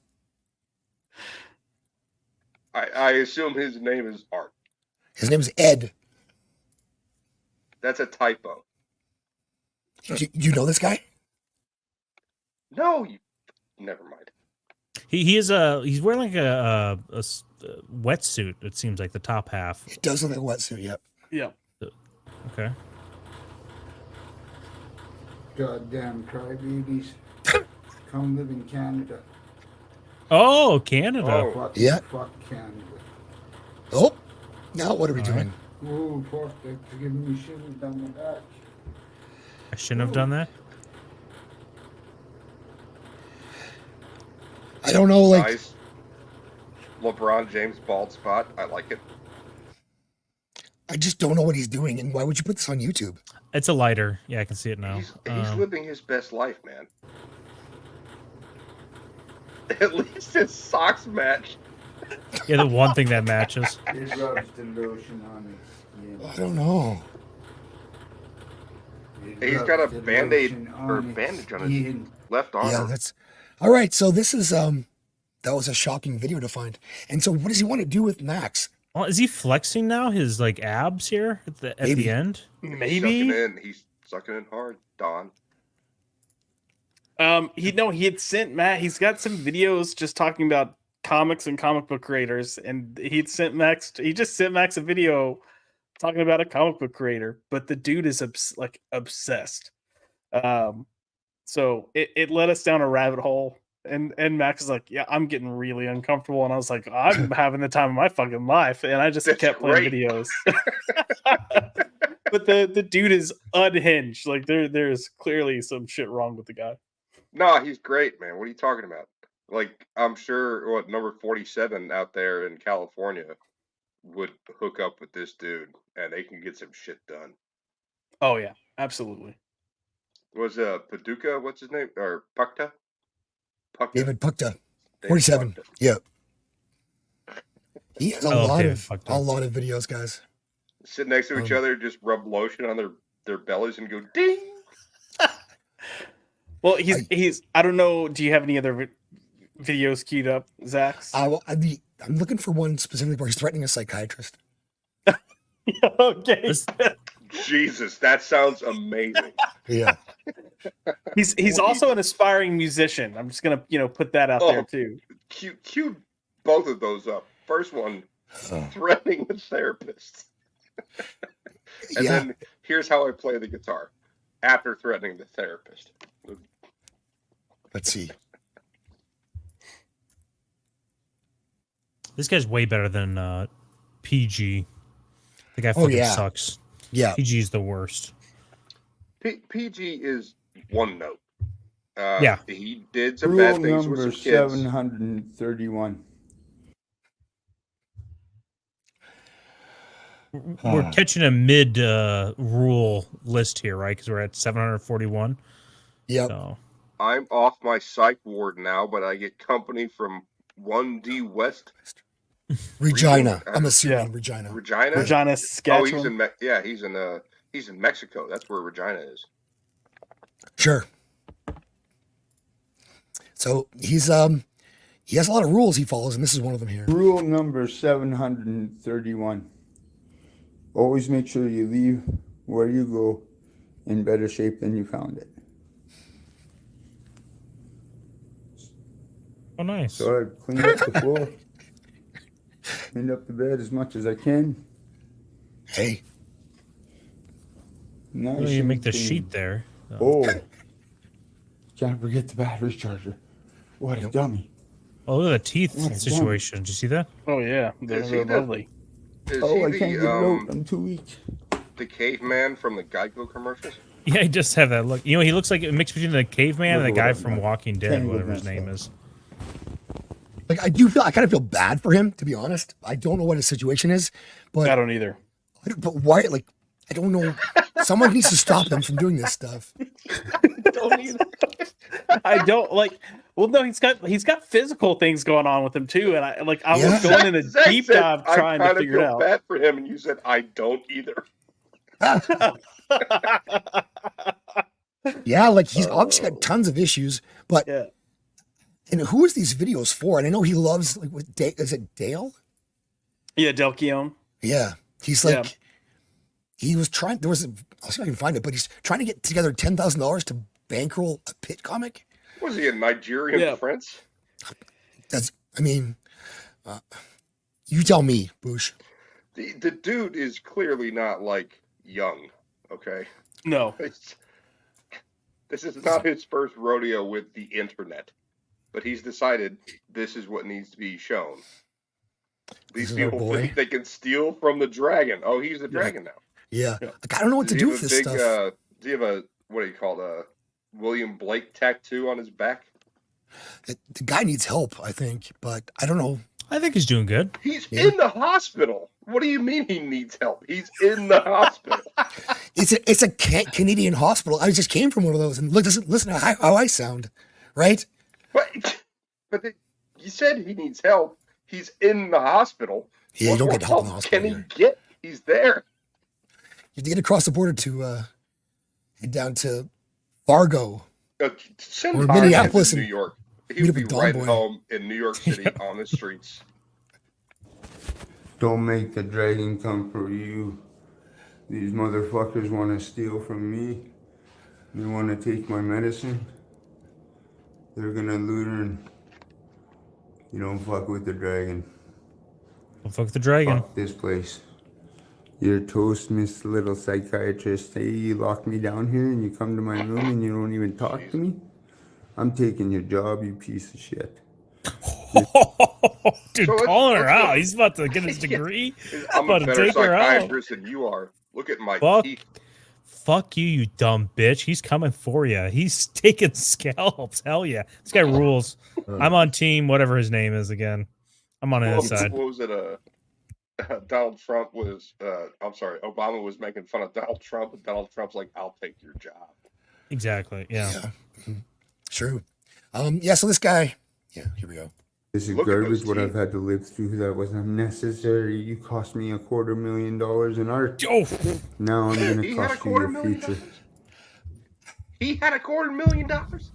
I assume his name is Art. His name is Ed. That's a typo. You know this guy? No, never mind. He's wearing like a wetsuit. It seems like the top half. It does look like a wetsuit. Yep. Yeah. Okay. goddamn crybabies. Come live in Canada. Oh, Canada. Oh, fuck, Yeah. Fuck Canada. Oh, now what are we doing? Oh, fuck, they're giving me shivers down my back. I shouldn't have done that. I don't know, like Nice. LeBron James bald spot. I like it. I just don't know what he's doing, and why would you put this on YouTube? It's a lighter. Yeah, I can see it now. He's living his best life, man. At least his socks match. Yeah, the one thing that matches. It rubs the lotion on its skin. I don't know. He's got a band-aid or bandage on his left arm. Yeah, that's all right. So this is that was a shocking video to find. And so, what does he want to do with Max? Well, is he flexing now? His like abs here at the end? Maybe. He's sucking in hard, Don. He had sent Matt. He's got some videos just talking about comics and comic book creators, and he'd sent Max. He just sent Max a video talking about a comic book creator, but the dude is obsessed. So it led us down a rabbit hole. And Max is like, yeah, I'm getting really uncomfortable. And I was like, I'm having the time of my fucking life. And I just kept playing videos. But the dude is unhinged. Like there's clearly some shit wrong with the guy. No, he's great, man. What are you talking about? Like, I'm sure number 47 out there in California would hook up with this dude and they can get some shit done. Oh yeah, absolutely. Was Paducah, what's his name? Or Pukta? David Pukta. 47. Pukta. Yeah. He has a lot of videos, guys. Sit next to each other, just rub lotion on their bellies and go ding. Well, he's I don't know. Do you have any other videos queued up, Zach's? I'm looking for one specifically where he's threatening a psychiatrist. Okay. Jesus, that sounds amazing. Yeah. He's also an aspiring musician. I'm just gonna put that out there too. Cue both of those up. First one, threatening the therapist. And then here's how I play the guitar after threatening the therapist. Let's see. This guy's way better than PG. The guy fucking sucks. Yeah. PG is the worst. PG is one note. Yeah. He did some Rule bad things with number some kids. 731. We're catching a mid rule list here, right? Because we're at 741. Yep. So. I'm off my psych ward now, but I get company from 1D West. Regina. I'm assuming Regina. Regina? Regina, Saskatchewan. Oh, he's in Mexico. That's where Regina is. Sure. So he has a lot of rules he follows, and this is one of them here. Rule number 731. Always make sure you leave where you go in better shape than you found it. Oh, nice. So I cleaned up the floor, cleaned up the bed as much as I can. Hey. Nice You and make the clean. sheet there. Oh. Can't forget the battery charger. What a dummy. Oh, look at the teeth What a situation. Did you see that? Oh yeah, they're lovely. Is Oh, he I can't get it out. I'm too weak. the caveman from the Geico commercials? Yeah, he does have that look. You know, he looks like a mix between the caveman and the guy from Walking Dead, Tangled whatever his myself. name is. Like I kind of feel bad for him, to be honest. I don't know what his situation is, but I don't either. But why? Like, I don't know. Someone needs to stop him from doing this stuff. I don't like. Well, no, he's got physical things going on with him too, and I was going in a Zach deep said, dive trying to figure it I out. bad for him, and you said I don't either. Yeah, like he's obviously got tons of issues, but Yeah. and who is these videos for? And I know he loves like with is it Dale? Yeah, Del Keown. Yeah, he's like he was trying. I'll see if I can find it, but he's trying to get together $10,000 to bankroll a Pit comic. Was he a Nigerian prince? I mean, you tell me, Boosh. The dude is clearly not like young. Okay. No. This is not his first rodeo with the internet, but he's decided this is what needs to be shown. These people think they can steal from the dragon. Oh, he's the dragon now. Yeah. Like, I don't know what to do with this stuff. Do you have a what do you call it? William Blake tattoo on his back? The guy needs help, I think, but I don't know. I think he's doing good. He's in the hospital. What do you mean he needs help? He's in the hospital. It's a Canadian hospital. I just came from one of those, and listen to how I sound, right? But you said he needs help. He's in the hospital. Yeah, you don't get help in the hospital. Can he get? He's there. You have to get across the border to head down to Fargo Send or Tom Minneapolis to New and York. He meet would up be with Don riding Boy. home in New York City on the streets. Don't make the dragon come for you. These motherfuckers want to steal from me. They want to take my medicine. They're gonna learn. You don't fuck with the dragon. Don't fuck with the dragon. Fuck this place. You're toast, Miss Little Psychiatrist. Hey, you lock me down here and you come to my room and you don't even talk to me? I'm taking your job, you piece of shit. Dude, So calling her let's go. out. He's about to get his degree. I'm about a to better take her out. psychiatrist than you are. Look at my Fuck. teeth. Fuck you, you dumb bitch. He's coming for you. He's taking scalps. Hell yeah. This guy rules. I'm on team, whatever his name is again. I'm on his side. What was it? Donald Trump was. I'm sorry. Obama was making fun of Donald Trump, and Donald Trump's like, "I'll take your job." Exactly. Yeah. True. Yeah. So this guy. Yeah. Here we go. This is Look at garbage those what teeth. I've had to live through. That was unnecessary. You cost me $250,000 in art. Oh. Now I'm going He to had a cost you your $250,000. future. He had $250,000.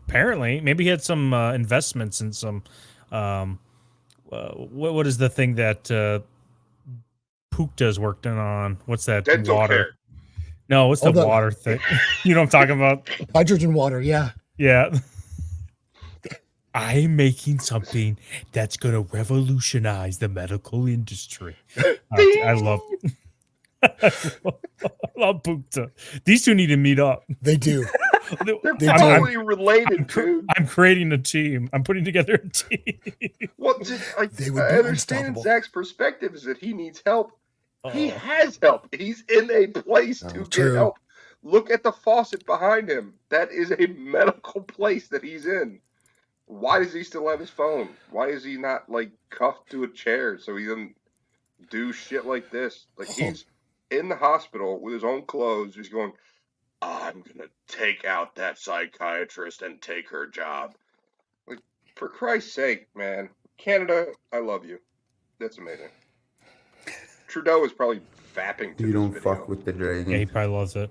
Apparently, maybe he had some investments in some. What is the thing that Pukta's working on? What's that? Dental water. care. No, what's the Oh, the- water thing? You know what I'm talking about? Hydrogen water. Yeah. Yeah. I'm making something that's going to revolutionize the medical industry. I love I love Pukta. These two need to meet up. They do. They're They probably related, dude. I'm creating a team. I'm putting together a team. Well, just, They I would be understand unstoppable. Zach's perspective is that he needs help. He has help. He's in a place to get true. help. Look at the faucet behind him. That is a medical place that he's in. Why does he still have his phone? Why is he not like cuffed to a chair so he doesn't do shit like this? Like he's in the hospital with his own clothes. He's going, I'm gonna take out that psychiatrist and take her job. Like, for Christ's sake, man. Canada, I love you. That's amazing. Trudeau is probably fapping to You this don't video. fuck with the dragon. Yeah, he probably loves it.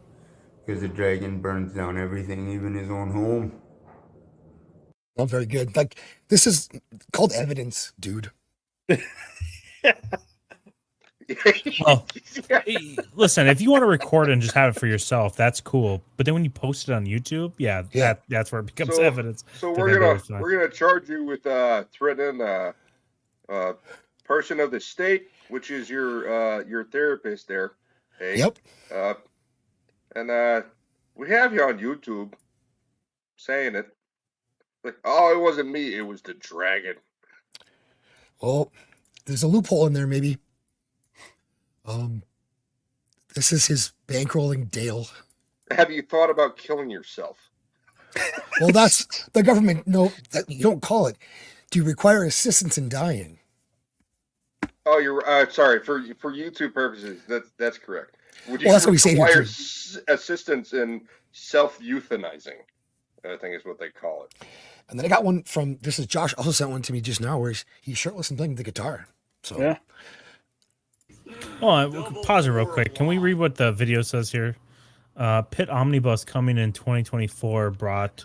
Because the dragon burns down everything, even his own home. Not very good. Like this is called evidence, dude. Well, listen, if you want to record it and just have it for yourself, that's cool. But then when you post it on YouTube, that's where it becomes evidence. So that we're that gonna goes on. we're gonna charge you with threatening person of the state, which is your therapist there. Hey? Yep. And we have you on YouTube saying it. Like, oh, it wasn't me, it was the dragon. Well, there's a loophole in there, maybe. This is his bankrolling Dale. Have you thought about killing yourself? Well, that's the government. No, that you don't call it. Do you require assistance in dying? Oh, you're sorry for YouTube purposes. That's correct. Would you Well, that's what we say here, require too. assistance in self-euthanizing? I think is what they call it. And then I got one from this is Josh also sent one to me just now where he's shirtless and playing the guitar. So Yeah. Hold on, pause it real quick. Can we read what the video says here? Pit Omnibus coming in 2024, brought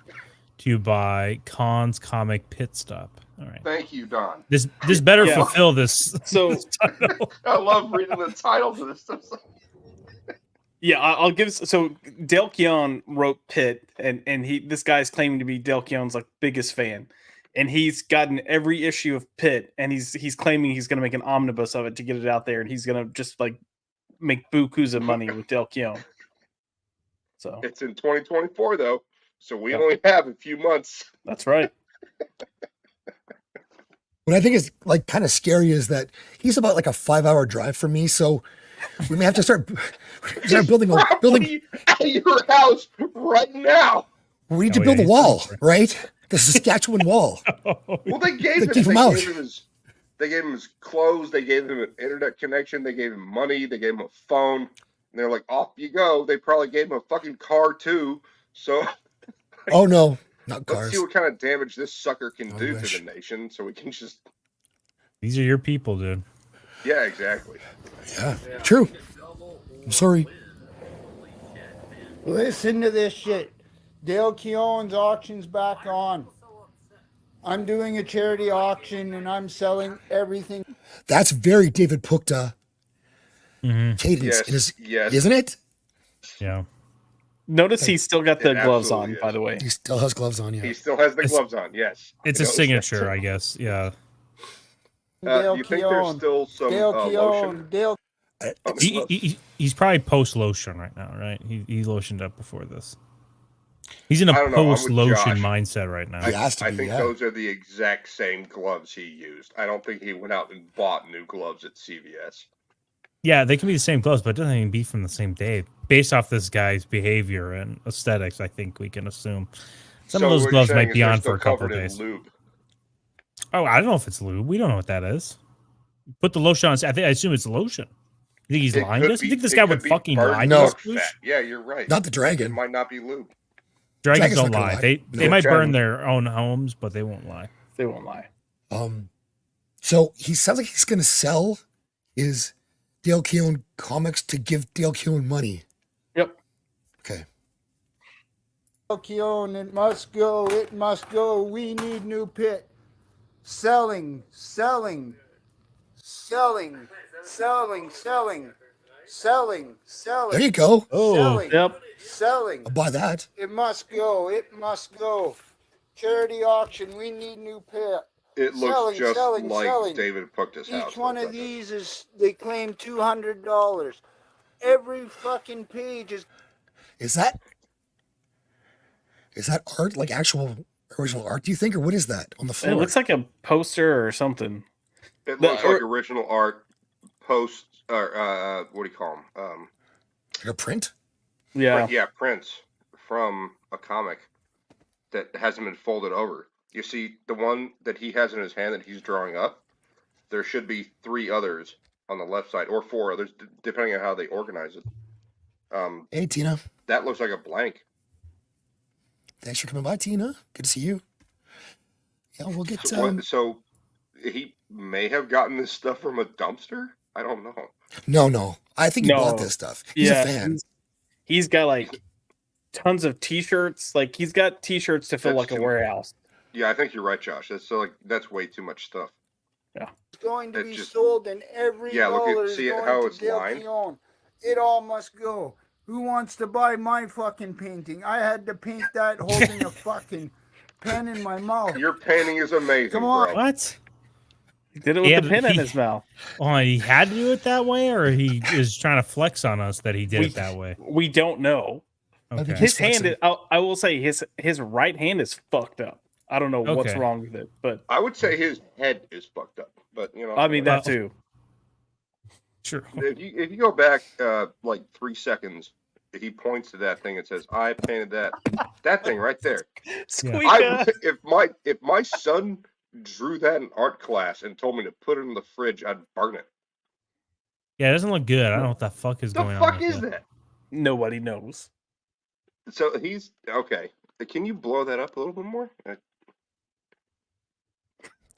to you by Khan's Comic Pit Stop. All right. Thank you, Don. This better Yeah. fulfill this. So this title. I love reading the titles of this stuff. yeah, I'll give. So Dale Keown wrote Pit, and this guy's claiming to be Dale Keown's like biggest fan, and he's gotten every issue of Pit, and he's claiming he's going to make an omnibus of it to get it out there, and he's going to just like make bukus of money with Dale Keown. So It's in 2024 though, so we only have a few months. that's right. what I think is like kind of scary is that he's about like a 5-hour drive from me. So we may have to start building a building. At your house right now. We need to Oh, build yeah, a wall, right? The Saskatchewan wall. Well, they gave They him. keep him out. They gave him his clothes. They gave him an internet connection. They gave him money. They gave him a phone. And they're like, off you go. They probably gave him a fucking car too. So Oh no, not let's cars. see what kind of damage this sucker can do wish. to the nation. So we can just. These are your people, dude. Yeah, exactly. Yeah, true. I'm sorry. Listen to this shit. Dale Keown's auction's back on. I'm doing a charity auction and I'm selling everything. That's very David Pukta cadence, Yes, yes. isn't it? Yeah. Notice he's still got the It gloves absolutely on, by the way. He still has gloves on. Yeah. He still has the It's- gloves on. Yes. It's I a noticed signature, that. I guess. Yeah. Dale You think there's Keown. still some Dale lotion? Keown. Dale. He's probably post lotion right now, right? He lotioned up before this. He's in a I don't know, I'm with post lotion Josh. mindset right now. I think those are the exact same gloves he used. I don't think he went out and bought new gloves at CVS. Yeah, they can be the same gloves, but it doesn't even be from the same day. Based off this guy's behavior and aesthetics, I think we can assume some of those gloves might be on for a couple of days. Lube. Oh, I don't know if it's lube. We don't know what that is. Put the lotion on. I assume it's lotion. You think he's lying to us? You think this guy would fucking lie to us? Yeah, you're right. Not the dragon. It might not be lube. Dragons don't lie. They No, might burn dragon. their own homes, but they won't lie. They won't lie. So he sounds like he's going to sell his Dale Keown comics to give Dale Keown money. Yep. Okay. Keown, it must go. It must go. We need new pit. Selling, selling, selling, selling, selling, selling, selling. There you go. Selling, Yep. selling. I'll buy that. It must go. It must go. Charity auction. We need new pit. It looks Selling, just selling, like selling. David Puckta's house. Each one of these is, they claim $200. Every fucking page is. Is that art, like actual original art, do you think, or what is that on the floor? It looks like a poster or something. It looks like original art post, or what do you call them? Like a print? Yeah. Yeah, prints from a comic that hasn't been folded over. You see, the one that he has in his hand that he's drawing up, there should be 3 others on the left side, or 4 others, depending on how they organize it. Hey, Tina. That looks like a blank. Thanks for coming by, Tina. Good to see you. Yeah, we'll get. So he may have gotten this stuff from a dumpster? I don't know. No. I think he bought this stuff. He's a fan. He's got like tons of T-shirts. Like he's got T-shirts to fill like a warehouse. Yeah, I think you're right, Josh. That's way too much stuff. Yeah. It's going to be sold, and every Yeah, look at- dollar is see going how to it's Dale lined? Keown. It all must go. Who wants to buy my fucking painting? I had to paint that holding a fucking pen in my mouth. Your painting is amazing. Come on. bro. What? He did it with the pen in his mouth. Oh, he had to do it that way, or he is trying to flex on us that he did it that way. We don't know. Okay. His hand, I will say, his right hand is fucked up. I don't know what's Okay. wrong with it, but I would say his head is fucked up, but you know. I mean that too. Sure. If you go back like 3 seconds, he points to that thing and says, "I painted that thing right there." If my son drew that in art class and told me to put it in the fridge, I'd burn it. Yeah, it doesn't look good. I don't know what the fuck is The going on. fuck with is it. that? Nobody knows. So he's okay. Can you blow that up a little bit more?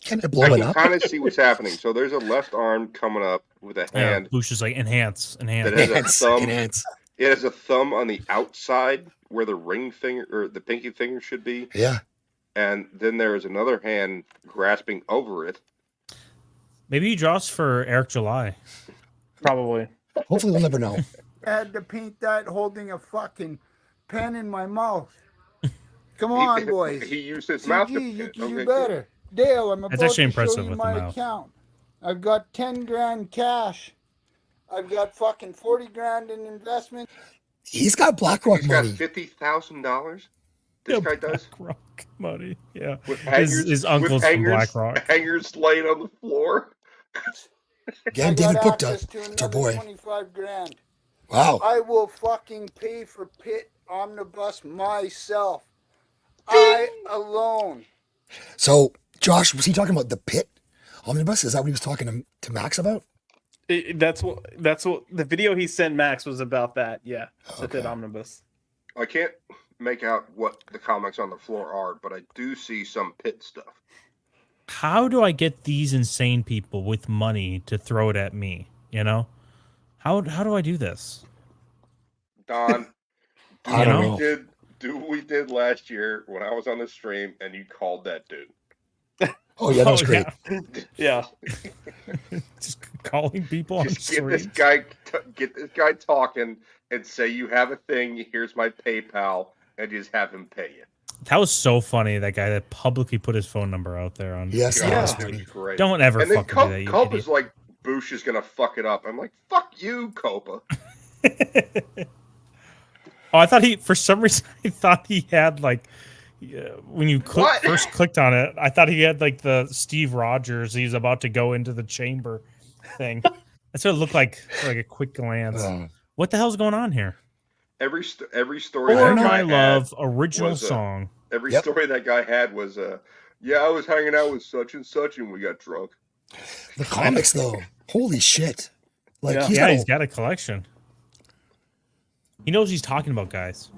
Can I blow it up? I can kind of see what's happening. So there's a left arm coming up with a hand. Bush is like enhance. That has a thumb. It has a thumb on the outside where the ring finger or the pinky finger should be. Yeah. And then there is another hand grasping over it. Maybe he draws for Eric July. Probably. Hopefully, we'll never know. I had to paint that holding a fucking pen in my mouth. Come on, boys. He used his mouth to CG, you pin. can Okay, do better. Dale, I'm That's about actually to impressive show you with the my mouth. account. I've got 10 grand cash. I've got fucking 40 grand in investment. He's got BlackRock He's got money. $50,000. This guy does. BlackRock money. Yeah. With His uncle's from BlackRock. Hangers laying on the floor. Again, I David got Puckta. access to It's our another boy. 25 grand. Wow. I will fucking pay for Pit Omnibus myself. I alone. So, Josh, was he talking about the Pit Omnibus? Is that what he was talking to Max about? That's what the video he sent Max was about. That the Pit Omnibus. I can't make out what the comics on the floor are, but I do see some Pit stuff. How do I get these insane people with money to throw it at me? You know, how do I do this? Don, I don't know. do what we did last year when I was on the stream and you called that dude. Oh yeah, that was great. Yeah. Just calling people on Just stream. get this guy talking and say you have a thing. Here's my PayPal, and just have him pay you. That was so funny. That guy that publicly put his phone number out there on. Yes, God, that was it was funny. great. Don't ever and then fucking Culp, do that. You Culp idiot. is like Boosh is gonna fuck it up. I'm like, fuck you, Copa. Oh, I thought for some reason, I thought he had like, when you first clicked on it, I thought he had like the Steve Rogers, he's about to go into the chamber thing. That's what it looked like a quick glance. What the hell's going on here? Every story For that My guy Love had original was, song. Every story that guy had was, yeah, I was hanging out with such and such and we got drunk. The comics, though, holy shit! Like, he's got a collection. He knows what he's talking about, guys.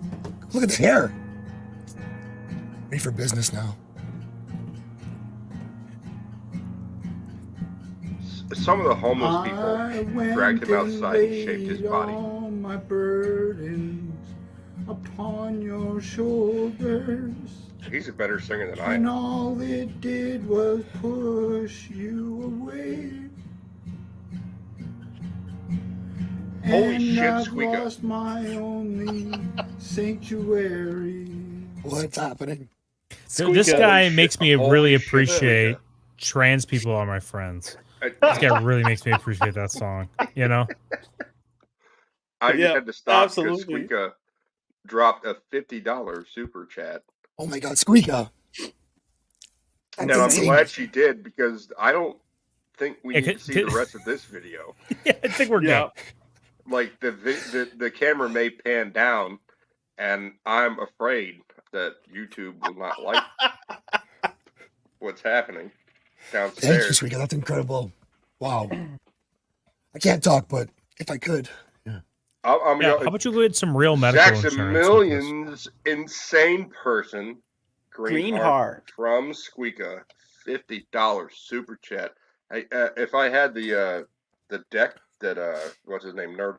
Look at the hair. Ready for business now. Some of the homeless people dragged him outside and shaped his body. All my burdens upon your shoulders. He's a better singer than I And am. all it did was push you away. Holy and shit, I've Squeaka. lost my only sanctuary. What's happening? So this guy makes me really appreciate trans people are my friends. This guy really makes me appreciate that song. You know? I just had to stop because absolutely. Squeaka dropped a $50 super chat. Oh my God, Squeaka! And I'm glad she did because I don't think we Yeah, need to see the rest of this video. Yeah, I think we're good. Like the camera may pan down, and I'm afraid that YouTube will not like what's happening Thank you, downstairs. Squeaka. That's incredible. Wow. I can't talk, but if I could. I'm Yeah, gonna- how about you go get some real medical Jackson insurance? Millions, insane person, Greenheart. from Squeaka, $50 super chat. Hey, if I had the deck that what's his name, Nerd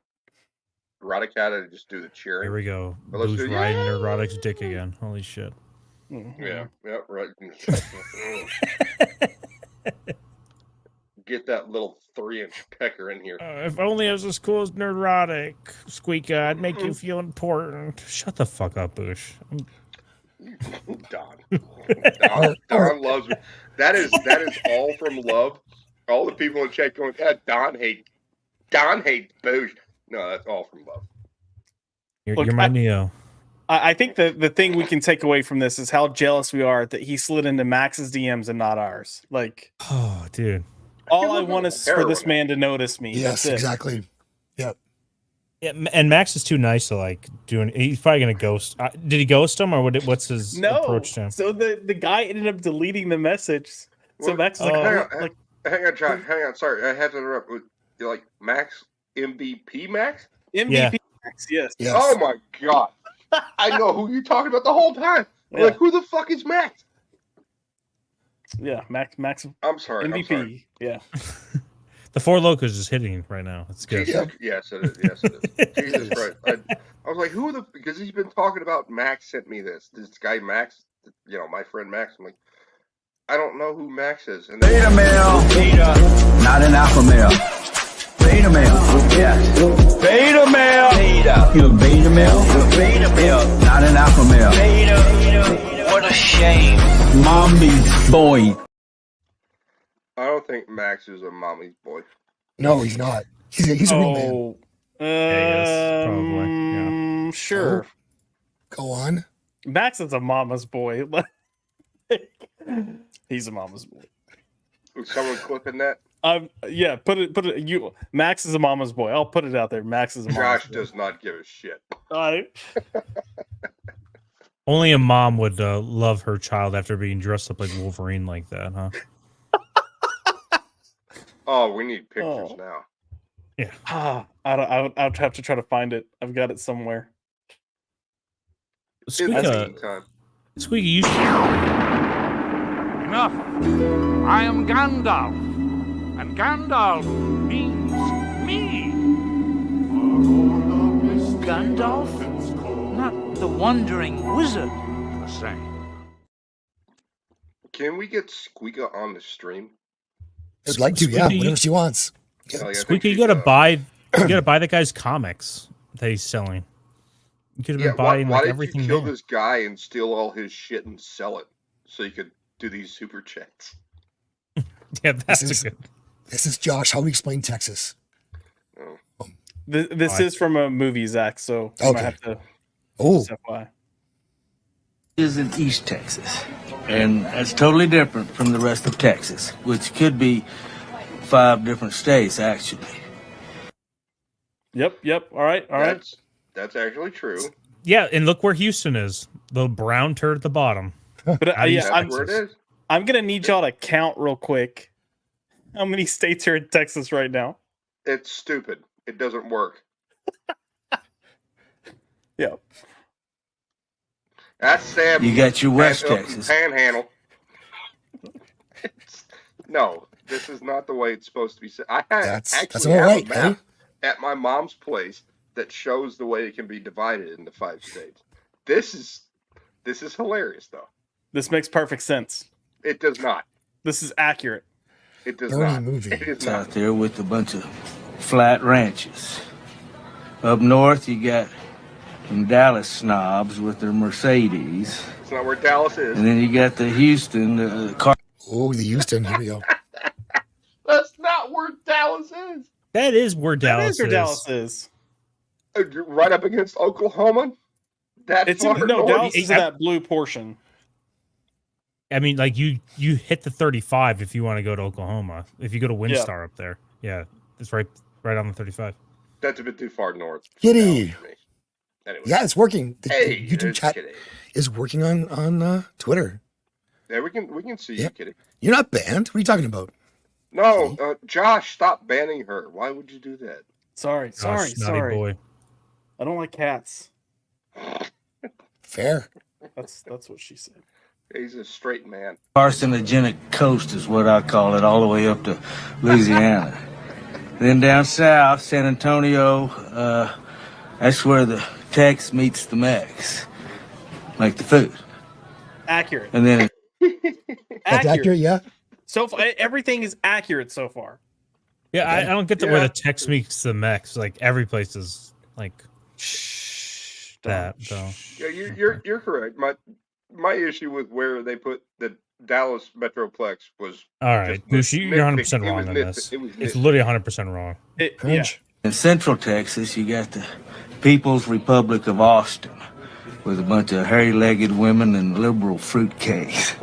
Erotic had, I'd just do the cheering. Here we go. But let's Boosh do- riding Neurotic's dick again. Holy shit. Yeah, right. Get that little 3-inch pecker in here. If only I was as cool as Neurotic, Squeaka, I'd make you feel important. Shut the fuck up, Boosh. Don loves me. That is all from love. All the people in chat going, Don hates Boosh. No, that's all from love. You're my Neo. I think the thing we can take away from this is how jealous we are that he slid into Max's DMs and not ours. Like, oh, dude. All I want is for this man to notice me. Yes, That's it. exactly. Yep. Yeah, and Max is too nice to like doing. He's probably gonna ghost. Did he ghost him, or what's his approach to him? So the guy ended up deleting the message. So Max is like, hang on, John. Hang on. Sorry, I had to interrupt. You're like Max MVP Max? MVP Max, yes. Oh my god. I know who you're talking about the whole time. I'm like, who the fuck is Max? Yeah, Max. I'm sorry. MVP. I'm sorry. Yeah. The Four Locos is hitting right now. It's good. Yes, it is. Yes, it is. Jesus Christ. I was like, because he's been talking about Max sent me this. This guy Max, my friend Max. I'm like, I don't know who Max is. And Beta male, not an alpha male. Beta male, yes. Beta male, you're a beta male. Beta male, not an alpha male. Beta, what a shame. Mommy's boy. I don't think Max is a mommy's boy. No, he's not. He's a real man. Sure. Go on. Max is a mama's boy. He's a mama's boy. Was someone clipping that? Yeah, put it. Max is a mama's boy. I'll put it out there. Max is a mama's Josh boy. does not give a shit. Only a mom would love her child after being dressed up like Wolverine like that, huh? Oh, we need pictures now. Yeah. I'll have to try to find it. I've got it somewhere. Squeaka, you Enough. I am Gandalf, and Gandalf means me. Gandalf? Not the wandering wizard. The same. Can we get Squeaka on the stream? I'd like to, yeah, whatever she wants. Squeaka, you gotta buy the guy's comics that he's selling. You could have been buying why like did everything. you kill there. this guy and steal all his shit and sell it so you could do these super chats? Yeah, that's a good. This is Josh. How we explain Texas? This is from a movie, Zach. So I might have to. Oh. Why? Is in East Texas, and that's totally different from the rest of Texas, which could be 5 different states actually. Yep. All right. That's actually true. Yeah, and look where Houston is. The brown turd at the bottom. But That's where it is. I'm gonna need y'all to count real quick. How many states are in Texas right now? It's stupid. It doesn't work. Yeah. That's Sam. You got your West Texas. Panhandle. No, this is not the way it's supposed to be said. I actually all have right, a map at my mom's place that shows the way it can be divided into 5 states. This is hilarious, though. This makes perfect sense. It does not. This is accurate. It does Bernie not. movie. It is It's not. out there with a bunch of flat ranches. Up north, you got some Dallas snobs with their Mercedes, It's not where Dallas is. and then you got the Houston car. Oh, the Houston. Here we go. That's not where Dallas is. That is where Dallas is. That is where Dallas is. Right up against Oklahoma. It's far north? Dallas is in that blue portion. I mean, like you hit the 35 if you want to go to Oklahoma. If you go to Windstar up there, yeah, it's right on the 35. That's a bit too far north. Kitty. Anyway. Yeah, it's working. The Hey, YouTube there's chat Kitty. is working on Twitter. Yeah, we can see you, Kitty. You're not banned. What are you talking about? No, Josh, stop banning her. Why would you do that? Sorry. Snotty boy. I don't like cats. Fair. That's what she said. He's a straight man. Carcinogenic coast is what I call it, all the way up to Louisiana. Then down south, San Antonio, that's where the Tex meets the Mex, like the food. Accurate. And then That's accurate, yeah. So far, everything is accurate so far. Yeah, I don't get where the Tex meets the Mex. Like every place is like that. So Yeah, you're correct. My issue with where they put the Dallas Metroplex was all right, Goose, you're 100% wrong on this. It's literally 100% wrong. in central Texas, you got the People's Republic of Austin, with a bunch of hairy-legged women and liberal fruitcakes.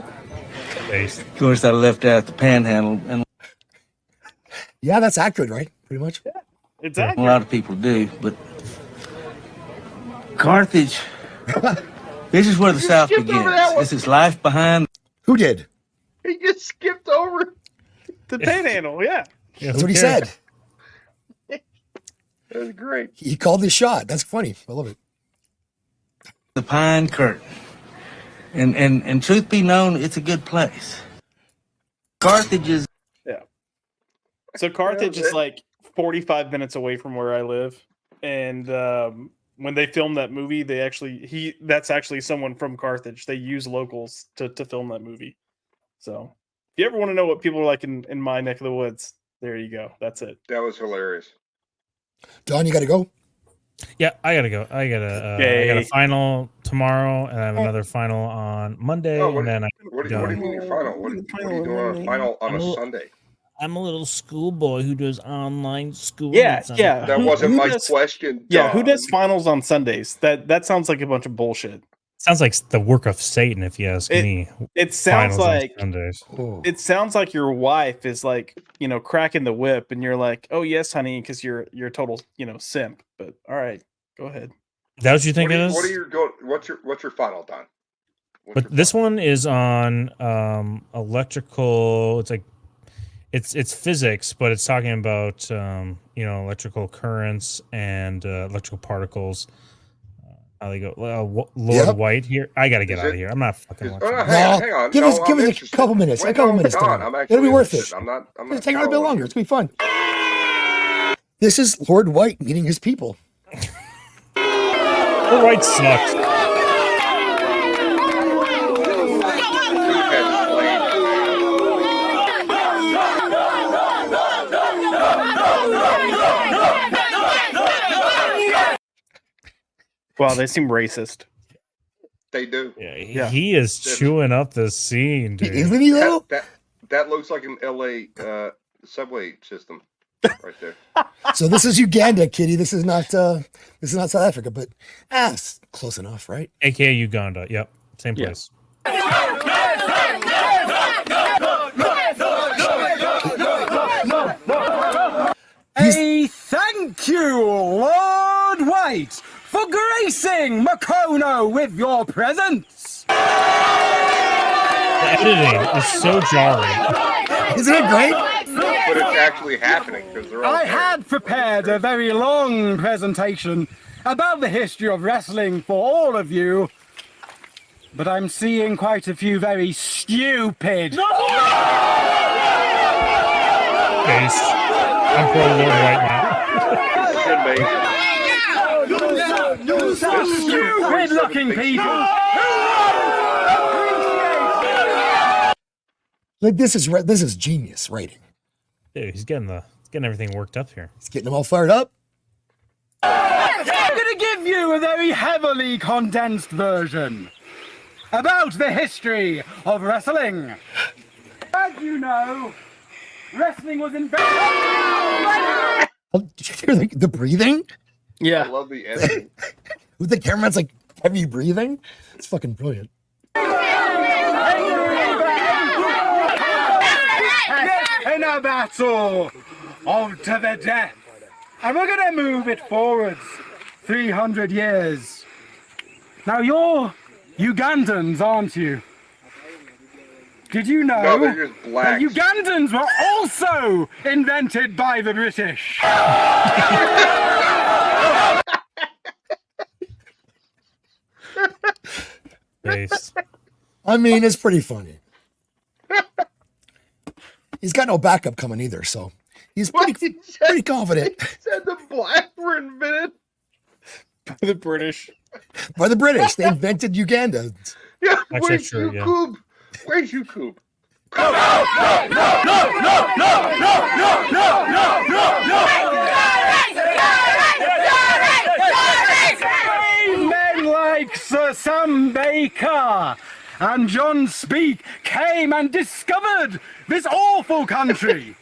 Of course, I left out the Panhandle, and Yeah, that's accurate, right? Pretty much. It's a lot of people do, but Carthage. This is where the South skipped over that begins. one. This is life behind. Who did? He just skipped over the Panhandle. Yeah, That's what he said. That's great. He called his shot. That's funny. I love it. The Pine Curtain. And truth be known, it's a good place. Carthage is. Yeah. So Carthage is like 45 minutes away from where I live, and when they filmed that movie, that's actually someone from Carthage. They use locals to film that movie. So if you ever want to know what people are like in my neck of the woods, there you go. That's it. That was hilarious. Don, you got to go. Yeah, I gotta go. I got a final tomorrow, and I have another final on Monday, and then What do you mean your final? What are you doing on a final on a Sunday? I'm a little schoolboy who does online school. Yeah. That wasn't my question. Yeah, who Don. does finals on Sundays? That sounds like a bunch of bullshit. Sounds like the work of Satan, if you ask me. It sounds Finals on like Sundays. it sounds like your wife is like, cracking the whip, and you're like, "Oh yes, honey," because you're a total, simp. But all right, go ahead. Is that what you think it is? What's your final, Don? But this one is on electrical. It's like it's physics, but it's talking about electrical currents and electrical particles. How they go? Lord White here. I gotta get out of here. I'm not fucking watching. Hang on. Give No, us I'm a interested. couple minutes. Wait, A couple no, minutes. Don, Don. I'm It'll actually be worth it. interested. I'm not It's hang on a bit longer. It's gonna be fun. This is Lord White meeting his people. Lord White sucks. Wow, they seem racist. They do. Yeah, he is chewing up the scene, dude. Isn't he though? That looks like an LA subway system right there. So this is Uganda, Kitty. This is not South Africa, but it's close enough, right? AKA Uganda. Yep. Same place. Hey, thank you, Lord White, for gracing Makono with your presence. The editing is so jarring. Isn't it great? But it's actually happening because they're all I there. had prepared a very long presentation about the history of wrestling for all of you, but I'm seeing quite a few very stupid. Face. I'm pro Lord White now. Stupid looking people. Like this is genius writing. Dude, he's getting everything worked up here. He's getting them all fired up. I'm going to give you a very heavily condensed version about the history of wrestling. As you know, wrestling was invented. Did you hear the breathing? Yeah. I love the editing. With the cameraman's like heavy breathing. It's fucking brilliant. In a battle of to the death. And we're going to move it forwards 300 years. Now you're Ugandans, aren't you? Did you know No, they're just that blacks. Ugandans were also invented by the British? Face. I mean, it's pretty funny. He's got no backup coming either, so he's pretty confident. He said the blacks were invented by the British. By the British. They invented Uganda. Yeah, Actually, where's true, yeah. YouTube? Where's YouTube? Men like Sir Sam Baker and John Speake came and discovered this awful country.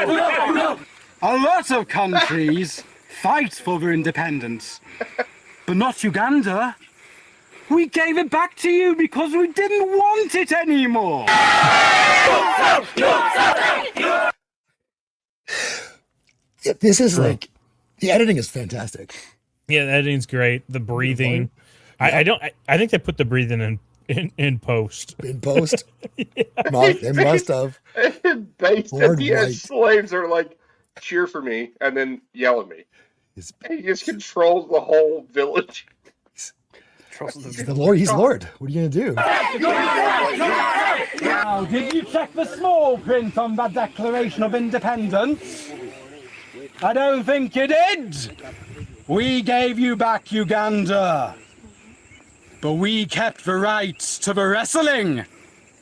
A lot of countries fight for their independence, but not Uganda. We gave it back to you because we didn't want it anymore. Yeah, this is like the editing is fantastic. Yeah, the editing's great. The breathing. I think they put the breathing in post. In post? They must have. They Lord said White. slaves are like, cheer for me, and then yell at me. He just controls the whole village. He's the Lord. He's Lord. What are you gonna do? Now, did you check the small print on that Declaration of Independence? I don't think you did. We gave you back Uganda, but we kept the rights to the wrestling.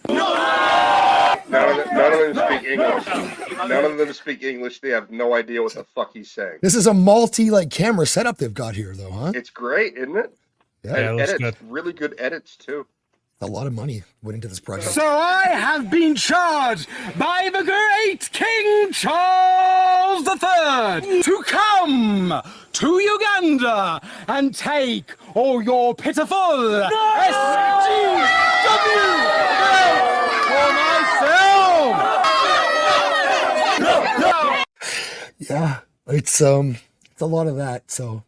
None of them speak English. None of them speak English. They have no idea what the fuck he's saying. This is a multi camera setup they've got here, though, huh? It's great, isn't it? Yeah, And it looks edits, good. really good edits too. A lot of money went into this project. So I have been charged by the great King Charles III to come to Uganda and take all your pitiful SGW for myself. Yeah, it's a lot of that. So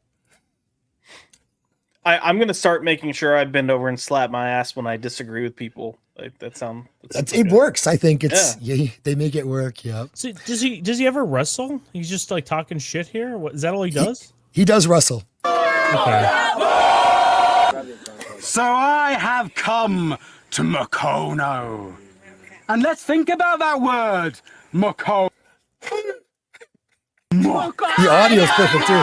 I'm gonna start making sure I bend over and slap my ass when I disagree with people. Like that sounds. it works. I think it's they make it work. Yeah. So does he ever wrestle? He's just like talking shit here. What is that? All he does? He does wrestle. Okay. So I have come to Makono. And let's think about that word, Makono. The audio's perfect too.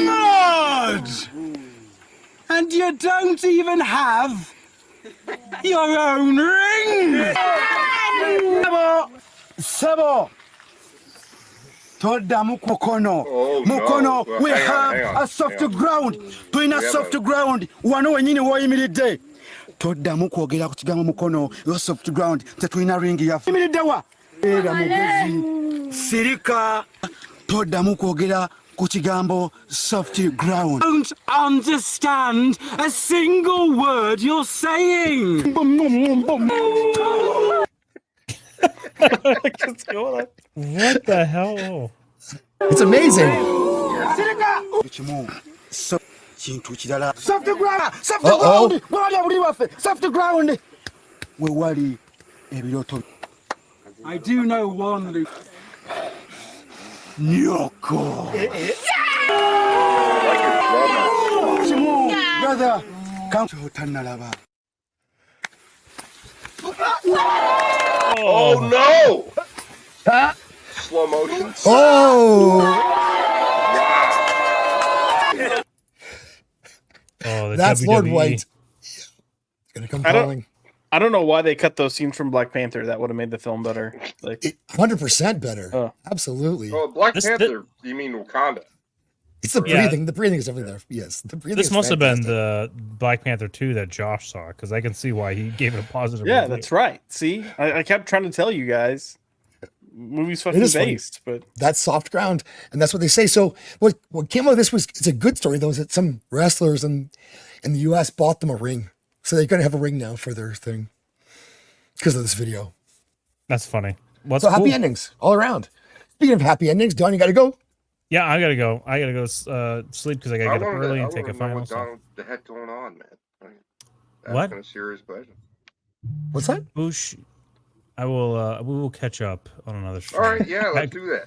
God! And you don't even have your own ring! C'est bon! Toda mukono. Oh, Mukono, no. Well, we hang on, have hang on, a soft hang on. ground. Tulina We have soft a- ground. Wano wenyini woyimiridde. Toddamu kwogera ku kigambo mukono, yo soft ground. Tetulina ringi yaffe. Yimiridde wa? Era mugezi. Sirika. Toddamu kwogera ku kigambo soft ground. Don't understand a single word you're saying. What's going on? What the hell? It's amazing. Kintu kirala. Soft ground. Soft Uh-oh. ground. Wali abuli waffe. Soft ground. We wali ebiroto. I do know one, Luke. Nyoko. Simon, brother, come to Tanalaba. Oh no! Slow motion. Oh, Oh, that's Lord White. He's gonna come calling. I don't know why they cut those scenes from Black Panther. That would have made the film better. Like 100% better. Absolutely. Oh, Black Panther. You mean Wakanda? It's the Yeah. breathing. The breathing is everything there. Yes, the breathing. This is must have been fantastic. the Black Panther 2 that Josh saw, because I can see why he gave it a positive. Yeah, review. that's right. See, I kept trying to tell you guys, movies fucking is funny. based, but That's soft ground, and that's what they say. So what came out of this was it's a good story though. Is that some wrestlers in the U.S. bought them a ring, so they're gonna have a ring now for their thing because of this video. That's funny. What's So happy cool. endings all around. Speaking of happy endings, Don, you got to go. Yeah, I gotta go. I gotta go sleep because I gotta get up early and take a final. What So. the heck going on, man? What? Asking a serious question. What's that? Boosh. I will. We will catch up on another show. All right, yeah, let's do that.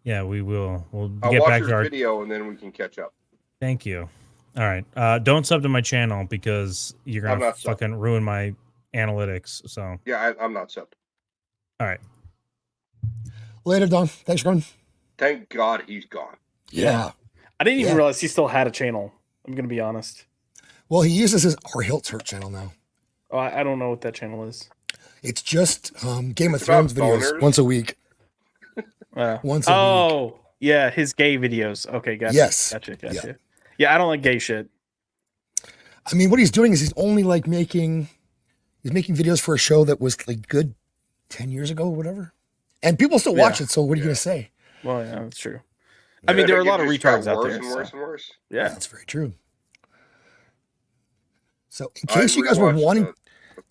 Yeah, we will. We'll I'll get watch back your to our. video and then we can catch up. Thank you. All right. Don't sub to my channel because you're I'm gonna not subbed. fucking ruin my analytics. So. Yeah, I'm not subbed. All right. Later, Don. Thanks for coming. Thank God he's gone. Yeah. I didn't even Yeah. realize he still had a channel. I'm gonna be honest. Well, he uses his Our Hilt Hurt channel now. Oh, I don't know what that channel is. It's just Game of It's about Thrones videos boners. once a week. Once a week. Oh, yeah, his gay videos. Okay, gotcha. Yes. Gotcha. Yeah. Yeah, I don't like gay shit. I mean, what he's doing is he's only like making videos for a show that was like good 10 years ago or whatever. And people still watch it. So what are you going to say? Well, yeah, that's true. I mean, there are a lot of retards out there. And so- worse and worse. Yeah. That's very true. So in I case you guys were rewatched wanting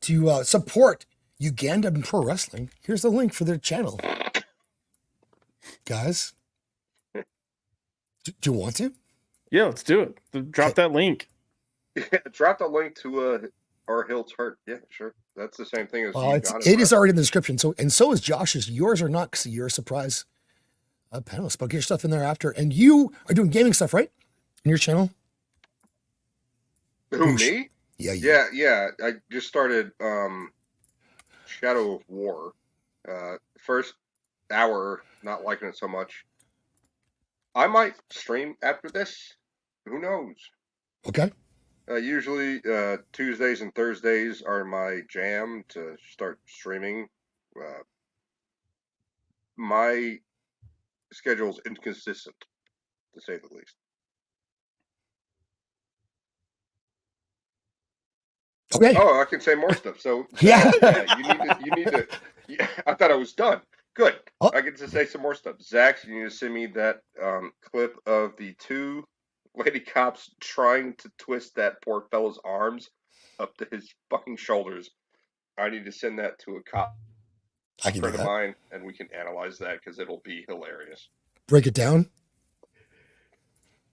to support Uganda and pro wrestling, here's the link for their channel. Guys, do you want to? Yeah, let's do it. Drop that link. Drop the link to Our Hilts Hurt. Yeah, sure. That's the same thing as Well, Uganda, it is right? already in the description. So and so is Josh's. Yours are not because you're a surprise panelist. But get your stuff in there after. And you are doing gaming stuff, right? In your channel? Who, me? Yeah, yeah. I just started Shadow of War. First hour, not liking it so much. I might stream after this. Who knows? Okay. Usually Tuesdays and Thursdays are my jam to start streaming. My schedule's inconsistent, to say the least. Okay. Oh, I can say more stuff. So Yeah. you need to. Yeah, I thought I was done. Good. Oh. I get to say some more stuff. Zach, you need to send me that clip of the two lady cops trying to twist that poor fellow's arms up to his fucking shoulders. I need to send that to a cop I can do friend of that. mine, and we can analyze that because it'll be hilarious. Break it down.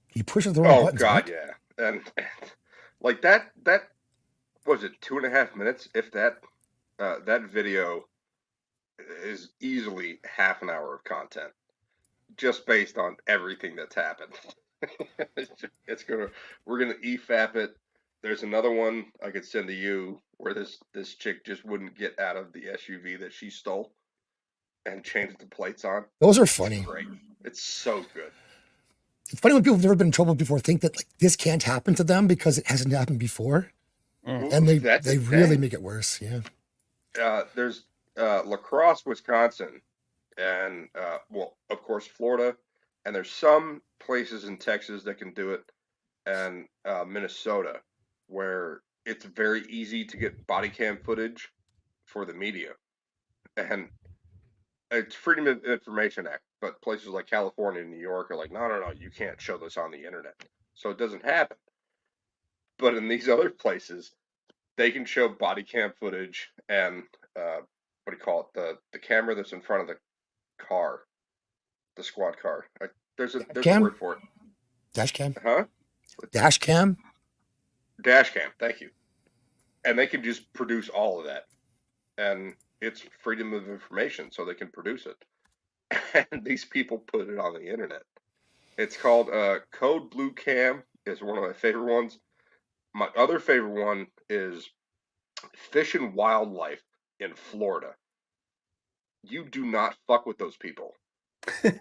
He pushes the wrong Oh buttons. God, right? yeah, and like that was it 2.5 minutes, if that. That video is easily half an hour of content, just based on everything that's happened. We're gonna EFAP it. There's another one I could send to you where this chick just wouldn't get out of the SUV that she stole and changed the plates on. Those are funny. It's great. It's so good. It's funny when people have never been in trouble before think that like this can't happen to them because it hasn't happened before. And That's they the really thing. make it worse. Yeah. There's La Crosse, Wisconsin. and well, of course, Florida, and there's some places in Texas that can do it, and Minnesota, where it's very easy to get body cam footage for the media, and it's Freedom of Information Act. But places like California and New York are like, no, you can't show this on the internet, so it doesn't happen. But in these other places, they can show body cam footage and what do you call it? The camera that's in front of the car, the squad car. There's a Cam? word for it. Dash cam? Huh? Dash cam? Dash cam. Thank you. And they can just produce all of that, and it's freedom of information, so they can produce it. And these people put it on the internet. It's called Code Blue Cam. Is one of my favorite ones. My other favorite one is Fish and Wildlife in Florida. You do not fuck with those people.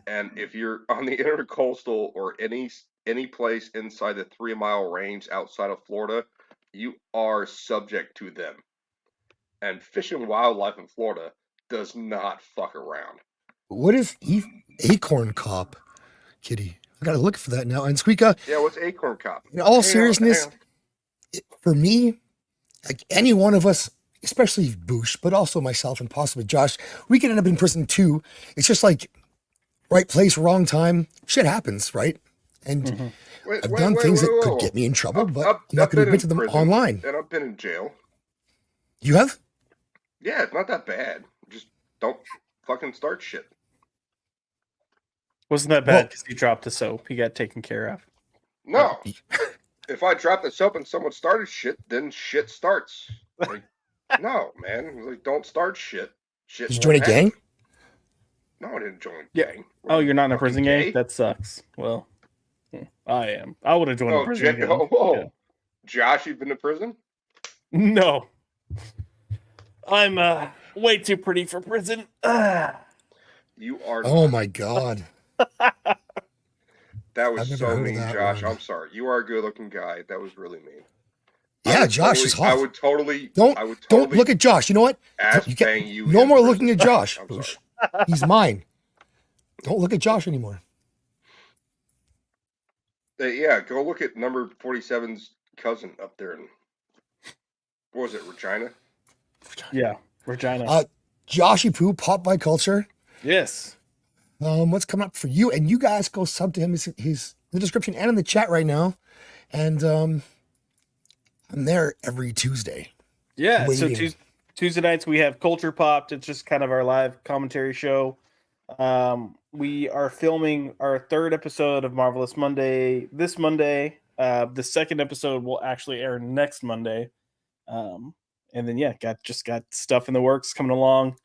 And if you're on the intercoastal or any place inside the 3-mile range outside of Florida, you are subject to them. And Fish and Wildlife in Florida does not fuck around. What is Acorn Cop, Kitty? I gotta look for that now. And Squeaka, Yeah, what's Acorn Cop? in all seriousness, for me, like any one of us, especially Boosh, but also myself and possibly Josh, we could end up in prison too. It's just like right place, wrong time. Shit happens, right? And I've done things that could get me in trouble, but I'm not going to admit to them online. And I've been in jail. You have? Yeah, it's not that bad. Just don't fucking start shit. Wasn't that bad because he dropped the soap? He got taken care of. No. If I dropped the soap and someone started shit, then shit starts. Like, no, man. Like, don't start shit. Shit. Did you join a gang? No, I didn't join a gang. Oh, you're not in a prison gay? gang? That sucks. Well, I am. I would have joined a prison gang. Yeah. Josh, you've been to prison? No. I'm way too pretty for prison. You are. Oh my god. That I've was never so heard of mean, that Josh. one. I'm sorry. You are a good-looking guy. That was really mean. Yeah, Josh is hot. I would totally. Don't look at Josh. You know what? Ass You bang you. no in more prison. looking at Josh. I'm Boosh. sorry. He's mine. Don't look at Josh anymore. Yeah, go look at number 47's cousin up there in, what was it, Regina? Yeah, Regina. Joshy Poo, Pop by Culture. Yes. What's coming up for you? And you guys go sub to him. He's in the description and in the chat right now. And I'm there every Tuesday. Yeah, waiting. so Tuesday nights we have Culture Popped. It's just kind of our live commentary show. We are filming our third episode of Marvelous Monday this Monday. The second episode will actually air next Monday. And then got stuff in the works coming along.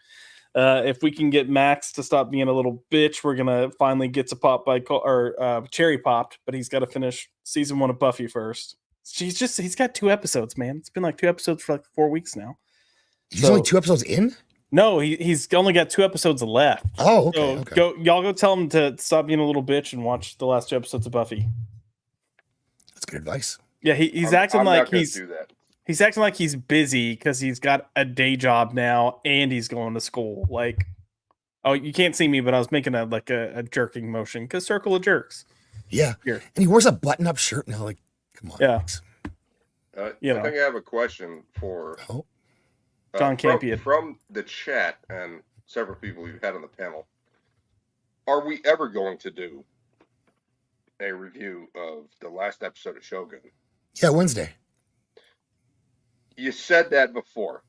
If we can get Max to stop being a little bitch, we're gonna finally get to Cherry Popped, but he's got to finish season 1 of Buffy first. He's got 2 episodes, man. It's been like 2 episodes for like 4 weeks now. He's only 2 episodes in? No, he's only got 2 episodes left. Oh, okay. So go tell him to stop being a little bitch and watch the last 2 episodes of Buffy. That's good advice. Yeah, he's acting like he's acting like he's busy because he's got a day job now and he's going to school. Like, oh, you can't see me, but I was making a jerking motion because circle of jerks. Yeah. Here. And he wears a button-up shirt now. Like, come on. Yeah. I think I have a question for John Campion from the chat and several people we've had on the panel. Are we ever going to do a review of the last episode of Shogun? Yeah, Wednesday. You said that before.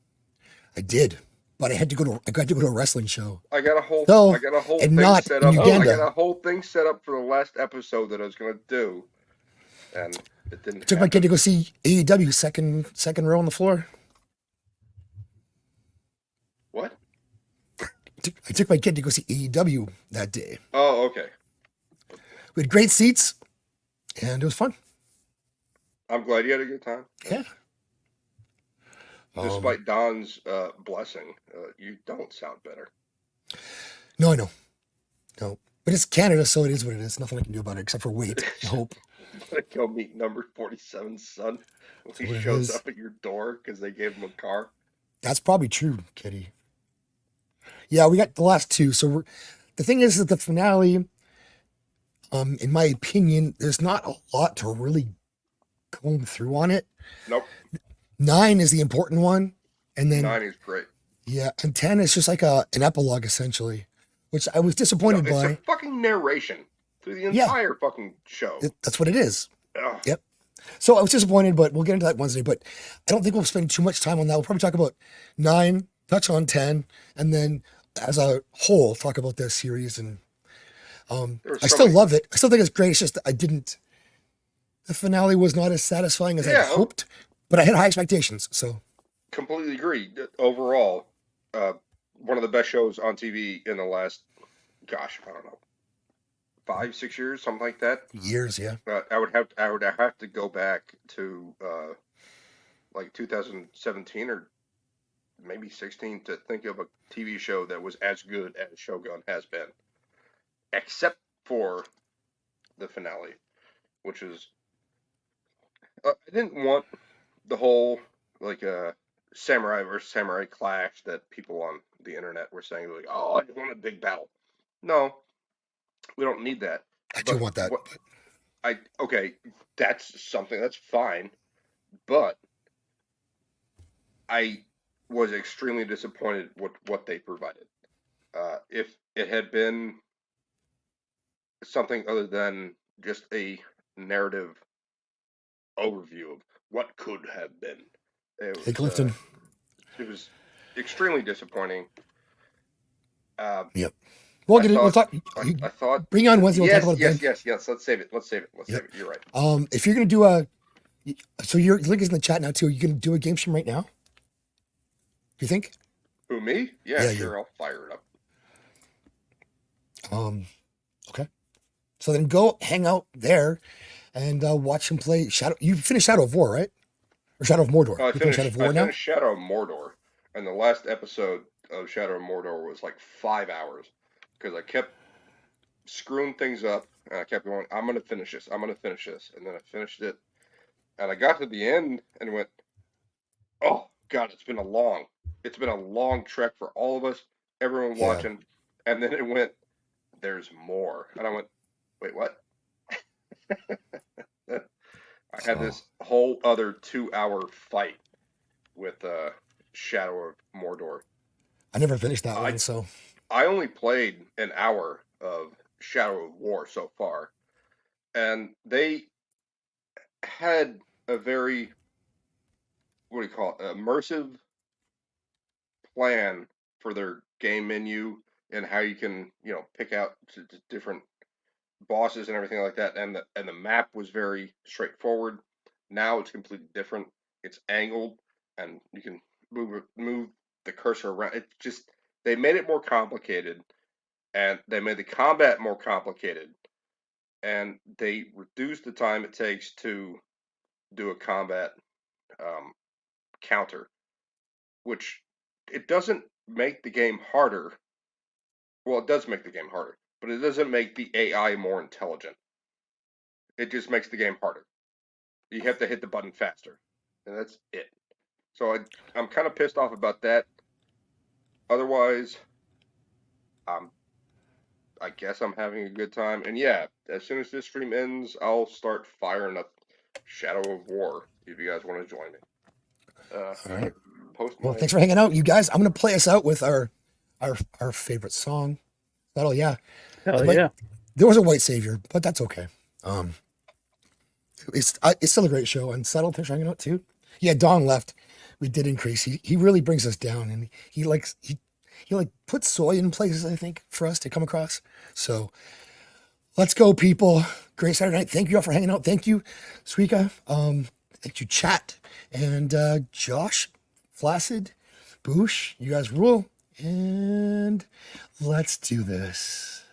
I did, but I got to go to a wrestling show. I got a whole and thing not set in up. Uganda. I got a whole thing set up for the last episode that I was going to do, and it didn't. I took my kid to go see AEW second row on the floor. What? I took my kid to go see AEW that day. Oh, okay. We had great seats, and it was fun. I'm glad you had a good time. Yeah. Despite Don's blessing, you don't sound better. No, I know. No. But it's Canada, so it is what it is. Nothing I can do about it except for wait and hope. Go meet number 47's son when That's what he it shows is. up at your door because they gave him a car. That's probably true, Kitty. Yeah, we got the last two. So the thing is that the finale, in my opinion, there's not a lot to really comb through on it. Nope. 9 is the important one, and then 9 is great. Yeah, and 10 is just like an epilogue essentially, which I was disappointed It's by. a fucking narration through the Yeah. entire fucking show. That's what it is. Ugh. Yep. So I was disappointed, but we'll get into that Wednesday. But I don't think we'll spend too much time on that. We'll probably talk about 9, touch on 10, and then as a whole talk about this series. And I still love it. I still think it's great. It's just that the finale was not as satisfying as I hoped, but I had high expectations. So Completely agree. Overall, one of the best shows on TV in the last, gosh, I don't know, 5-6 years, something like that. Years, yeah. I would have to go back to like 2017 or maybe 16 to think of a TV show that was as good as Shogun has been, except for the finale, which is I didn't want the whole like samurai versus samurai clash that people on the internet were saying, like, oh, I want a big battle. No, we don't need that. I do want that. Okay, that's something that's fine, but I was extremely disappointed with what they provided. If it had been something other than just a narrative overview of what could have been, Hey, Clifton. It was extremely disappointing. Yep. We'll get it. We'll talk. I thought. Bring on Wednesday. We'll talk about it. Yes. Let's save it. Let's save it. You're right. If you're gonna do so your link is in the chat now too. You can do a game stream right now. Do you think? Who, me? Yeah, Yeah, sure. I'll fire it up. Okay. So then go hang out there and watch him play Shadow. You finished Shadow of War, right? Or Shadow of Mordor? I You finished Shadow of War now? Shadow of Mordor, and the last episode of Shadow of Mordor was like 5 hours because I kept screwing things up, and I kept going, I'm going to finish this, and then I finished it, and I got to the end and went, oh, God, it's been a long trek for all of us, everyone watching, and then it went, there's more, and I went, wait, what? I had this whole other 2-hour fight with Shadow of Mordor. I never finished that one, so I only played an hour of Shadow of War so far, and they had a very, what do you call it, immersive plan for their game menu and how you can, pick out different bosses and everything like that, and the map was very straightforward. Now it's completely different. It's angled, and you can move the cursor around. It just, they made it more complicated, and they made the combat more complicated, and they reduced the time it takes to do a combat counter, which it doesn't make the game harder. Well, it does make the game harder, but it doesn't make the AI more intelligent. It just makes the game harder. You have to hit the button faster, and that's it. So I'm kind of pissed off about that. Otherwise, I guess I'm having a good time. And yeah, as soon as this stream ends, I'll start firing up Shadow of War if you guys want to join me. all right. Well, thanks for hanging out, you guys. I'm gonna play us out with our favorite song. Hell yeah. There was a white savior, but that's okay. It's still a great show, and Settle, thanks for hanging out too. Yeah, Don left. We did increase. He really brings us down, and he puts soy in places, I think, for us to come across. So let's go, people. Great Saturday night. Thank you all for hanging out. Thank you, Suika. Thank you, chat, and Josh, Flaccid, Boosh. You guys rule, and let's do this.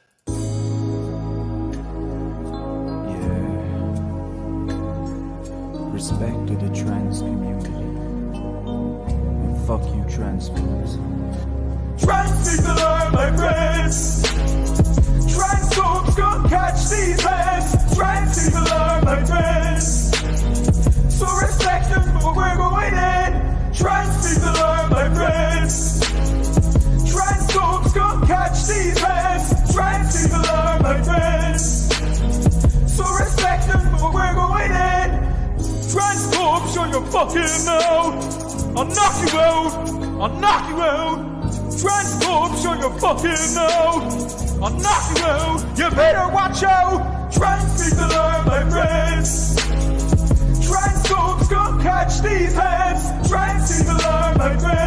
Respect to the trans community. And fuck you, transphobes. Trans people are my friends. Transphobes gon' catch these hands. Trans people are my friends. So respect them for we're going in. Trans people are my friends. Transphobes Transform, show your fucking out. I'll knock you out. I'll knock you out. Transform, show your fucking out. I'll knock you out. You better watch out. Transfix alarm, my friends. Transform's gonna catch these hands. Transfix alarm, my friends.